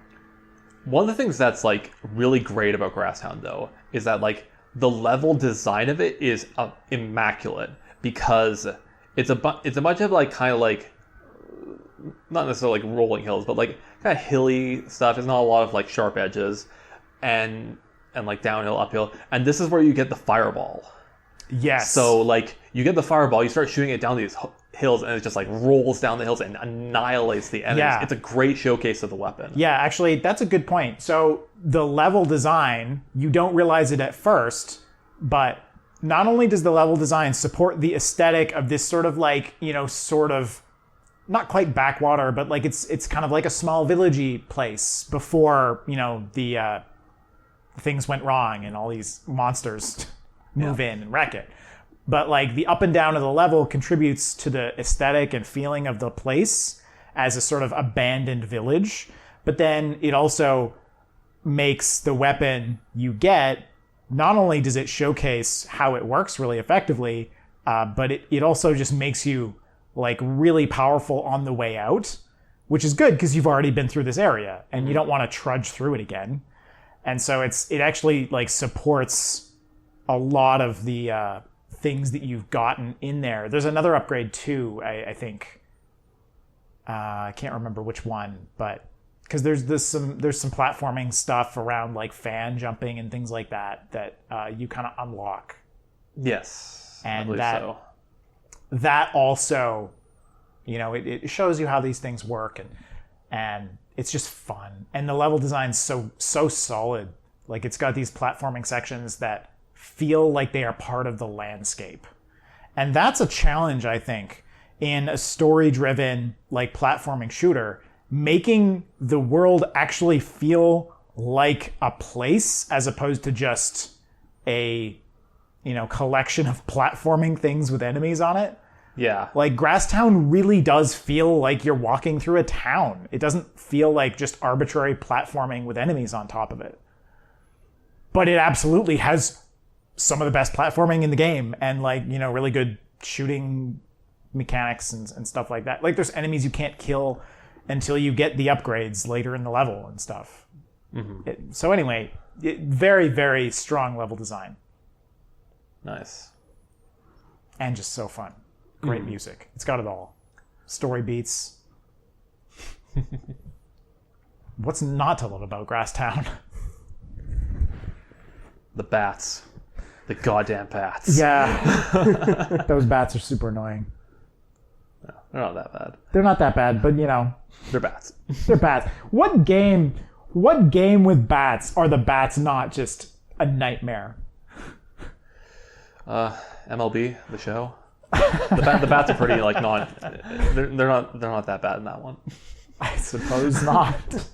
Speaker 1: One of the things that's like really great about Grasstown though is that like the level design of it is immaculate, because it's a bunch of like kind of like not necessarily like rolling hills, but like kind of hilly stuff. There's not a lot of like sharp edges and like downhill, uphill. And this is where you get the fireball.
Speaker 2: Yes.
Speaker 1: So like you get the fireball, you start shooting it down these hills, and it just like rolls down the hills and annihilates the enemies. Yeah. It's a great showcase of the weapon.
Speaker 2: Yeah, actually, that's a good point. So the level design, you don't realize it at first, but not only does the level design support the aesthetic of this sort of like, you know, sort of not quite backwater, but like it's kind of like a small villagey place before, you know, the things went wrong and all these monsters move in and wreck it. But like the up and down of the level contributes to the aesthetic and feeling of the place as a sort of abandoned village. but then it also makes the weapon you get, not only does it showcase how it works really effectively, but it also just makes you like really powerful on the way out, which is good because you've already been through this area and you don't want to trudge through it again. And so it actually like supports a lot of the things that you've gotten in there. There's another upgrade too, I think. I can't remember which one, but because there's some platforming stuff around like fan jumping and things like that you kind of unlock.
Speaker 1: Yes,
Speaker 2: and
Speaker 1: I believe so.
Speaker 2: That also, it shows you how these things work, and it's just fun. And the level design's so solid. Like it's got these platforming sections that feel like they are part of the landscape, and that's a challenge, I think, in a story-driven like platforming shooter. Making the world actually feel like a place as opposed to just a, collection of platforming things with enemies on it.
Speaker 1: Yeah.
Speaker 2: Like Grasstown really does feel like you're walking through a town. It doesn't feel like just arbitrary platforming with enemies on top of it. But it absolutely has some of the best platforming in the game and like, really good shooting mechanics and stuff like that. Like there's enemies you can't kill until you get the upgrades later in the level and stuff. Mm-hmm. So anyway, very, very strong level design.
Speaker 1: Nice.
Speaker 2: And just so fun. Great music. It's got it all. Story beats. What's not to love about Grasstown?
Speaker 1: The bats. The goddamn bats.
Speaker 2: Yeah. Those bats are super annoying.
Speaker 1: No, they're not that bad.
Speaker 2: They're not that bad, but
Speaker 1: They're bats.
Speaker 2: They're bats. What game with bats are the bats not just a nightmare?
Speaker 1: MLB, the show. The bats are pretty like they're not that bad in that one.
Speaker 2: I suppose not.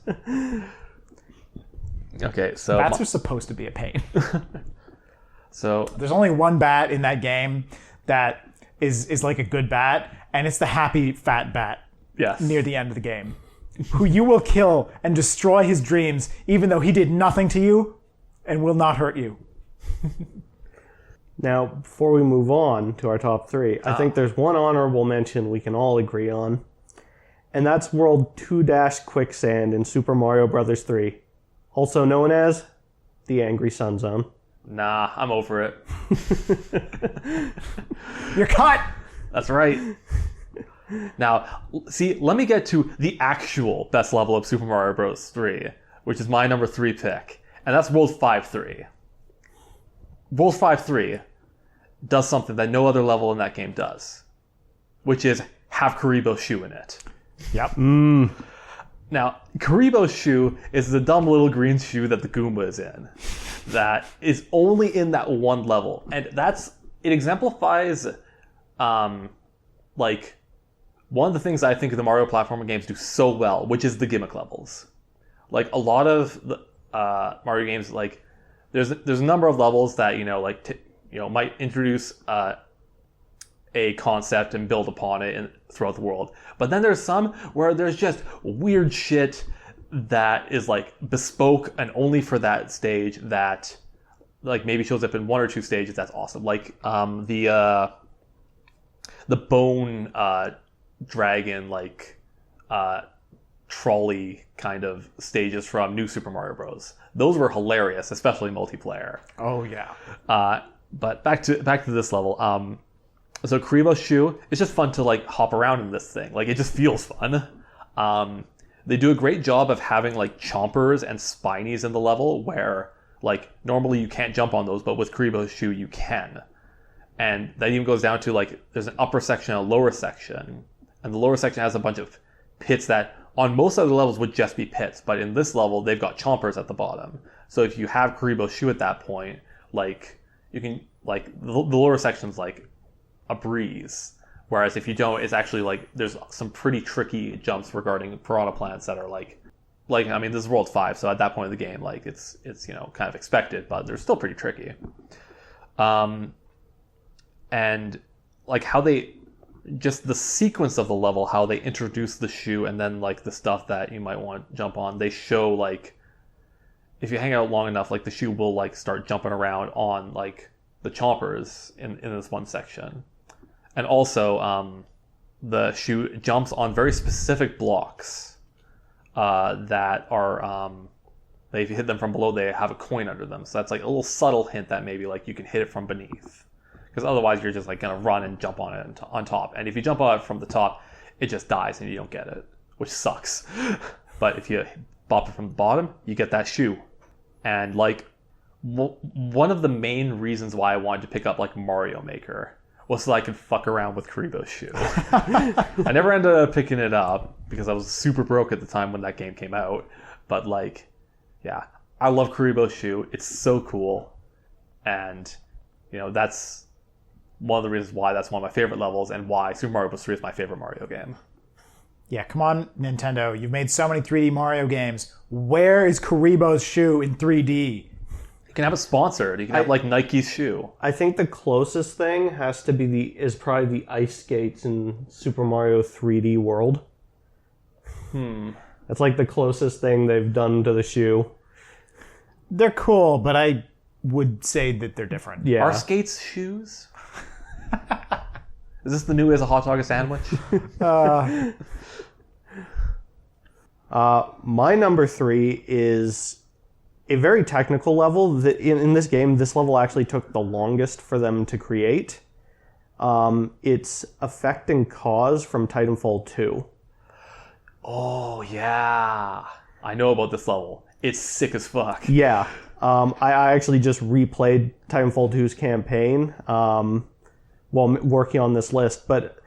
Speaker 1: Okay, so
Speaker 2: bats are supposed to be a pain.
Speaker 1: So
Speaker 2: there's only one bat in that game that is like a good bat, and it's the happy fat bat.
Speaker 1: Yes.
Speaker 2: Near the end of the game, who you will kill and destroy his dreams, even though he did nothing to you and will not hurt you.
Speaker 3: Now, before we move on to our top three, I think there's one honorable mention we can all agree on, and that's World 2-Quicksand in Super Mario Bros. 3, also known as the Angry Sun Zone.
Speaker 1: Nah, I'm over it.
Speaker 2: You're cut!
Speaker 1: That's right. Now, see, let me get to the actual best level of Super Mario Bros. 3, which is my number 3 pick, and that's World 5-3. World 5-3 does something that no other level in that game does, which is have Karibo's shoe in it.
Speaker 2: Yep.
Speaker 1: Now, Karibo's shoe is the dumb little green shoe that the Goomba is in, that is only in that one level, and it exemplifies, like, one of the things I think the Mario platforming games do so well, which is the gimmick levels. Like, a lot of the Mario games, like, there's a number of levels that, might introduce a concept and build upon it throughout the world. But then there's some where there's just weird shit that is, like, bespoke and only for that stage that, like, maybe shows up in one or two stages that's awesome. Like, the bone dragon, like, trolley kind of stages from New Super Mario Bros. Those were hilarious, especially multiplayer.
Speaker 2: Oh yeah.
Speaker 1: But back to this level. So Karibo's shoe, it's just fun to like hop around in this thing. Like it just feels fun. They do a great job of having like chompers and spinies in the level where like normally you can't jump on those, but with Karibo's shoe you can. And that even goes down to like there's an upper section and a lower section. And the lower section has a bunch of pits that on most other levels would just be pits, but in this level they've got chompers at the bottom. So if you have Karibo's shoe at that point, like you can like the lower section's like a breeze, whereas if you don't, it's actually like there's some pretty tricky jumps regarding piranha plants that are like I mean this is World 5, so at that point in the game like it's kind of expected, but they're still pretty tricky. And like how they just the sequence of the level, how they introduce the shoe, and then like the stuff that you might want to jump on. They show like if you hang out long enough, like the shoe will like start jumping around on like the chompers in this one section, and also the shoe jumps on very specific blocks that are if you hit them from below, they have a coin under them. So that's like a little subtle hint that maybe like you can hit it from beneath. Because otherwise you're just like gonna run and jump on it on top. And if you jump on it from the top, it just dies and you don't get it, which sucks. But if you bop it from the bottom, you get that shoe. And like one of the main reasons why I wanted to pick up like Mario Maker was so that I could fuck around with Karibo's shoe. I never ended up picking it up because I was super broke at the time when that game came out. But like, yeah, I love Karibo's shoe. It's so cool. And, you know, that's one of the reasons why that's one of my favorite levels and why Super Mario Bros. 3 is my favorite Mario game.
Speaker 2: Yeah, come on, Nintendo. You've made so many 3D Mario games. Where is Karibo's shoe in 3D?
Speaker 1: You can have it sponsored. You can have like Nike's shoe.
Speaker 3: I think the closest thing has to be is probably the ice skates in Super Mario 3D World. That's like the closest thing they've done to the shoe.
Speaker 2: They're cool, but I would say that they're different.
Speaker 3: Yeah.
Speaker 1: Are skates shoes? Is this the new Is a Hot Dog a Sandwich?
Speaker 3: My number 3 is a very technical level. That in this game, this level actually took the longest for them to create. It's Effect and Cause from Titanfall 2.
Speaker 1: Oh, yeah. I know about this level. It's sick as fuck.
Speaker 3: Yeah. I actually just replayed Titanfall 2's campaign while working on this list. But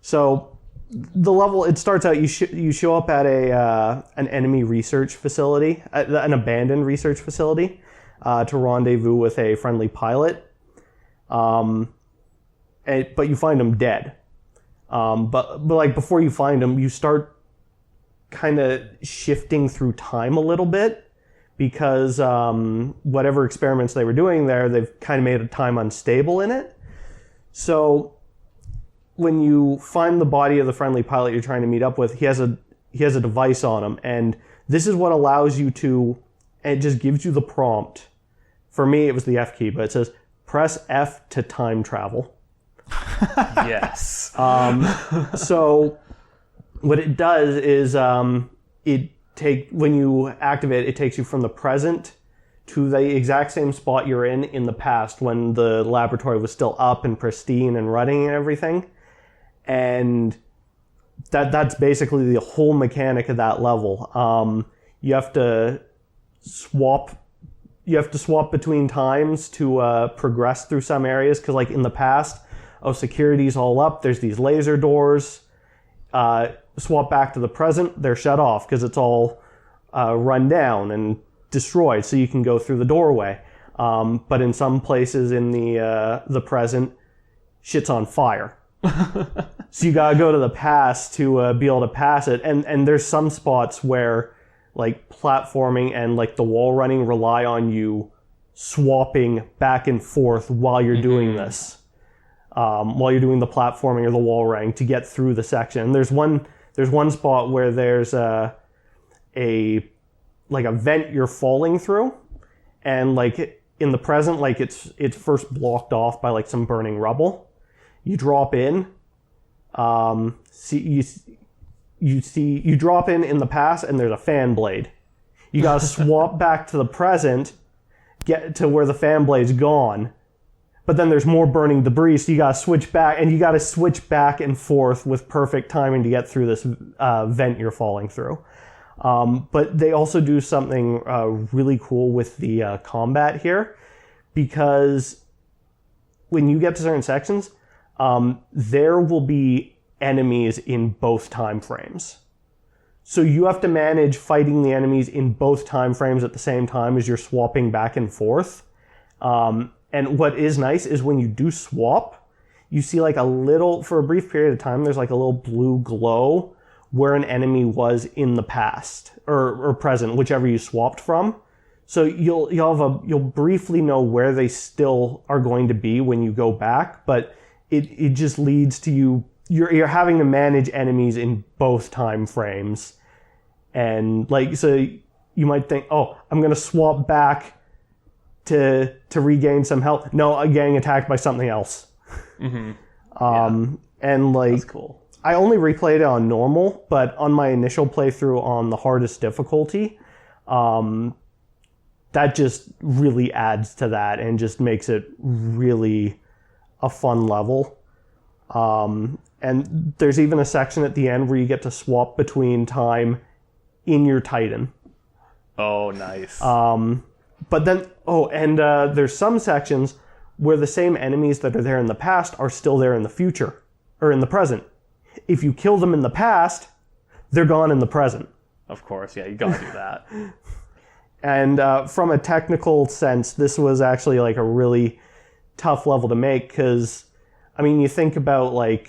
Speaker 3: so the level, it starts out, you show up at an enemy research facility, an abandoned research facility, to rendezvous with a friendly pilot. But you find him dead. But like before you find him, you start kind of shifting through time a little bit because whatever experiments they were doing there, they've kind of made a time unstable in it. So when you find the body of the friendly pilot you're trying to meet up with, he has a device on him, and this is what allows you to, it just gives you the prompt. For me, it was the F key, but it says press F to time travel.
Speaker 1: Yes.
Speaker 3: So what it does is when you activate it, it takes you from the present to the exact same spot you're in the past when the laboratory was still up and pristine and running and everything. And that's basically the whole mechanic of that level. You have to swap between times to progress through some areas, because like in the past, security's all up, there's these laser doors. Swap back to the present, they're shut off because it's all run down and destroyed, so you can go through the doorway. But in some places in the present, shit's on fire. So you gotta go to the past to be able to pass it. And there's some spots where like platforming and like the wall running rely on you swapping back and forth while you're doing this. While you're doing the platforming or the wall running to get through the section. There's one spot where there's a vent you're falling through, and like in the present, like it's first blocked off by like some burning rubble. You drop in, you drop in the past, and there's a fan blade. You gotta swap back to the present, get to where the fan blade's gone. But then there's more burning debris, so you gotta switch back, and you gotta switch back and forth with perfect timing to get through this vent you're falling through. But they also do something really cool with the combat here, because when you get to certain sections, there will be enemies in both time frames. So you have to manage fighting the enemies in both time frames at the same time as you're swapping back and forth. And what is nice is when you do swap, you see like for a brief period of time, there's like a little blue glow where an enemy was in the past or present, whichever you swapped from. So you'll briefly know where they still are going to be when you go back, but it just leads to you you're having to manage enemies in both time frames, and like so you might think, oh, I'm gonna swap back to regain some health. No, I'm getting attacked by something else. And like
Speaker 1: That's cool.
Speaker 3: I only replayed it on normal, but on my initial playthrough on the hardest difficulty, that just really adds to that and just makes it really a fun level. And there's even a section at the end where you get to swap between time in your Titan.
Speaker 1: Oh, nice.
Speaker 3: But then, there's some sections where the same enemies that are there in the past are still there in the future, or in the present. If you kill them in the past, they're gone in the present.
Speaker 1: Of course, yeah, you gotta do that.
Speaker 3: And from a technical sense, this was actually like a really tough level to make because, I mean, you think about like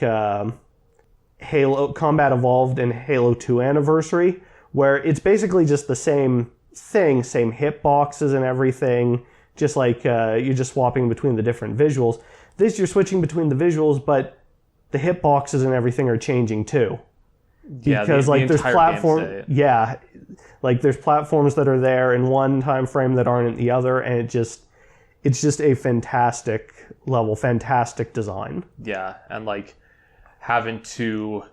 Speaker 3: Halo Combat Evolved and Halo 2 Anniversary, where it's basically just the same thing, same hitboxes and everything, just like you're just swapping between the different visuals. This, you're switching between the visuals, but the hitboxes and everything are changing too. Because like there's there's platforms that are there in one time frame that aren't in the other, and it's just a fantastic level, fantastic design.
Speaker 1: Yeah, and like having to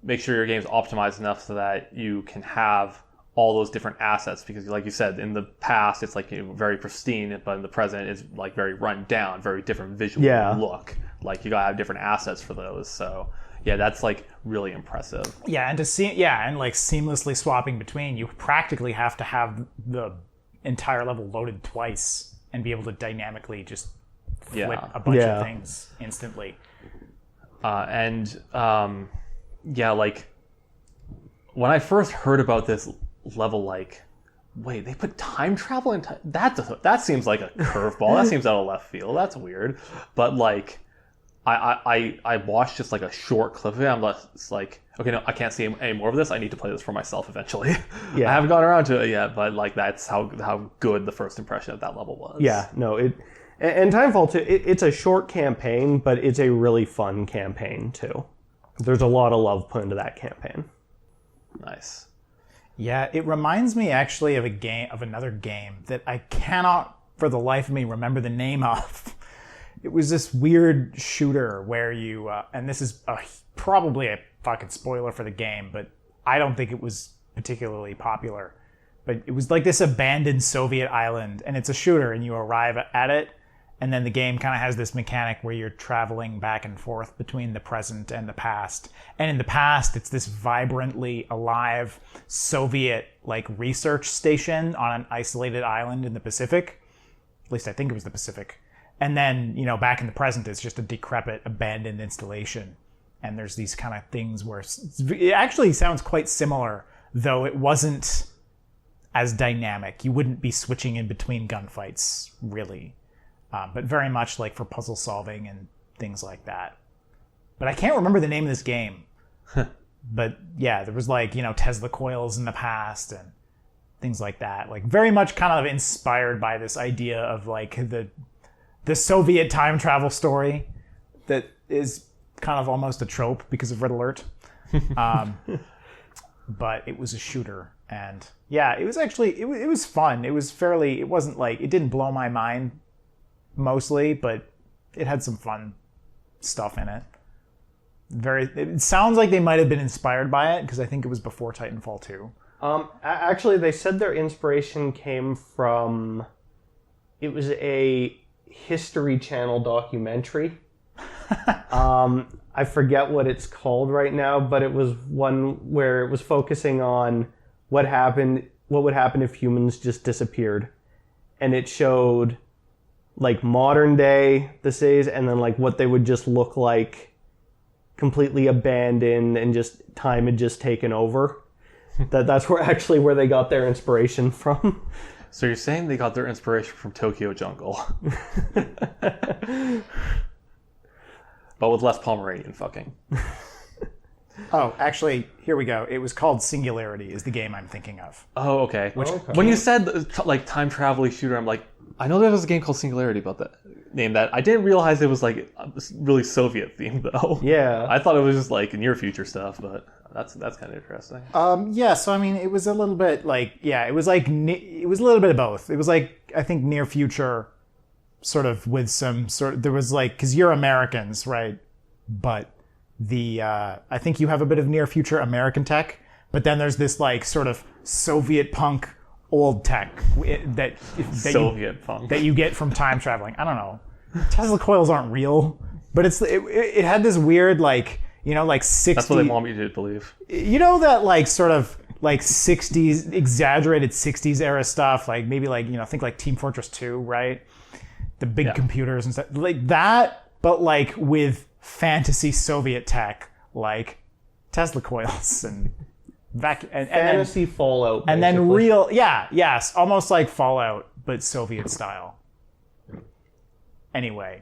Speaker 1: make sure your game's optimized enough so that you can have all those different assets, because like you said, in the past it's like very pristine, but in the present it's like very run down, very different visual look. Like you gotta have different assets for those. So yeah, that's like really impressive.
Speaker 2: Yeah, and and like seamlessly swapping between, you practically have to have the entire level loaded twice and be able to dynamically just flip a bunch of things instantly.
Speaker 1: Like when I first heard about this level, like, wait, they put time travel in time? That seems like a curveball. That seems out of left field. That's weird. But like, I watched just like a short clip of it. I'm just like, okay, no, I can't see any more of this. I need to play this for myself eventually. Yeah. I haven't gotten around to it yet, but like that's how good the first impression of that level was.
Speaker 3: Yeah, no, and Timefall 2, it's a short campaign, but it's a really fun campaign too. There's a lot of love put into that campaign.
Speaker 1: Nice.
Speaker 2: Yeah, it reminds me actually of another game that I cannot for the life of me remember the name of. It was this weird shooter where you, and this is probably a fucking spoiler for the game, but I don't think it was particularly popular. But it was like this abandoned Soviet island, and it's a shooter, and you arrive at it, and then the game kind of has this mechanic where you're traveling back and forth between the present and the past. And in the past, it's this vibrantly alive Soviet like research station on an isolated island in the Pacific. At least I think it was the Pacific. And then, back in the present, it's just a decrepit, abandoned installation. And there's these kind of things where it actually sounds quite similar, though it wasn't as dynamic. You wouldn't be switching in between gunfights, really. But very much like for puzzle solving and things like that. But I can't remember the name of this game. But yeah, there was like, Tesla coils in the past and things like that. Like very much kind of inspired by this idea of like the Soviet time travel story that is kind of almost a trope because of Red Alert. But it was a shooter. And yeah, it was actually, it was fun. It wasn't like, it didn't blow my mind mostly, but it had some fun stuff in it. It sounds like they might have been inspired by it because I think it was before Titanfall 2.
Speaker 3: Actually, they said their inspiration came from, it was a History Channel documentary. I forget what it's called right now, but it was one where it was focusing on what would happen if humans just disappeared. And it showed like modern day the cities, and then like what they would just look like completely abandoned and just time had just taken over. That's where they got their inspiration from.
Speaker 1: So you're saying they got their inspiration from Tokyo Jungle. But with less Pomeranian fucking.
Speaker 2: Oh, actually, here we go. It was called Singularity is the game I'm thinking of.
Speaker 1: Oh, okay. When you said like time travel shooter, I'm like, I know there was a game called Singularity about that name that. I didn't realize it was like really Soviet themed though.
Speaker 3: Yeah.
Speaker 1: I thought it was just like near future stuff, but that's kind of interesting.
Speaker 2: Yeah, so I mean, it was a little bit like, it was like, it was a little bit of both. It was like, I think near future sort of with some sort of, there was like, because you're Americans, right? But I think you have a bit of near future American tech, but then there's this like sort of Soviet punk old tech that you get from time traveling. I don't know. Tesla coils aren't real, but it had this weird like, like 60s.
Speaker 1: That's what they want me to believe.
Speaker 2: That like sort of like 60s, exaggerated 60s era stuff, like maybe like, think like Team Fortress 2, right? The big computers and stuff like that, but like with fantasy Soviet tech, like Tesla coils and
Speaker 3: fantasy Fallout, basically.
Speaker 2: And then real, almost like Fallout, but Soviet style. Anyway,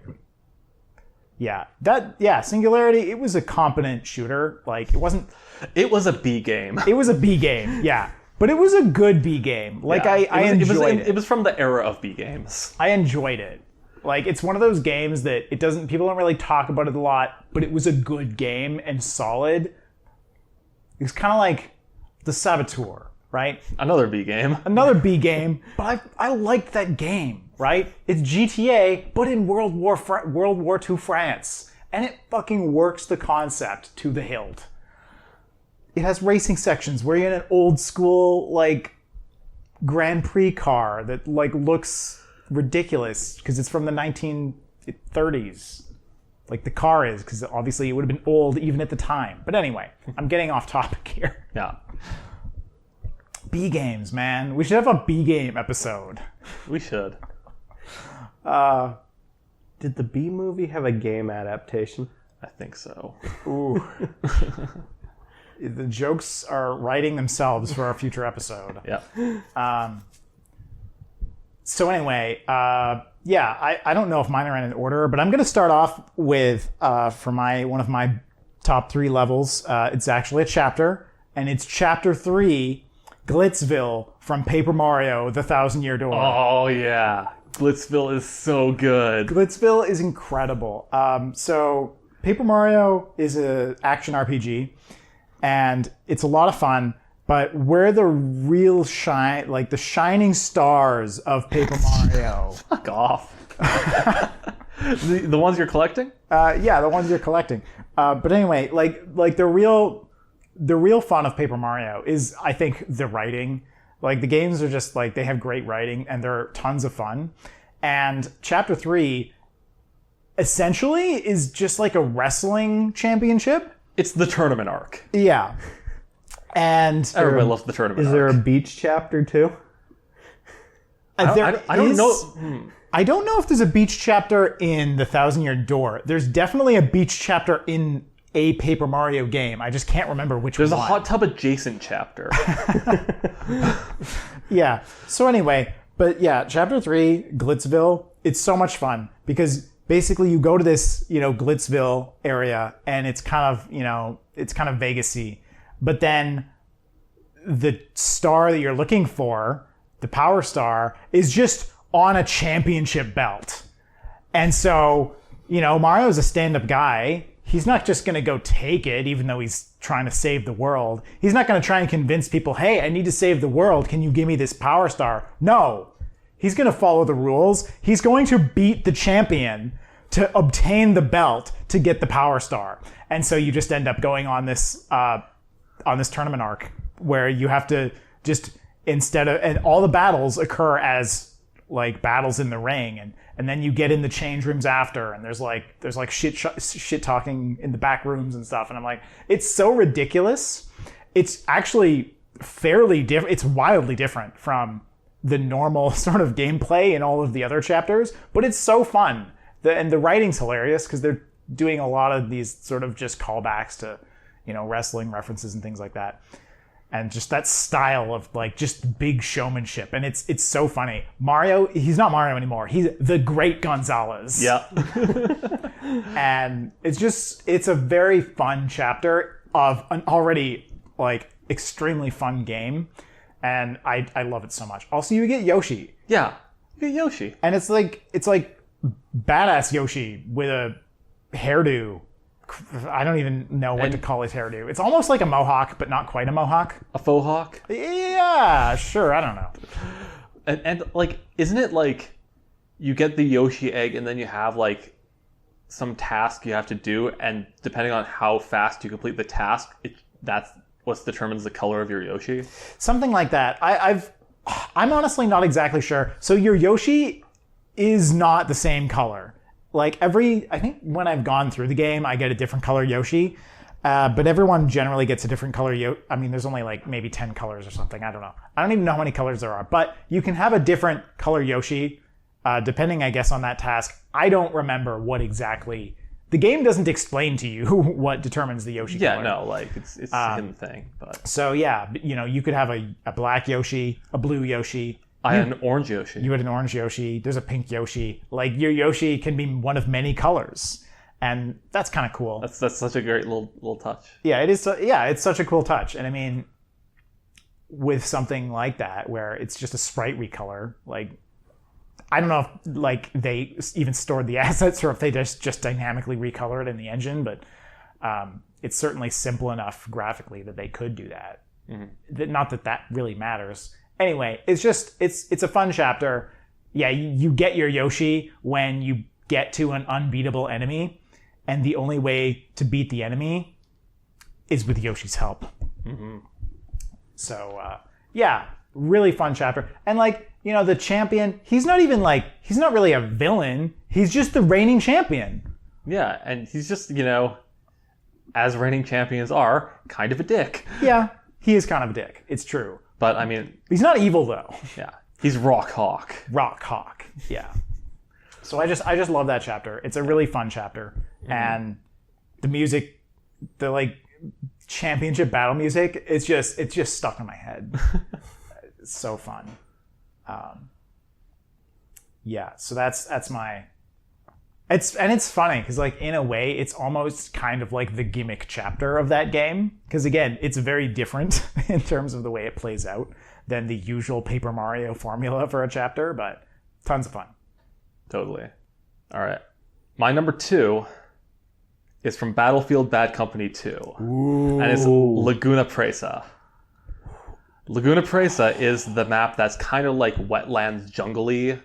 Speaker 2: Singularity. It was a competent shooter. Like it wasn't.
Speaker 1: It was a B game.
Speaker 2: It was a B game. Yeah, but it was a good B game. Like I enjoyed it.
Speaker 1: It was from the era of B games.
Speaker 2: I enjoyed it. Like it's one of those games that people don't really talk about it a lot, but it was a good game and solid. It's kind of like The Saboteur, right?
Speaker 1: Another B game.
Speaker 2: Another B game, but I liked that game, right? It's GTA, but in World War II France, and it fucking works the concept to the hilt. It has racing sections where you're in an old school like Grand Prix car that like looks ridiculous because it's from the 1930s. Like the car is, because obviously it would have been old even at the time. But anyway, I'm getting off topic here.
Speaker 1: Yeah.
Speaker 2: B games, man. We should have a B game episode.
Speaker 1: We should.
Speaker 3: Did the B movie have a game adaptation?
Speaker 1: I think so.
Speaker 2: Ooh. The jokes are writing themselves for our future episode.
Speaker 1: Yeah.
Speaker 2: So anyway, I don't know if mine are in an order, but I'm going to start off with for one of my top 3 levels. It's actually a chapter, and it's Chapter 3, Glitzville from Paper Mario: The Thousand-Year Door.
Speaker 1: Oh yeah, Glitzville is so good.
Speaker 2: Glitzville is incredible. So Paper Mario is an action RPG, and it's a lot of fun. But where the real the shining stars of Paper Mario.
Speaker 1: Fuck off. the ones you're collecting?
Speaker 2: The ones you're collecting. But anyway, like the real fun of Paper Mario is, I think, the writing. Like the games are just like, they have great writing and they're tons of fun. And Chapter 3 essentially is just like a wrestling championship.
Speaker 1: It's the tournament arc.
Speaker 2: Yeah. And
Speaker 1: everybody loves the tournament.
Speaker 3: Is there a beach chapter too?
Speaker 1: I don't know.
Speaker 2: I don't know if there's a beach chapter in the Thousand-Year Door. There's definitely a beach chapter in a Paper Mario game. I just can't remember which one.
Speaker 1: There's a hot tub adjacent chapter.
Speaker 2: Yeah. So anyway, but yeah, Chapter 3, Glitzville, it's so much fun because basically you go to this, Glitzville area and it's kind of Vegas-y. But then the star that you're looking for, the Power Star, is just on a championship belt. And so, Mario's a stand-up guy. He's not just going to go take it, even though he's trying to save the world. He's not going to try and convince people, hey, I need to save the world. Can you give me this Power Star? No. He's going to follow the rules. He's going to beat the champion to obtain the belt to get the Power Star. And so you just end up going on this tournament arc where you have to just and all the battles occur as like battles in the ring, and then you get in the change rooms after, and there's like shit talking in the back rooms and stuff, and I'm like, it's so ridiculous. It's actually fairly different. It's wildly different from the normal sort of gameplay in all of the other chapters, but it's so fun. And the writing's hilarious because they're doing a lot of these sort of just callbacks to wrestling references and things like that. And just that style of like just big showmanship. And it's so funny. Mario, he's not Mario anymore. He's the Great Gonzalez.
Speaker 1: Yeah.
Speaker 2: And it's a very fun chapter of an already like extremely fun game. And I love it so much. Also, you get Yoshi.
Speaker 1: Yeah. You get Yoshi.
Speaker 2: And it's like badass Yoshi with a hairdo. I don't even know what to call his hairdo. It's almost like a mohawk, but not quite a mohawk.
Speaker 1: A faux hawk?
Speaker 2: Yeah, sure. I don't know.
Speaker 1: And like, isn't it like you get the Yoshi egg and then you have like some task you have to do, and depending on how fast you complete the task, that's what determines the color of your Yoshi?
Speaker 2: Something like that. I'm honestly not exactly sure. So your Yoshi is not the same color. Like I think when I've gone through the game, I get a different color Yoshi, but everyone generally gets a different color I mean, there's only like maybe 10 colors or something. I don't know. I don't even know how many colors there are, but you can have a different color Yoshi, depending, I guess, on that task. I don't remember what exactly. The game doesn't explain to you what determines the Yoshi color.
Speaker 1: Yeah, no, like it's a hidden thing. But
Speaker 2: So yeah, you could have a black Yoshi, a blue Yoshi.
Speaker 1: I had an orange Yoshi.
Speaker 2: You had an orange Yoshi. There's a pink Yoshi. Like, your Yoshi can be one of many colors, and that's kind of cool.
Speaker 1: That's such a great little touch.
Speaker 2: Yeah, it is. It's such a cool touch. And I mean, with something like that, where it's just a sprite recolor, like, I don't know if like they even stored the assets or if they just dynamically recolor it in the engine, but it's certainly simple enough graphically that they could do that. Mm-hmm. Not that really matters. Anyway, it's a fun chapter. Yeah, you get your Yoshi when you get to an unbeatable enemy, and the only way to beat the enemy is with Yoshi's help. Mm-hmm. So, yeah, really fun chapter. And like, the champion, he's not really a villain. He's just the reigning champion.
Speaker 1: Yeah, and he's just, as reigning champions are, kind of a dick.
Speaker 2: Yeah, he is kind of a dick. It's true.
Speaker 1: But I mean,
Speaker 2: he's not evil though.
Speaker 1: Yeah, he's Rock Hawk.
Speaker 2: Rock Hawk. Yeah. So I just love that chapter. It's a really fun chapter, and the music, the like championship battle music, it's just stuck in my head. It's so fun. Yeah. So that's my. It's funny because like in a way it's almost kind of like the gimmick chapter of that game, because again it's very different in terms of the way it plays out than the usual Paper Mario formula for a chapter, but tons of fun.
Speaker 1: Totally. All right, my number 2 is from Battlefield Bad Company 2.
Speaker 2: Ooh.
Speaker 1: And it's Laguna Presa. Laguna Presa is the map that's kind of like wetlands jungle-y.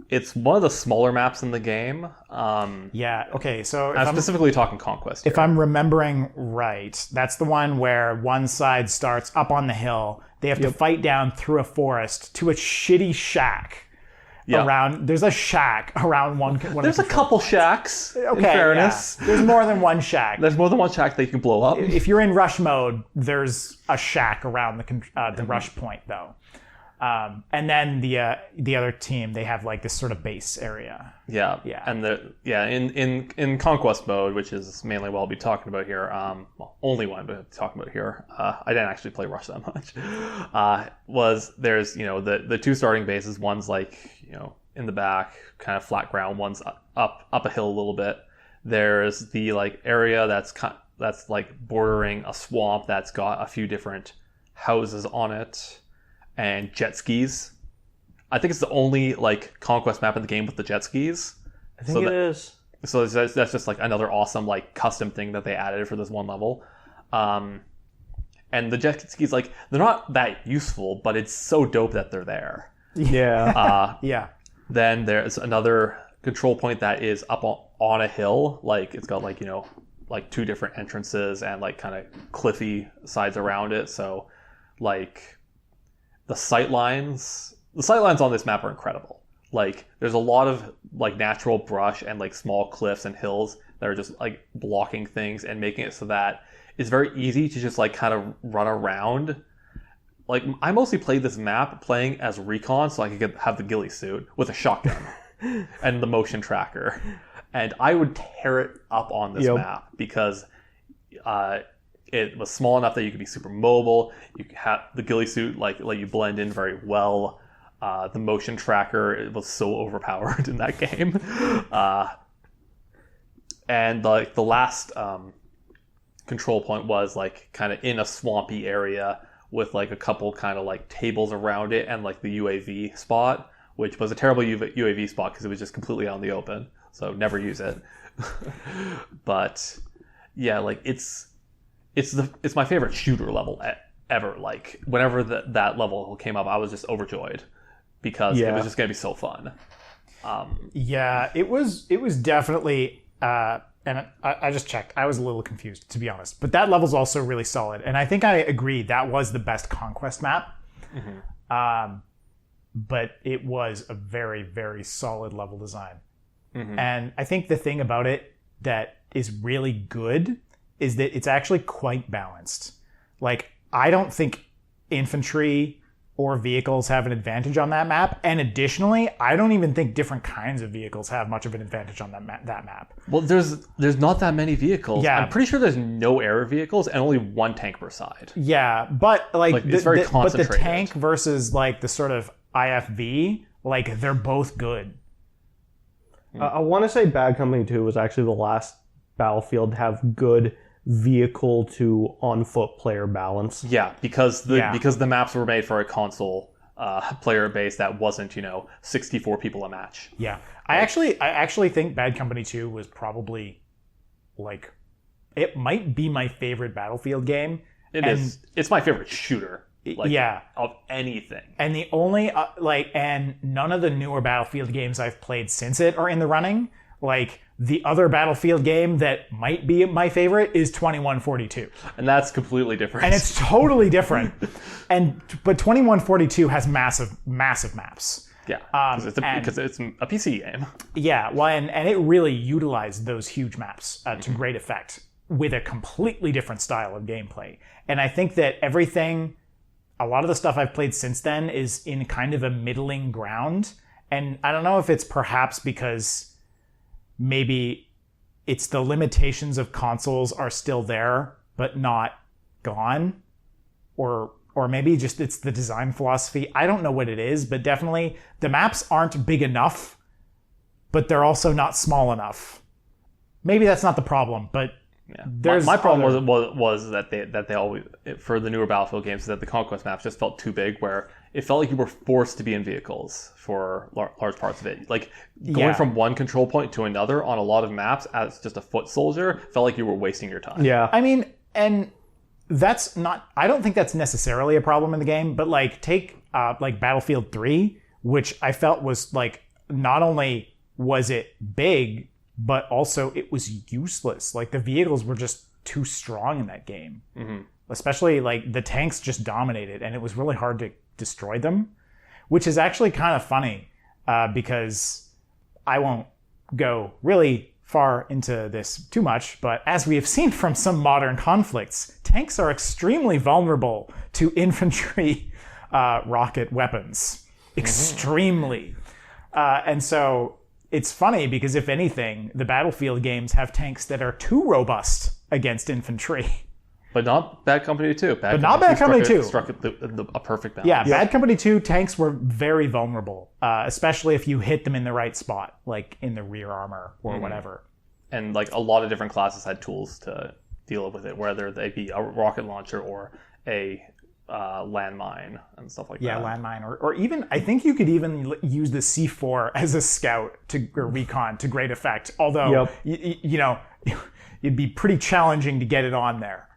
Speaker 1: It's one of the smaller maps in the game.
Speaker 2: Yeah, okay, so...
Speaker 1: I'm specifically talking Conquest here.
Speaker 2: If I'm remembering right, that's the one where one side starts up on the hill. They have to fight down through a forest to a shitty shack. Around. There's a shack around one
Speaker 1: There's a couple shacks, in fairness.
Speaker 2: Yeah. There's more than one shack.
Speaker 1: There's more than one shack that you can blow up.
Speaker 2: If you're in rush mode, there's a shack around the rush point, though. And then the other team, they have like this sort of base area.
Speaker 1: Yeah. And in Conquest mode, which is mainly what I'll be talking about here, only one I'm talking about here. I didn't actually play Rush that much. There's the two starting bases. One's like in the back, kind of flat ground. One's up a hill a little bit. There's the like area that's like bordering a swamp that's got a few different houses on it. And jet skis. I think it's the only like Conquest map in the game with the jet skis.
Speaker 3: I think it is.
Speaker 1: So that's just like another awesome like custom thing that they added for this one level. And the jet skis, like, they're not that useful, but it's so dope that they're there.
Speaker 3: Yeah.
Speaker 2: Yeah.
Speaker 1: Then there's another control point that is up on a hill. Like it's got like like two different entrances and like kind of cliffy sides around it. So like. The sightlines on this map are incredible. Like, there's a lot of like natural brush and like small cliffs and hills that are just like blocking things and making it so that it's very easy to just like kind of run around. Like, I mostly played this map playing as Recon so I could have the ghillie suit with a shotgun and the motion tracker. And I would tear it up on this map because it was small enough that you could be super mobile. You could have the ghillie suit let you blend in very well. The motion tracker, it was so overpowered in that game. And like the last control point was like kind of in a swampy area with like a couple kind of like tables around it and like the UAV spot, which was a terrible UAV spot because it was just completely out in the open. So never use it. But yeah, like it's my favorite shooter level ever. Like whenever that level came up, I was just overjoyed because it was just gonna be so fun.
Speaker 2: Yeah, it was definitely, and I just checked. I was a little confused, to be honest. But that level's also really solid, and I think I agree that was the best Conquest map. But it was a very, very solid level design. And I think the thing about it that is really good is that it's actually quite balanced. Like, I don't think infantry or vehicles have an advantage on that map. And additionally, I don't even think different kinds of vehicles have much of an advantage on that map.
Speaker 1: Well, there's not that many vehicles.
Speaker 2: Yeah.
Speaker 1: I'm pretty sure there's no air vehicles and only one tank per side.
Speaker 2: Yeah, but
Speaker 1: It's very
Speaker 2: but the
Speaker 1: concentrated.
Speaker 2: tank versus like the sort of IFV, like they're both good.
Speaker 3: I want to say Bad Company 2 was actually the last Battlefield to have good vehicle to on-foot player balance.
Speaker 1: Yeah, because the maps were made for a console player base that wasn't 64 people a match.
Speaker 2: Yeah, I actually think Bad Company 2 was probably like it might be my favorite Battlefield game.
Speaker 1: It is. It's my favorite shooter. Of anything.
Speaker 2: And the only and none of the newer Battlefield games I've played since it are in the running. Like the other Battlefield game that might be my favorite is 2142.
Speaker 1: And that's completely different.
Speaker 2: And it's totally different. But 2142 has massive maps.
Speaker 1: Yeah, because it's a PC game.
Speaker 2: Yeah, well, and it really utilized those huge maps to great effect with a completely different style of gameplay. And I think that a lot of the stuff I've played since then is in kind of a middling ground. And I don't know if it's perhaps because maybe it's the limitations of consoles are still there, but not gone. Or maybe just it's the design philosophy. I don't know what it is, but definitely the maps aren't big enough, but they're also not small enough. Maybe that's not the problem, but
Speaker 1: yeah. My problem was that they always, for the newer Battlefield games, is that the Conquest maps just felt too big, where it felt like you were forced to be in vehicles for large parts of it. Like going from one control point to another on a lot of maps as just a foot soldier felt like you were wasting your time.
Speaker 3: Yeah.
Speaker 2: I mean, and that's not, I don't think that's necessarily a problem in the game, but like take like Battlefield 3, which I felt was like, not only was it big, but also it was useless. Like the vehicles were just too strong in that game. Especially like the tanks just dominated and it was really hard to destroy them, which is actually kind of funny because I won't go really far into this too much, but as we have seen from some modern conflicts, tanks are extremely vulnerable to infantry rocket weapons. Extremely. And so it's funny because if anything, the Battlefield games have tanks that are too robust against infantry.
Speaker 1: But not Bad Company 2.
Speaker 2: Not Bad Company 2.
Speaker 1: Struck a perfect balance.
Speaker 2: Yeah, Bad Company 2 tanks were very vulnerable, especially if you hit them in the right spot, like in the rear armor or whatever.
Speaker 1: And like a lot of different classes had tools to deal with it, whether they be a rocket launcher or a landmine and stuff like that.
Speaker 2: Yeah, landmine, or even I think you could even use the C4 as a scout or recon to great effect. Although it'd be pretty challenging to get it on there.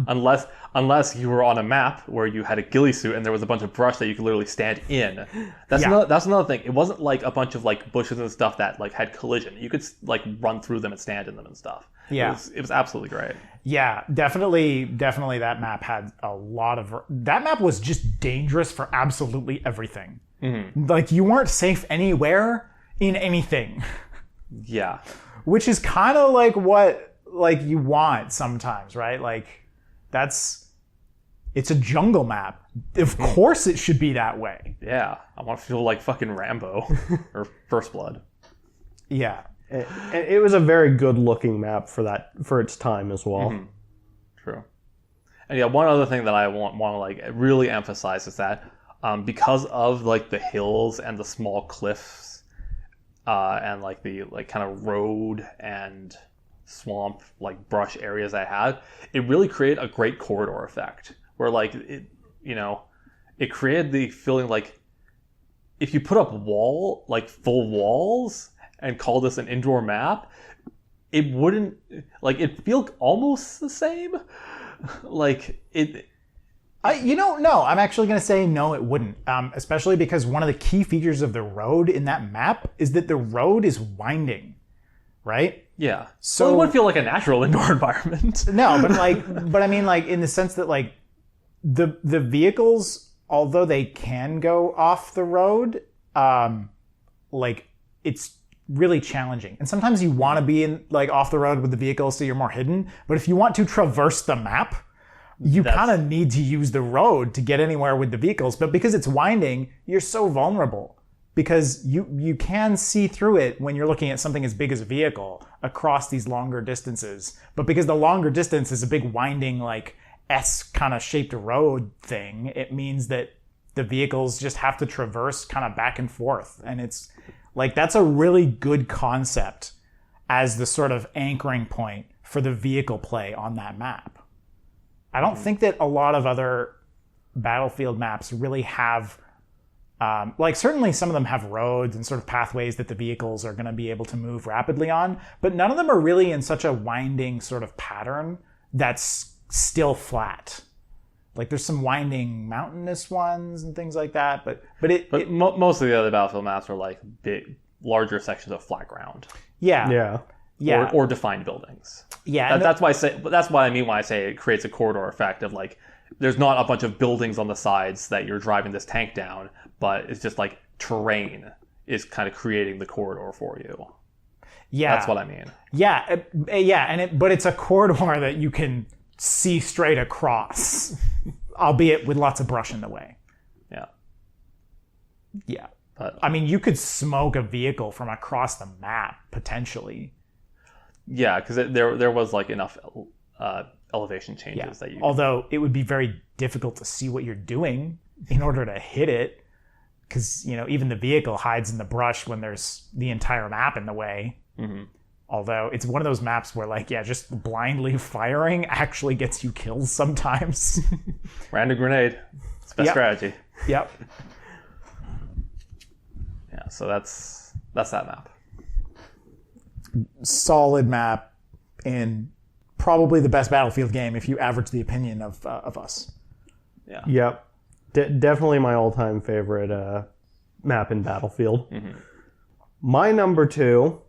Speaker 1: Unless you were on a map where you had a ghillie suit and there was a bunch of brush that you could literally stand in. That's another thing. It wasn't like a bunch of like bushes and stuff that like had collision. You could like run through them and stand in them and stuff.
Speaker 2: Yeah,
Speaker 1: it was absolutely great.
Speaker 2: Yeah, definitely that map had a lot of... That map was just dangerous for absolutely everything. Like, you weren't safe anywhere in anything.
Speaker 1: Yeah.
Speaker 2: Which is kind of like what like you want sometimes, right? Like, it's a jungle map. Of course it should be that way.
Speaker 1: Yeah, I want to feel like fucking Rambo or First Blood.
Speaker 2: Yeah.
Speaker 3: It was a very good looking map for its time as well.
Speaker 1: True. And yeah, one other thing that I want to like really emphasize is that because of like the hills and the small cliffs and like the like kind of road and swamp like brush areas I had, it really created a great corridor effect where like it created the feeling like if you put up full walls and call this an indoor map, it wouldn't it feel almost the same. Like it.
Speaker 2: No, I'm actually going to say no, it wouldn't. Especially because one of the key features of the road in that map is that the road is winding, right?
Speaker 1: Yeah.
Speaker 2: So
Speaker 1: it would feel like a natural indoor environment.
Speaker 2: No, but I mean, in the sense that the vehicles, although they can go off the road, it's really challenging. And sometimes you want to be in off the road with the vehicles so you're more hidden. But if you want to traverse the map, you kind of need to use the road to get anywhere with the vehicles. But because it's winding, you're so vulnerable. Because you can see through it when you're looking at something as big as a vehicle across these longer distances. But because the longer distance is a big winding, S kind of shaped road thing, it means that the vehicles just have to traverse kind of back and forth. And it's that's a really good concept as the sort of anchoring point for the vehicle play on that map. I don't think that a lot of other Battlefield maps really have, certainly some of them have roads and sort of pathways that the vehicles are going to be able to move rapidly on, but none of them are really in such a winding sort of pattern that's still flat. There's some winding mountainous ones and things like that, but
Speaker 1: most of the other Battlefield maps are big, larger sections of flat ground.
Speaker 2: Yeah.
Speaker 1: Or defined buildings.
Speaker 2: Yeah.
Speaker 1: That's why I mean when I say it creates a corridor effect of there's not a bunch of buildings on the sides that you're driving this tank down, but it's just terrain is kind of creating the corridor for you.
Speaker 2: Yeah.
Speaker 1: That's what I mean.
Speaker 2: Yeah. But it's a corridor that you can see straight across, albeit with lots of brush in the way.
Speaker 1: Yeah.
Speaker 2: Yeah. But I mean, you could smoke a vehicle from across the map potentially.
Speaker 1: Yeah, because there was enough elevation changes that you.
Speaker 2: Although it would be very difficult to see what you're doing in order to hit it, because even the vehicle hides in the brush when there's the entire map in the way. Mm-hmm. Although it's one of those maps where just blindly firing actually gets you kills sometimes.
Speaker 1: Random grenade. It's the best strategy.
Speaker 2: Yep.
Speaker 1: Yeah, so that's that map.
Speaker 2: Solid map and probably the best Battlefield game if you average the opinion of us.
Speaker 1: Yeah.
Speaker 3: Yep. Definitely my all-time favorite map in Battlefield. Mm-hmm. My number 2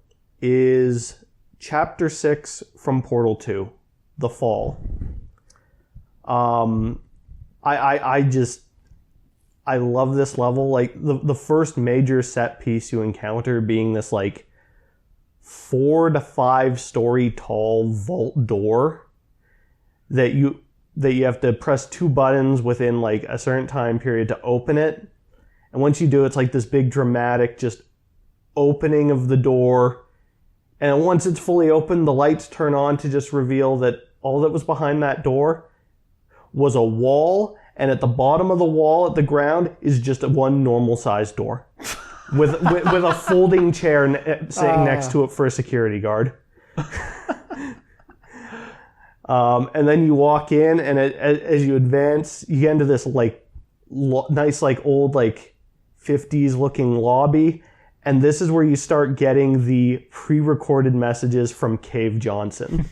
Speaker 3: is Chapter 6 from Portal 2, The Fall. I love this level. The first major set piece you encounter being this 4 to 5 story tall vault door that you have to press 2 buttons within a certain time period to open it. And once you do, it's this big dramatic just opening of the door. And once it's fully open, the lights turn on to just reveal that all that was behind that door was a wall. And at the bottom of the wall at the ground is just one normal sized door. With a folding chair sitting next to it for a security guard. And then you walk in, and as you advance, you get into this nice old 50s looking lobby, and this is where you start getting the pre-recorded messages from Cave Johnson,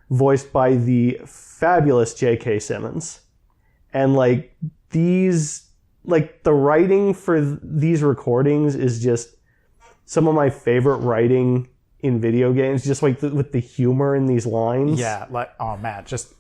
Speaker 3: voiced by the fabulous J.K. Simmons, and these. The writing for these recordings is just some of my favorite writing in video games, just with the humor in these lines.
Speaker 2: Yeah, oh man, just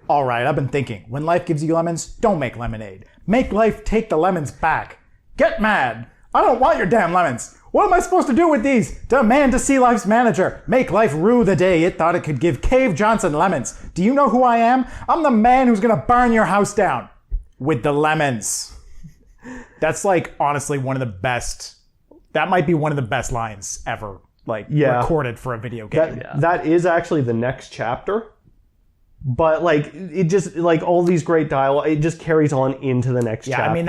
Speaker 2: all right, I've been thinking, when life gives you lemons, don't make lemonade. Make life take the lemons back. Get mad. I don't want your damn lemons. What am I supposed to do with these? Demand to see life's manager. Make life rue the day it thought it could give Cave Johnson lemons. Do you know who I am? I'm the man who's gonna burn your house down. With the lemons. That's honestly one of the best. That might be one of the best lines ever, recorded for a video game.
Speaker 3: That is actually the next chapter. But it just all these great dialogue, it just carries on into the next chapter.
Speaker 2: I mean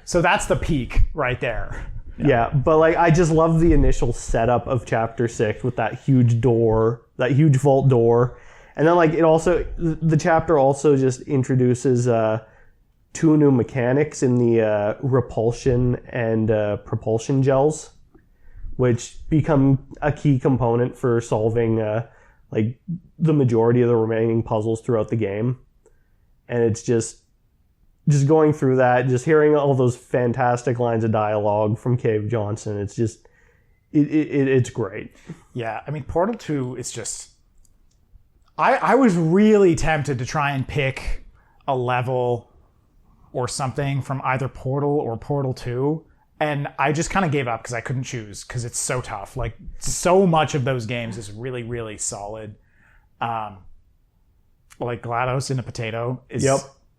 Speaker 2: so that's the peak right there.
Speaker 3: Yeah, but I just love the initial setup of Chapter 6 with that huge door, that huge vault door. And then like the chapter also just introduces 2 new mechanics in the repulsion and propulsion gels, which become a key component for solving like the majority of the remaining puzzles throughout the game. And it's just going through that, just hearing all those fantastic lines of dialogue from Cave Johnson. It's just it's great.
Speaker 2: Yeah, I mean, Portal 2 is just... I was really tempted to try and pick a level or something from either Portal or Portal 2, and I just kind of gave up because I couldn't choose because it's so tough. Like, so much of those games is really, really solid. Like GLaDOS in a Potato is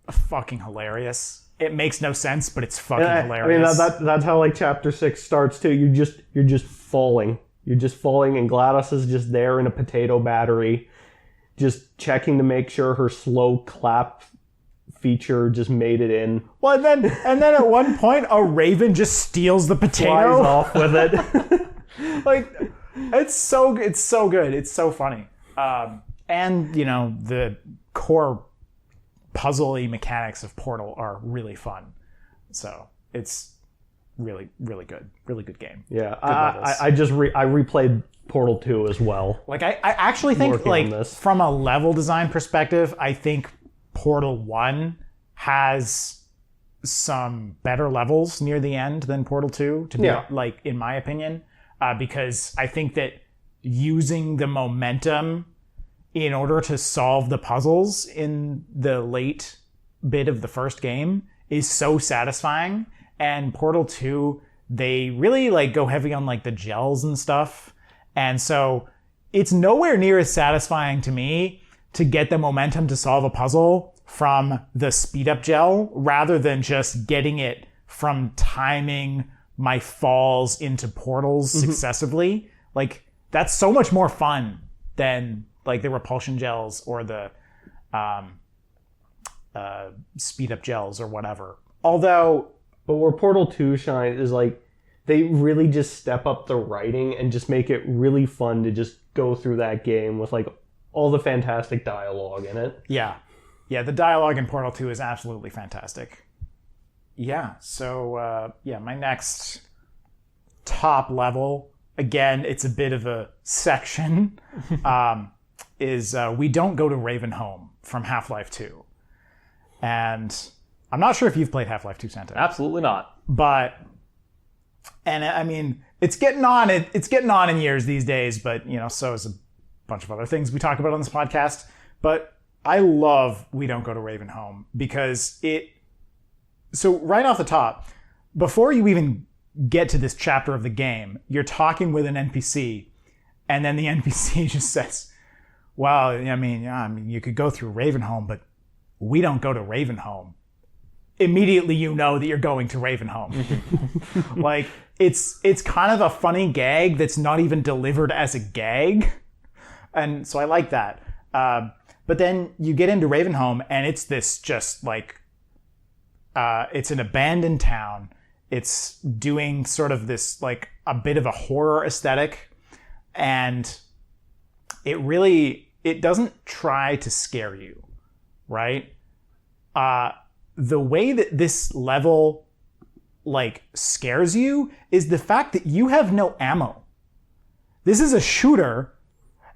Speaker 2: fucking hilarious. It makes no sense, but it's fucking hilarious.
Speaker 3: I mean, that's how like Chapter 6 starts too. You're just falling. You're just falling, and GLaDOS is just there in a potato battery, just checking to make sure her slow clap feature just made it in.
Speaker 2: Well, and then at one point, a raven just steals the potato.
Speaker 3: Flies off with it.
Speaker 2: Like, it's so good. It's so funny. And, you know, the core puzzle-y mechanics of Portal are really fun. So it's really, really good. Really good game.
Speaker 3: Yeah, I replayed Portal 2 as well.
Speaker 2: Like, I actually think, like, from a level design perspective, I think Portal 1 has some better levels near the end than Portal 2, to be like, in my opinion, because I think that using the momentum in order to solve the puzzles in the late bit of the first game is so satisfying. And Portal 2, they really like go heavy on like the gels and stuff. And so it's nowhere near as satisfying to me to get the momentum to solve a puzzle from the speed up gel rather than just getting it from timing my falls into portals successively. Like, that's so much more fun than like the repulsion gels or the speed up gels or whatever. Although,
Speaker 3: but where Portal 2 shines is like they really just step up the writing and just make it really fun to just go through that game with like all the fantastic dialogue in it.
Speaker 2: Yeah, the dialogue in Portal 2 is absolutely fantastic. Yeah, so my next top level, again, it's a bit of a section, is We Don't Go to Ravenholm from Half-Life 2. And I'm not sure if you've played Half-Life 2, Santa.
Speaker 1: Absolutely not.
Speaker 2: But, and I mean, it's getting on in years these days, but, you know, so is a bunch of other things we talk about on this podcast. But I love We Don't Go to Ravenholm because so right off the top, before you even get to this chapter of the game, you're talking with an NPC, and then the NPC just says, well, I mean, you could go through Ravenholm, but we don't go to Ravenholm. Immediately you know that you're going to Ravenholm. Like, it's kind of a funny gag that's not even delivered as a gag. And so I like that. But then you get into Ravenholm, and it's this just like, it's an abandoned town. It's doing sort of this, like, a bit of a horror aesthetic. And it doesn't try to scare you, right? The way that this level, like, scares you is the fact that you have no ammo. This is a shooter,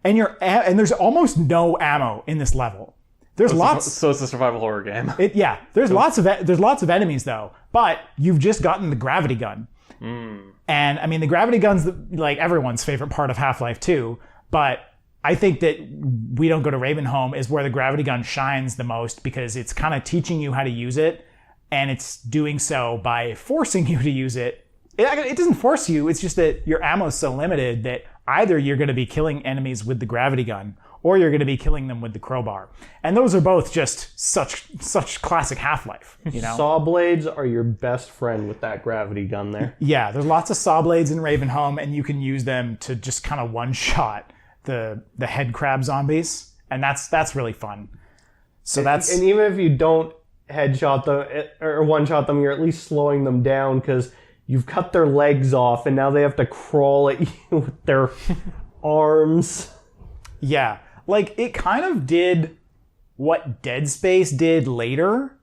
Speaker 2: and there's almost no ammo in this level. There's lots.
Speaker 1: So it's a survival horror game.
Speaker 2: There's lots of enemies though, but you've just gotten the gravity gun. And I mean, the gravity gun's like everyone's favorite part of Half-Life 2, but I think that We Don't Go to Ravenholm is where the gravity gun shines the most because it's kind of teaching you how to use it, and it's doing so by forcing you to use it. It doesn't force you, it's just that your ammo is so limited that either you're going to be killing enemies with the gravity gun or you're going to be killing them with the crowbar. And those are both just such classic Half-Life, you know?
Speaker 3: Saw blades are your best friend with that gravity gun there.
Speaker 2: Yeah, there's lots of saw blades in Ravenholm, and you can use them to just kind of one-shot the head crab zombies, and that's really fun. So
Speaker 3: and even if you don't headshot them or one-shot them, you're at least slowing them down because you've cut their legs off, and now they have to crawl at you with their arms.
Speaker 2: Yeah. Like, it kind of did what Dead Space did later,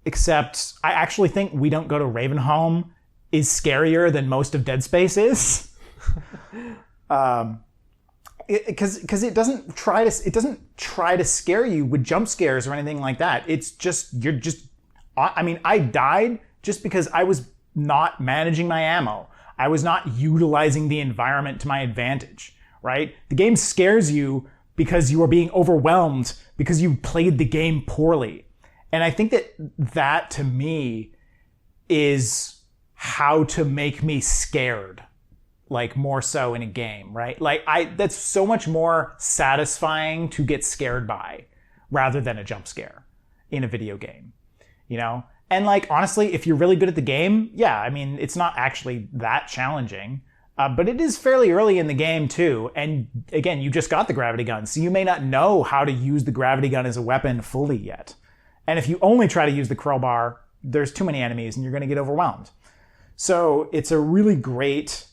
Speaker 2: except I actually think We Don't Go to Ravenholm is scarier than most of Dead Space is. Because it doesn't try to scare you with jump scares or anything like that. It's just I died just because I was not managing my ammo. I was not utilizing the environment to my advantage, right? The game scares you because you are being overwhelmed because you played the game poorly. And I think that to me is how to make me scared, like more so in a game, right? Like that's so much more satisfying to get scared by rather than a jump scare in a video game, you know? And like, honestly, if you're really good at the game, yeah, I mean, it's not actually that challenging, but it is fairly early in the game too. And again, you just got the gravity gun, so you may not know how to use the gravity gun as a weapon fully yet. And if you only try to use the crowbar, there's too many enemies and you're going to get overwhelmed. So it's a really great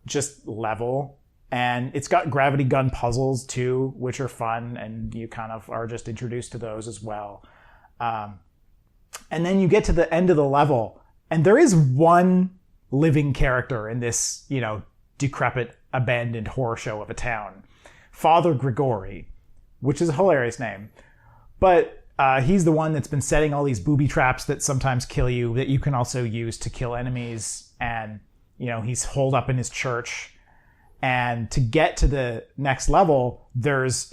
Speaker 2: just level. And it's got gravity gun puzzles too, which are fun. And you kind of are just introduced to those as well. And then you get to the end of the level, and there is one living character in this, you know, decrepit, abandoned horror show of a town. Father Grigori, which is a hilarious name. But he's the one that's been setting all these booby traps that sometimes kill you, that you can also use to kill enemies. And, you know, he's holed up in his church. And to get to the next level, there's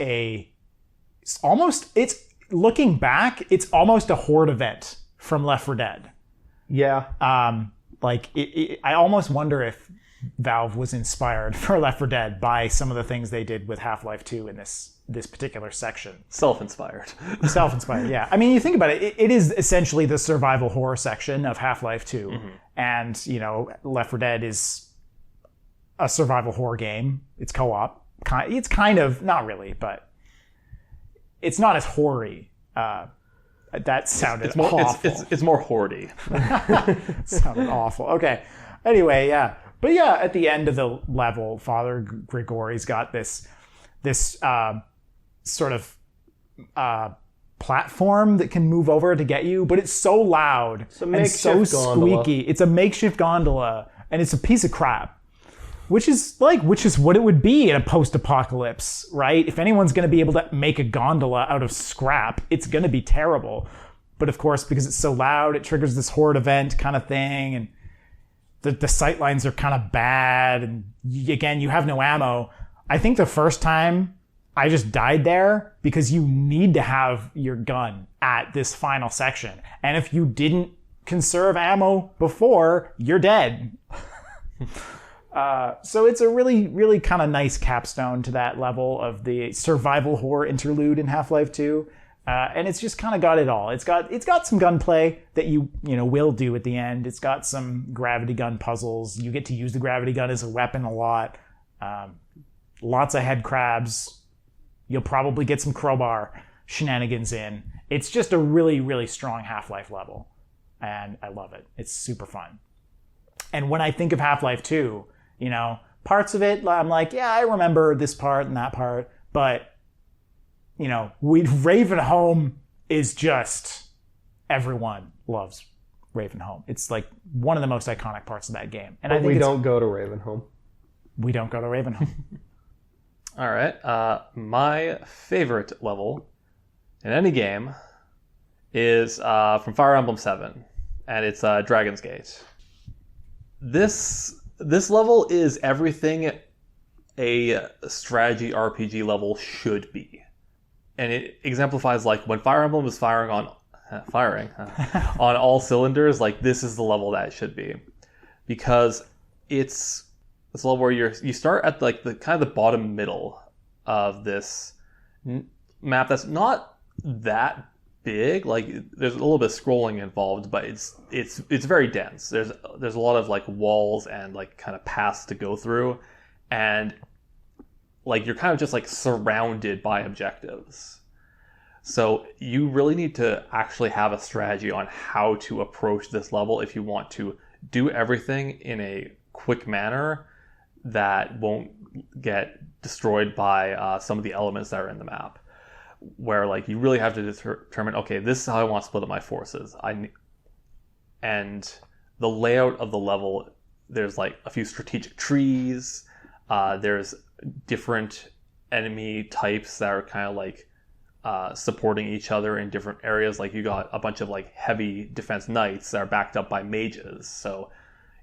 Speaker 2: looking back, it's almost a horde event from Left 4 Dead.
Speaker 3: Yeah.
Speaker 2: I almost wonder if Valve was inspired for Left 4 Dead by some of the things they did with Half-Life 2 in this particular section.
Speaker 1: Self-inspired.
Speaker 2: Self-inspired, yeah. I mean, you think about it, it is essentially the survival horror section of Half-Life 2. Mm-hmm. And, you know, Left 4 Dead is a survival horror game. It's co-op. It's kind of, not really, but it's not as hoary. That sounded awful.
Speaker 1: It's more hoardy.
Speaker 2: Sounded awful. Okay. Anyway, yeah. But yeah, at the end of the level, Father Grigori's got this sort of platform that can move over to get you, but it's so loud and so squeaky. It's a makeshift gondola, and it's a piece of crap. Which is what it would be in a post-apocalypse, right? If anyone's going to be able to make a gondola out of scrap, it's going to be terrible. But of course, because it's so loud, it triggers this horde event kind of thing, and the sight lines are kind of bad, and again, you have no ammo. I think the first time I just died there because you need to have your gun at this final section. And if you didn't conserve ammo before, you're dead. So it's a really, really kind of nice capstone to that level of the survival horror interlude in Half-Life 2. And it's just kind of got it all. It's got some gunplay that you will do at the end. It's got some gravity gun puzzles. You get to use the gravity gun as a weapon a lot. Lots of head crabs. You'll probably get some crowbar shenanigans in. It's just a really, really strong Half-Life level. And I love it. It's super fun. And when I think of Half-Life 2, parts of it, I'm like, yeah, I remember this part and that part. But, Ravenholm is just, everyone loves Ravenholm. It's like one of the most iconic parts of that game. And
Speaker 3: but we don't go to Ravenholm.
Speaker 2: We don't go to Ravenholm.
Speaker 1: All right. My favorite level in any game is from Fire Emblem 7, and it's Dragon's Gate. This level is everything a strategy RPG level should be. And it exemplifies like when Fire Emblem is firing on all cylinders, like this is the level that it should be. Because it's this level where you start at like the kind of the bottom middle of this map that's not that big. Like there's a little bit of scrolling involved, but it's very dense. There's a lot of like walls and like kind of paths to go through, and like you're kind of just like surrounded by objectives. So you really need to actually have a strategy on how to approach this level if you want to do everything in a quick manner that won't get destroyed by some of the elements that are in the map. Where like you really have to determine, okay, this is how I want to split up my forces. And the layout of the level, there's like a few strategic trees. There's different enemy types that are kind of like supporting each other in different areas. Like you got a bunch of like heavy defense knights that are backed up by mages. So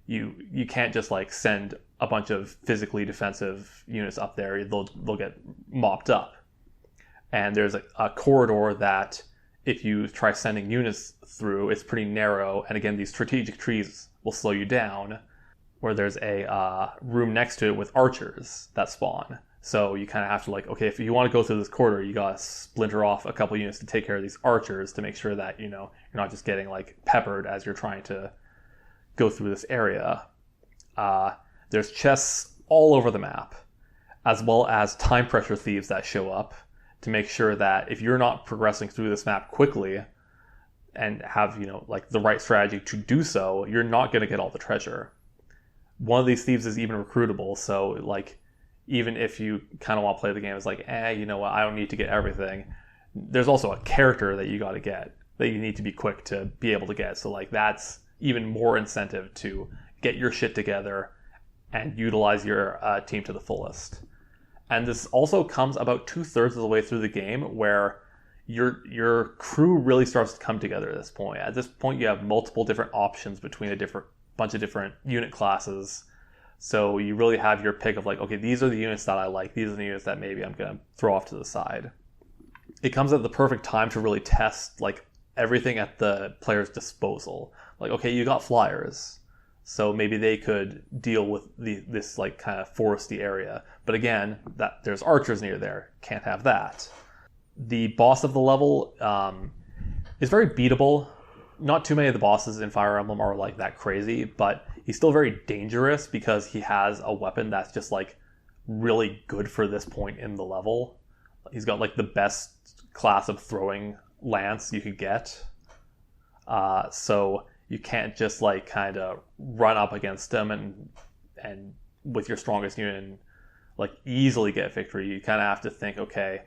Speaker 1: you can't just like send a bunch of physically defensive units up there. They'll get mopped up. And there's a corridor that if you try sending units through, it's pretty narrow. And again, these strategic trees will slow you down. Where there's a room next to it with archers that spawn. So you kind of have to like, okay, if you want to go through this corridor, you got to splinter off a couple units to take care of these archers to make sure that, you know, you're not just getting like peppered as you're trying to go through this area. There's chests all over the map, as well as time pressure thieves that show up to make sure that if you're not progressing through this map quickly and have, you know, like the right strategy to do so, you're not going to get all the treasure. One of these thieves is even recruitable, so like even if you kind of want to play the game, it's like, you know what, I don't need to get everything. There's also a character that you got to get that you need to be quick to be able to get. So like that's even more incentive to get your shit together and utilize your team to the fullest. And this also comes about 2/3 of the way through the game, where your crew really starts to come together at this point. At this point, you have multiple different options between a bunch of different unit classes. So you really have your pick of like, okay, these are the units that I like. These are the units that maybe I'm going to throw off to the side. It comes at the perfect time to really test like everything at the player's disposal. Like, okay, you got flyers, so maybe they could deal with this like kind of foresty area. But again, that there's archers near there. Can't have that. The boss of the level is very beatable. Not too many of the bosses in Fire Emblem are like that crazy, but he's still very dangerous because he has a weapon that's just like really good for this point in the level. He's got like the best class of throwing lance you could get. So you can't just like kind of run up against him and with your strongest unit and like easily get victory. You kind of have to think, okay,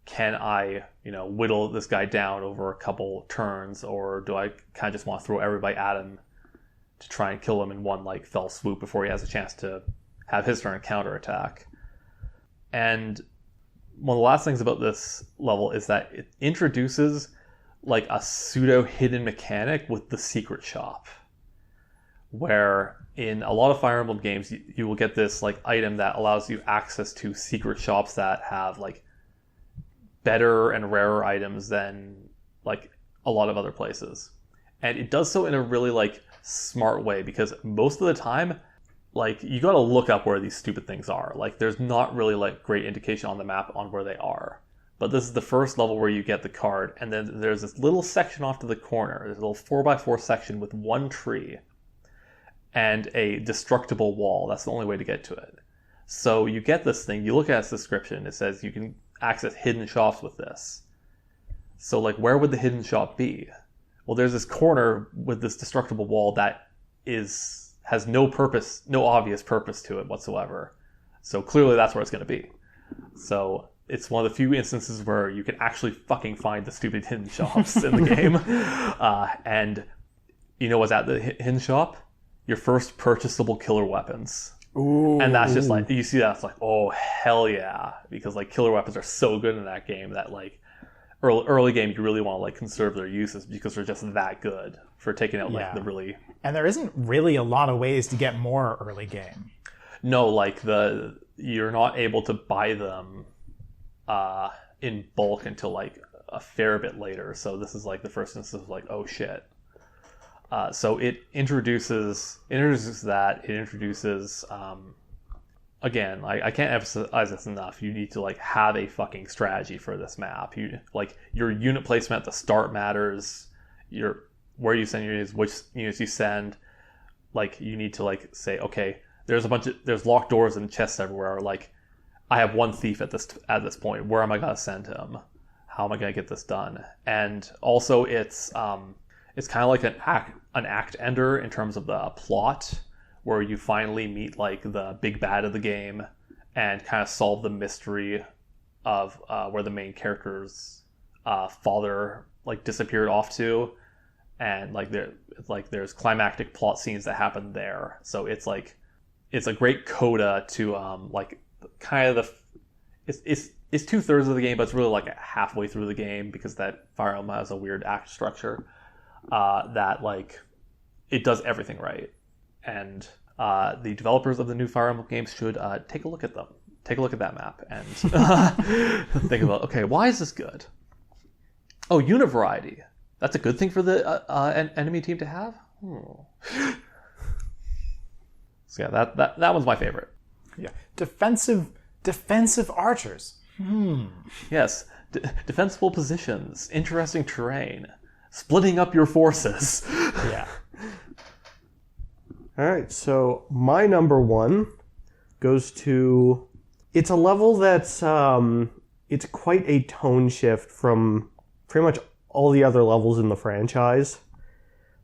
Speaker 1: can I, you know, whittle this guy down over a couple turns, or do I kind of just want to throw everybody at him to try and kill him in one like fell swoop before he has a chance to have his turn counterattack? And one of the last things about this level is that it introduces like a pseudo hidden mechanic with the secret shop, where in a lot of Fire Emblem games you will get this like item that allows you access to secret shops that have like better and rarer items than like a lot of other places. And it does so in a really like smart way, because most of the time like you got to look up where these stupid things are. Like there's not really like great indication on the map on where they are. But this is the first level where you get the card, and then there's this little section off to the corner. There's a little 4x4 section with one tree and a destructible wall. That's the only way to get to it. So you get this thing, you look at its description, it says you can access hidden shops with this. So like, where would the hidden shop be? Well, there's this corner with this destructible wall that has no purpose, no obvious purpose to it whatsoever. So clearly that's where it's going to be. So it's one of the few instances where you can actually fucking find the stupid hidden shops in the game. And you know what's at the hidden shop? Your first purchasable killer weapons.
Speaker 2: Ooh.
Speaker 1: And that's just like, you see that, it's like, oh, hell yeah. Because like killer weapons are so good in that game that like early game you really want to like conserve their uses because they're just that good for taking out like the really...
Speaker 2: And there isn't really a lot of ways to get more early game.
Speaker 1: No, like you're not able to buy them in bulk until like a fair bit later. So this is like the first instance of like, oh shit. So it introduces that. It introduces, again, I can't emphasize this enough. You need to like have a fucking strategy for this map. Your unit placement at the start matters. Where you send your units, which units you send. Like you need to like say, okay, there's locked doors and chests everywhere. Like I have one thief at this point. Where am I gonna send him? How am I gonna get this done? And also it's kind of like an act ender in terms of the plot, where you finally meet like the big bad of the game and kind of solve the mystery of where the main character's father like disappeared off to, and like there's climactic plot scenes that happen there. So it's a great coda to like kind of it's 2/3 of the game, but it's really like halfway through the game, because that Fire Emblem has a weird act structure that like it does everything right. And the developers of the new Fire Emblem games should take a look at them. Take a look at that map and think about, okay, why is this good? Oh, unit variety. That's a good thing for the enemy team to have? So yeah, that one's my favorite.
Speaker 2: Yeah. Defensive archers.
Speaker 1: Yes. Defensible positions. Interesting terrain. Splitting up your forces.
Speaker 2: Yeah.
Speaker 3: All right, so my number one goes to... It's a level that's... it's quite a tone shift from pretty much all the other levels in the franchise.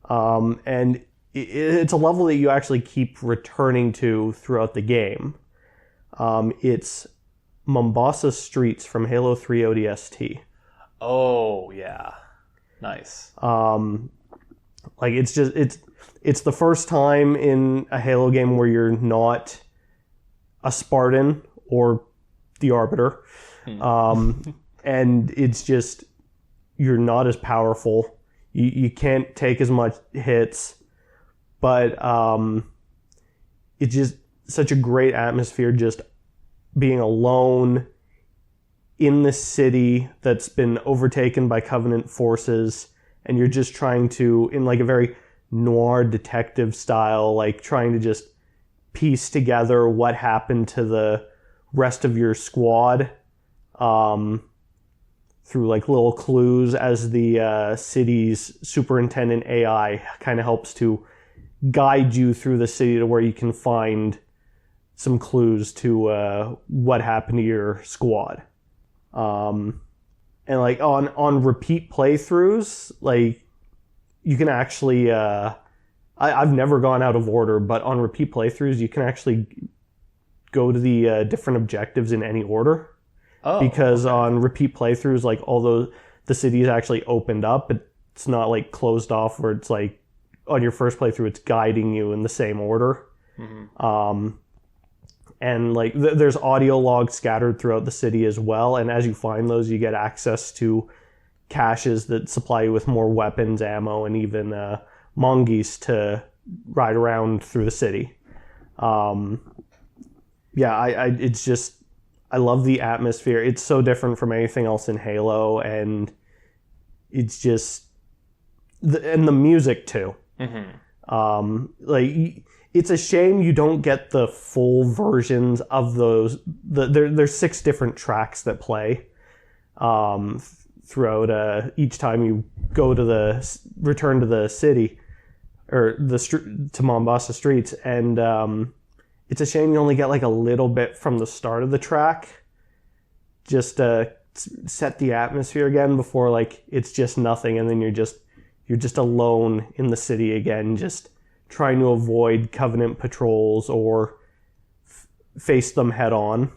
Speaker 3: And it's a level that you actually keep returning to throughout the game. It's Mombasa Streets from Halo 3 ODST.
Speaker 1: Oh, yeah. Nice.
Speaker 3: Like, it's the first time in a Halo game where you're not a Spartan or the Arbiter. And it's just, you're not as powerful. You can't take as much hits. But it's just such a great atmosphere, just being alone in this city that's been overtaken by Covenant forces. And you're just trying to, in like a very noir detective style, like trying to just piece together what happened to the rest of your squad through like little clues, as the city's superintendent AI kind of helps to guide you through the city to where you can find some clues to what happened to your squad. And like on repeat playthroughs, like you can actually I've never gone out of order, but on repeat playthroughs you can actually go to the different objectives in any order. Because on repeat playthroughs, like although the city is actually opened up, it's not like closed off where it's like on your first playthrough it's guiding you in the same order. And like there's audio logs scattered throughout the city as well, and as you find those, you get access to caches that supply you with more weapons, ammo, and even mongeese to ride around through the city. It's just, I love the atmosphere. It's so different from anything else in Halo, and it's just and the music too. Like, it's a shame you don't get the full versions of those. There's 6 different tracks that play throughout each time you go to return to the city, or to Mombasa Streets, and it's a shame you only get like a little bit from the start of the track, just to set the atmosphere again before like it's just nothing, and then you're just alone in the city again, just trying to avoid Covenant patrols or face them head on.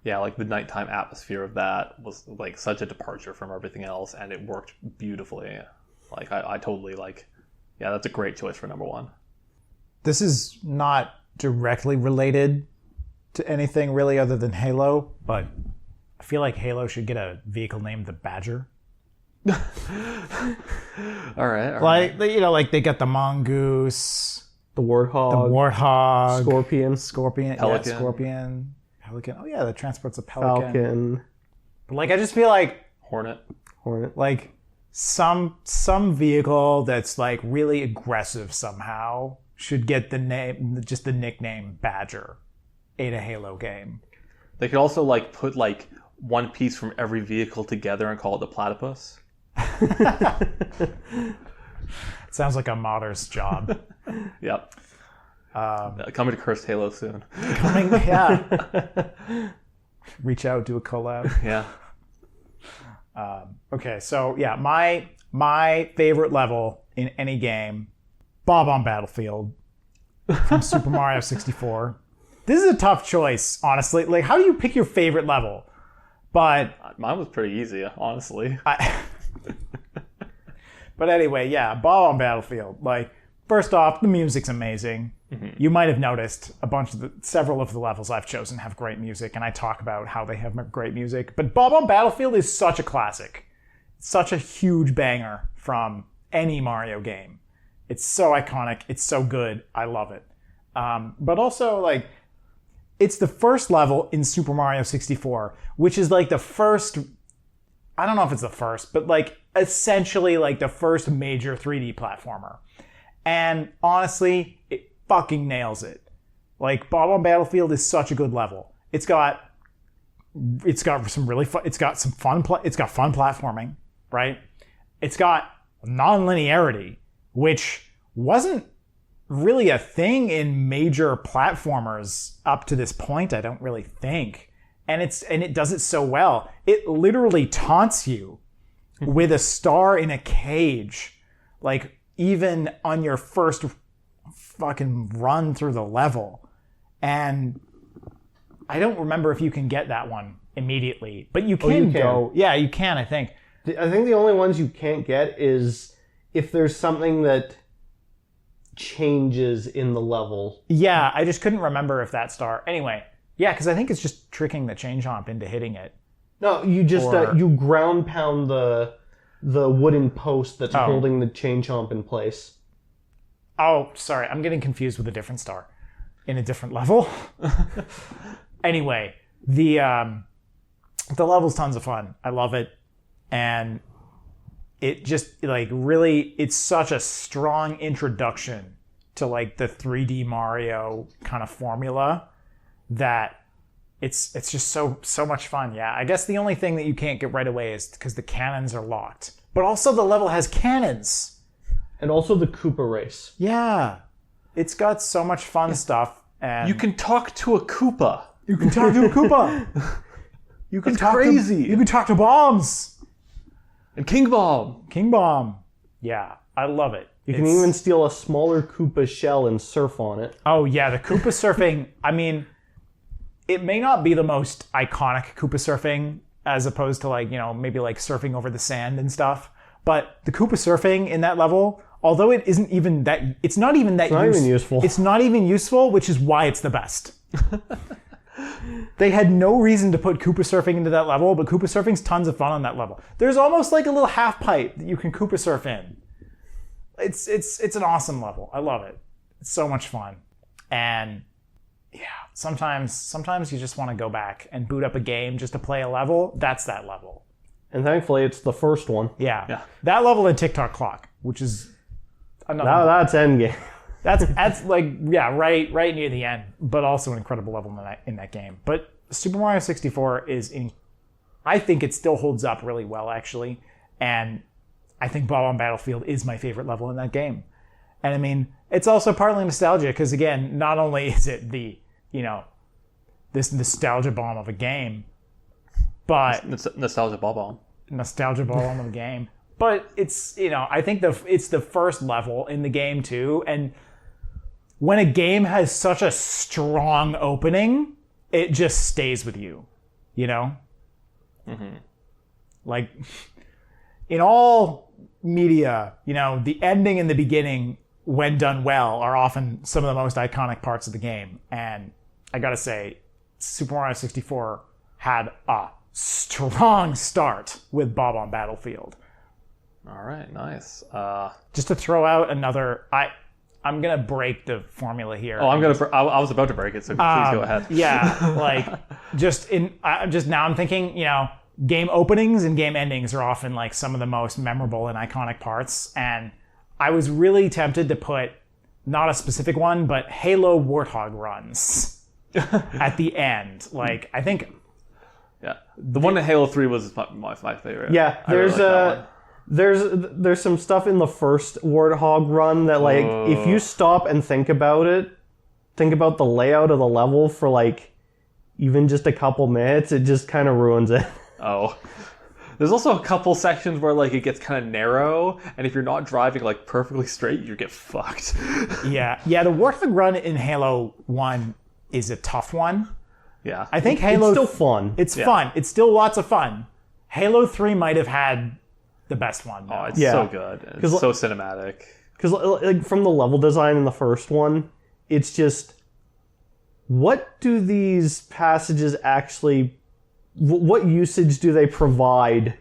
Speaker 1: Yeah, like the nighttime atmosphere of that was like such a departure from everything else, and it worked beautifully. Like I totally like, yeah, that's a great choice for number one.
Speaker 2: This is not directly related to anything really other than Halo, but I feel like Halo should get a vehicle named the Badger.
Speaker 1: All right.
Speaker 2: Like, you know, like they got the mongoose,
Speaker 3: The warthog,
Speaker 2: scorpion,
Speaker 1: pelican.
Speaker 2: Yeah, scorpion, pelican. Oh yeah, that transports a pelican.
Speaker 3: falcon,
Speaker 2: But like, I just feel like
Speaker 1: Hornet.
Speaker 2: like some vehicle that's like really aggressive somehow should get the nickname Badger in a Halo game.
Speaker 1: They could also like put like one piece from every vehicle together and call it the platypus.
Speaker 2: Sounds like a modder's job.
Speaker 1: Yep. Coming to Cursed Halo soon.
Speaker 2: Yeah. Reach out, do a collab.
Speaker 1: Yeah.
Speaker 2: Okay, so yeah, my favorite level in any game, Bob on Battlefield. from Super Mario 64. This is a tough choice, honestly. Like, how do you pick your favorite level? But
Speaker 1: Mine was pretty easy, honestly.
Speaker 2: But anyway, yeah, Bob-omb Battlefield. Like, first off, the music's amazing. You might have noticed several of the levels I've chosen have great music, and I talk about how they have great music. But Bob-omb Battlefield is such a classic. It's such a huge banger from any Mario game. It's so iconic. It's so good. I love it. But also, like, it's the first level in Super Mario 64, which is like the first, I don't know if it's the first, but like essentially like the first major 3D platformer. And honestly, it fucking nails it. Like, Bob-omb Battlefield is such a good level. It's got some really fun, it's got fun platforming, right? It's got non-linearity, which wasn't really a thing in major platformers up to this point, I don't really think. And it does it so well. It literally taunts you with a star in a cage, like, even on your first fucking run through the level. And I don't remember if you can get that one immediately, but you can go. Yeah, you can, I think.
Speaker 3: I think the only ones you can't get is if there's something that changes in the level.
Speaker 2: Yeah, I just couldn't remember if that star. Anyway, yeah, because I think it's just tricking the chain chomp into hitting it.
Speaker 3: No, you just you ground pound the wooden post that's holding the chain chomp in place.
Speaker 2: Oh, sorry, I'm getting confused with a different star in a different level. Anyway, the level's tons of fun. I love it, and it just, like, really, it's such a strong introduction to, like, the 3D Mario kind of formula that it's just so much fun. Yeah, I guess the only thing that you can't get right away is because the cannons are locked. But also the level has cannons.
Speaker 3: And also the Koopa race.
Speaker 2: Yeah. It's got so much fun stuff. And
Speaker 1: You can talk to a Koopa.
Speaker 2: You can talk to a Koopa. You can
Speaker 1: That's crazy.
Speaker 2: You can talk to bombs.
Speaker 1: And King Bomb.
Speaker 2: King Bomb. Yeah, I love it.
Speaker 3: You can even steal a smaller Koopa shell and surf on it.
Speaker 2: Oh, yeah, the Koopa surfing, I mean, it may not be the most iconic Koopa surfing as opposed to, like, you know, maybe like surfing over the sand and stuff. But the Koopa surfing in that level, although it isn't even that, it's not even useful. It's not even useful, which is why it's the best. They had no reason to put Koopa surfing into that level, but Koopa surfing's tons of fun on that level. There's almost like a little half pipe that you can Koopa surf in. It's an awesome level. I love it. It's so much fun. And yeah, sometimes you just want to go back and boot up a game just to play a level. That's that level.
Speaker 3: And thankfully, it's the first one.
Speaker 2: Yeah. That level in TikTok Clock, which is another.
Speaker 3: Now that's endgame.
Speaker 2: That's like, yeah, right near the end, but also an incredible level in that game. But Super Mario 64 I think it still holds up really well, actually. And I think Bob-omb Battlefield is my favorite level in that game. And I mean, it's also partly nostalgia, because again, not only is it this nostalgia bomb of a game, but
Speaker 1: Nostalgia Bob-omb.
Speaker 2: Nostalgia bomb of a game. But it's, I think it's the first level in the game too. And when a game has such a strong opening, it just stays with you, Mm-hmm. Like, in all media, the ending and the beginning, when done well, are often some of the most iconic parts of the game. And I gotta say, Super Mario 64 had a strong start with Bob-omb Battlefield.
Speaker 1: All right, nice.
Speaker 2: Just to throw out another, I'm gonna break the formula here.
Speaker 1: Oh, I was about to break it, so please go ahead.
Speaker 2: Yeah, like just now I'm thinking, game openings and game endings are often like some of the most memorable and iconic parts, and I was really tempted to put not a specific one, but Halo Warthog runs at the end. Like, I think,
Speaker 1: yeah, the one in Halo 3 was my favorite.
Speaker 3: Yeah, there's some stuff in the first Warthog run that, like, if you stop and think about the layout of the level for, like, even just a couple minutes, it just kind of ruins it.
Speaker 1: Oh. There's also a couple sections where like it gets kind of narrow, and if you're not driving like perfectly straight, you get fucked.
Speaker 2: Yeah. The Warthog run in Halo 1 is a tough one.
Speaker 1: Yeah.
Speaker 2: I think Halo...
Speaker 3: It's still fun.
Speaker 2: It's fun. It's still lots of fun. Halo 3 might have had the best one, though.
Speaker 1: Oh, it's so good. It's so cinematic.
Speaker 3: Because like from the level design in the first one, it's just, what do these passages actually... What usage do they provide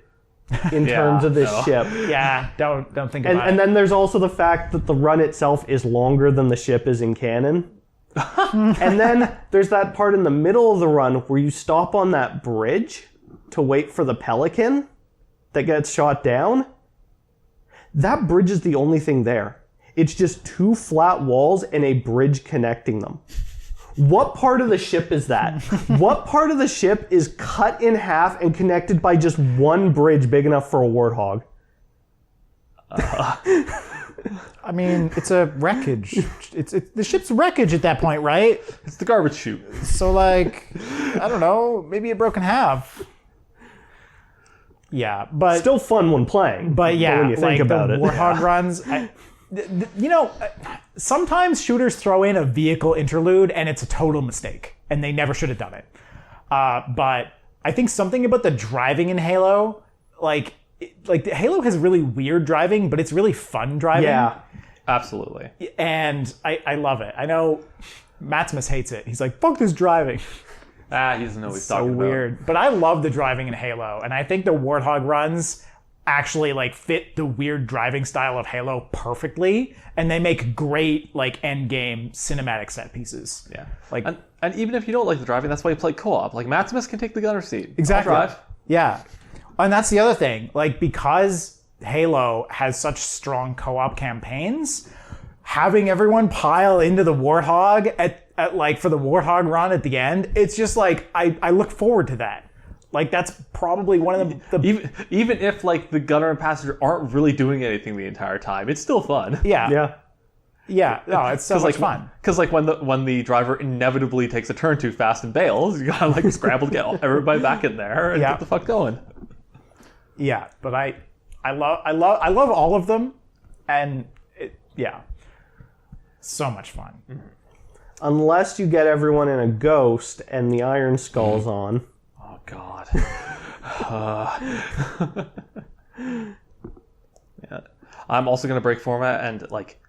Speaker 3: in terms of this ship?
Speaker 2: Yeah, don't think about it.
Speaker 3: And then there's also the fact that the run itself is longer than the ship is in canon. And then there's that part in the middle of the run where you stop on that bridge to wait for the Pelican that gets shot down. That bridge is the only thing there. It's just two flat walls and a bridge connecting them. What part of the ship is that? What part of the ship is cut in half and connected by just one bridge big enough for a warthog?
Speaker 2: I mean, it's a wreckage. It's the ship's wreckage at that point, right?
Speaker 1: It's the garbage chute.
Speaker 2: So, like, I don't know, maybe a broken half. Yeah, but...
Speaker 3: Still fun when playing.
Speaker 2: But yeah,
Speaker 3: when you think about
Speaker 2: the
Speaker 3: it.
Speaker 2: Warthog runs... sometimes shooters throw in a vehicle interlude and it's a total mistake, and they never should have done it. But I think something about the driving in Halo, like Halo has really weird driving, but it's really fun driving.
Speaker 3: Yeah,
Speaker 1: absolutely.
Speaker 2: And I love it. I know Maximus hates it. He's like, fuck this driving.
Speaker 1: He doesn't know what he's talking
Speaker 2: So weird.
Speaker 1: about.
Speaker 2: But I love the driving in Halo, and I think the Warthog runs actually like fit the weird driving style of Halo perfectly, and they make great like end game cinematic set pieces.
Speaker 1: Yeah,
Speaker 2: like
Speaker 1: and even if you don't like the driving, that's why you play co-op. Like Maximus can take the gunner seat.
Speaker 2: Exactly.
Speaker 1: I'll drive.
Speaker 2: Yeah, and that's the other thing. Like, because Halo has such strong co-op campaigns, having everyone pile into the Warthog at like for the Warthog run at the end, it's just like I look forward to that. Like, that's probably one of the
Speaker 1: even if like the gunner and passenger aren't really doing anything the entire time, it's still fun.
Speaker 2: Yeah. No, it's so much fun.
Speaker 1: Because like when the driver inevitably takes a turn too fast and bails, you gotta like scramble to get everybody back in there and get the fuck going.
Speaker 2: Yeah, but I love all of them, and so much fun.
Speaker 3: Unless you get everyone in a ghost and the Iron Skull's on.
Speaker 1: Oh God. Yeah. I'm also gonna break format and like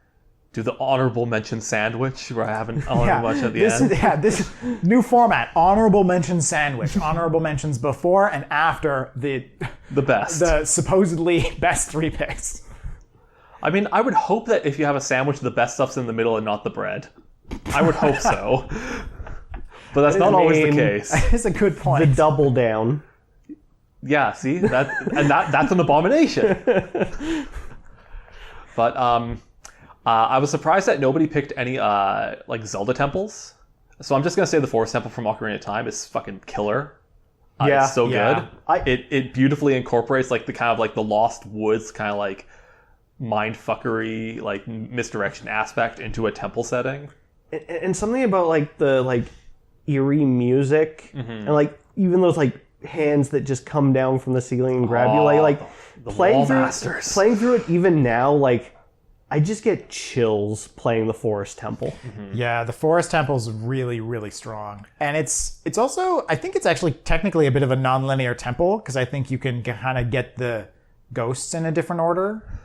Speaker 1: do the honorable mention sandwich where I haven't honorable mention at the end.
Speaker 2: This new format, honorable mention sandwich. Honorable mentions before and after the
Speaker 1: best.
Speaker 2: The supposedly best 3 picks.
Speaker 1: I mean, I would hope that if you have a sandwich, the best stuff's in the middle and not the bread. I would hope so. But that's not always the case.
Speaker 2: It's a good point.
Speaker 3: The double down.
Speaker 1: Yeah, see? That's an abomination. But I was surprised that nobody picked any like Zelda temples. So I'm just gonna say the Forest Temple from Ocarina of Time is fucking killer. It's so good. It beautifully incorporates like the kind of like the Lost Woods kind of like mindfuckery, like misdirection aspect into a temple setting.
Speaker 3: And something about like the like eerie music and like even those like hands that just come down from the ceiling and grab you, like
Speaker 1: the
Speaker 3: playing through it even now, like I just get chills playing the Forest Temple.
Speaker 2: Yeah, the Forest Temple's really, really strong. And it's also, I think it's actually technically a bit of a non-linear temple, because I think you can kind of get the ghosts in a different order.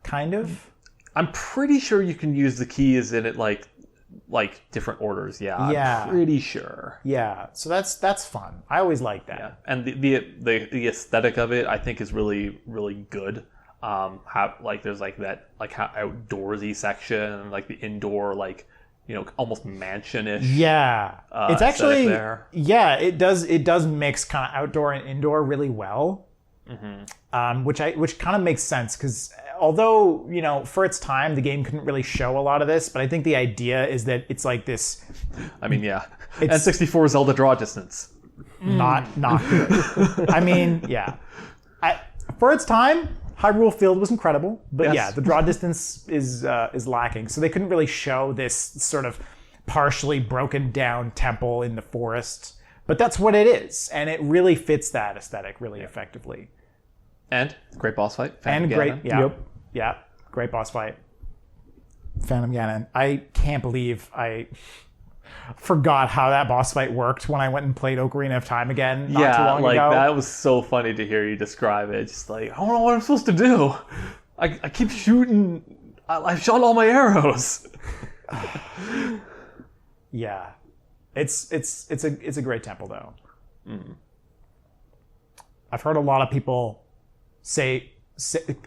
Speaker 2: Kind of.
Speaker 1: I'm pretty sure you can use the keys in it like different orders. Yeah. I'm pretty sure.
Speaker 2: Yeah. So that's fun. I always like that.
Speaker 1: Yeah. And the aesthetic of it, I think, is really, really good. How like there's like that like how outdoorsy section and like the indoor like almost mansion-ish.
Speaker 2: Yeah. It's actually
Speaker 1: there.
Speaker 2: Yeah, it does mix kind of outdoor and indoor really well. Which kind of makes sense, because although for its time the game couldn't really show a lot of this, but I think the idea is that it's like this.
Speaker 1: I mean, yeah, N64 Zelda draw distance.
Speaker 2: Not good. I mean, yeah. For its time, Hyrule Field was incredible, but yeah, the draw distance is lacking. So they couldn't really show this sort of partially broken down temple in the forest. But that's what it is, and it really fits that aesthetic really effectively.
Speaker 1: And great boss fight.
Speaker 2: And
Speaker 1: Phantom
Speaker 2: great,
Speaker 1: Ganon.
Speaker 2: yeah, great boss fight. Phantom Ganon. I can't believe I forgot how that boss fight worked when I went and played Ocarina of Time again not too long ago.
Speaker 1: That was so funny to hear you describe it. Just like, I don't know what I'm supposed to do. I keep shooting. I've shot all my arrows.
Speaker 2: Yeah, it's a great temple though. I've heard a lot of people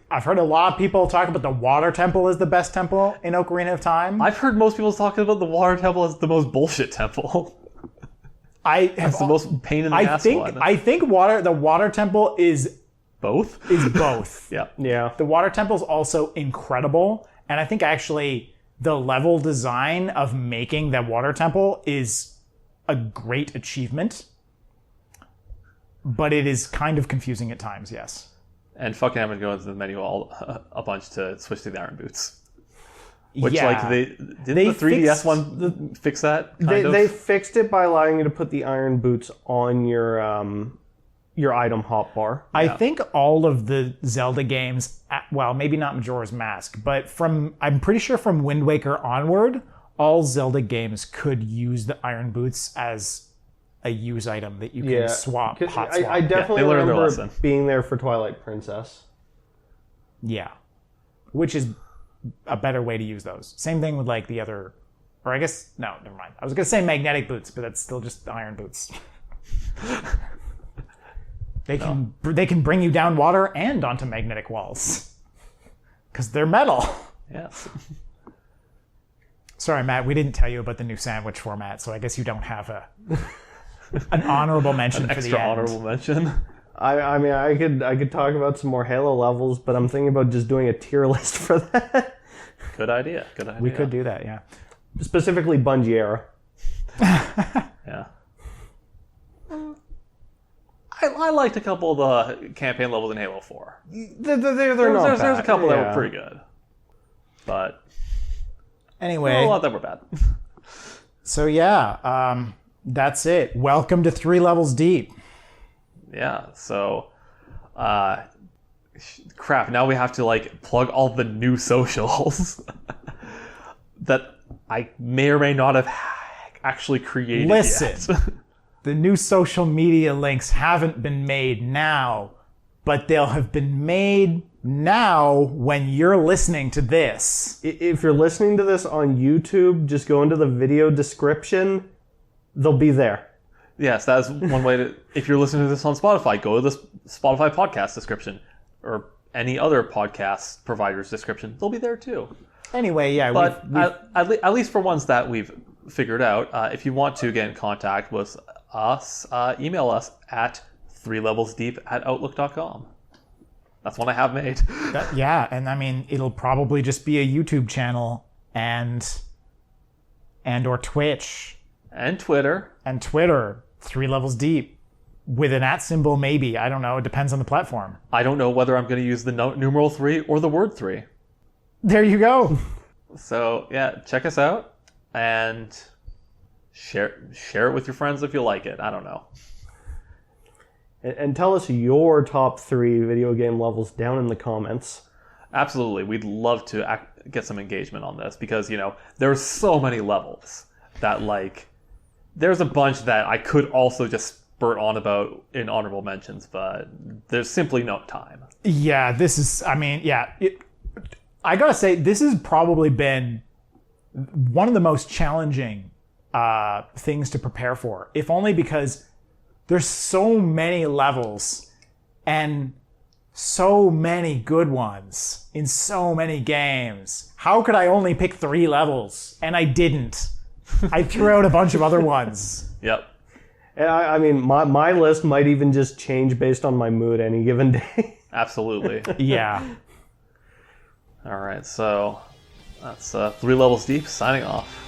Speaker 2: I've heard a lot of people talk about the water temple as the best temple in Ocarina of Time.
Speaker 1: I've heard most people talking about the water temple as the most bullshit temple. That's the most pain in the ass one.
Speaker 2: I think the water temple is
Speaker 1: both.
Speaker 2: Yeah.
Speaker 3: Yeah.
Speaker 2: The water temple is also incredible, and I think actually the level design of making that water temple is a great achievement. But it is kind of confusing at times, yes.
Speaker 1: And fucking having to go into the menu a bunch to switch to the iron boots. Which,
Speaker 2: yeah.
Speaker 1: like, didn't the 3DS one fix that?
Speaker 3: They fixed it by allowing you to put the iron boots on your item hotbar.
Speaker 2: I think all of the Zelda games, well, maybe not Majora's Mask, but I'm pretty sure from Wind Waker onward, all Zelda games could use the iron boots as a use item that you can swap, hot swap.
Speaker 3: I definitely
Speaker 1: they learned their
Speaker 3: remember
Speaker 1: lesson.
Speaker 3: being there for Twilight Princess.
Speaker 2: Yeah. Which is a better way to use those. Same thing with like the other, or I guess, no, never mind. I was going to say magnetic boots, but that's still just iron boots. They can bring you down water and onto magnetic walls. Because they're metal.
Speaker 1: Yes.
Speaker 2: Sorry, Matt, we didn't tell you about the new sandwich format, so I guess you don't have an honorable mention for the
Speaker 1: Extra
Speaker 2: end.
Speaker 1: honorable mention.
Speaker 3: I mean, I could talk about some more Halo levels, but I'm thinking about just doing a tier list for that.
Speaker 1: Good idea.
Speaker 2: We could do that, yeah.
Speaker 3: Specifically Bungie era.
Speaker 1: Yeah. I liked a couple of the campaign levels in Halo 4.
Speaker 3: They're not bad.
Speaker 1: There's a couple that were pretty good. But
Speaker 2: Anyway.
Speaker 1: not a lot that were bad.
Speaker 2: So yeah, that's it. Welcome to 3 Levels Deep.
Speaker 1: Yeah, so crap, now we have to like plug all the new socials that I may or may not have actually created
Speaker 2: Listen,
Speaker 1: yet.
Speaker 2: the new social media links haven't been made now, but they'll have been made now when you're listening to this.
Speaker 3: If you're listening to this on YouTube, just go into the video description. They'll be there.
Speaker 1: Yes, that's one way to... If you're listening to this on Spotify, go to the Spotify podcast description or any other podcast provider's description. They'll be there too.
Speaker 2: Anyway, yeah.
Speaker 1: But at least for ones that we've figured out, if you want to get in contact with us, email us at 3levelsdeep@outlook.com. That's one I have made.
Speaker 2: Yeah, and I mean, it'll probably just be a YouTube channel and or Twitch.
Speaker 1: And Twitter.
Speaker 2: And Twitter, 3 Levels Deep. With an @ symbol, maybe. I don't know. It depends on the platform.
Speaker 1: I don't know whether I'm going to use the numeral 3 or the word 3.
Speaker 2: There you go.
Speaker 1: So, yeah, check us out and share it with your friends if you like it. I don't know.
Speaker 3: And tell us your top 3 video game levels down in the comments.
Speaker 1: Absolutely. We'd love to get some engagement on this because, there's so many levels that, like, there's a bunch that I could also just spurt on about in honorable mentions, but there's simply no time.
Speaker 2: Yeah, this is, I mean, yeah. I gotta say, this has probably been one of the most challenging things to prepare for, if only because there's so many levels and so many good ones in so many games. How could I only pick 3 levels? And I didn't. I threw out a bunch of other ones.
Speaker 1: Yep.
Speaker 3: And I mean, my list might even just change based on my mood any given day.
Speaker 1: Absolutely.
Speaker 2: Yeah.
Speaker 1: All right, so that's 3 Levels Deep signing off.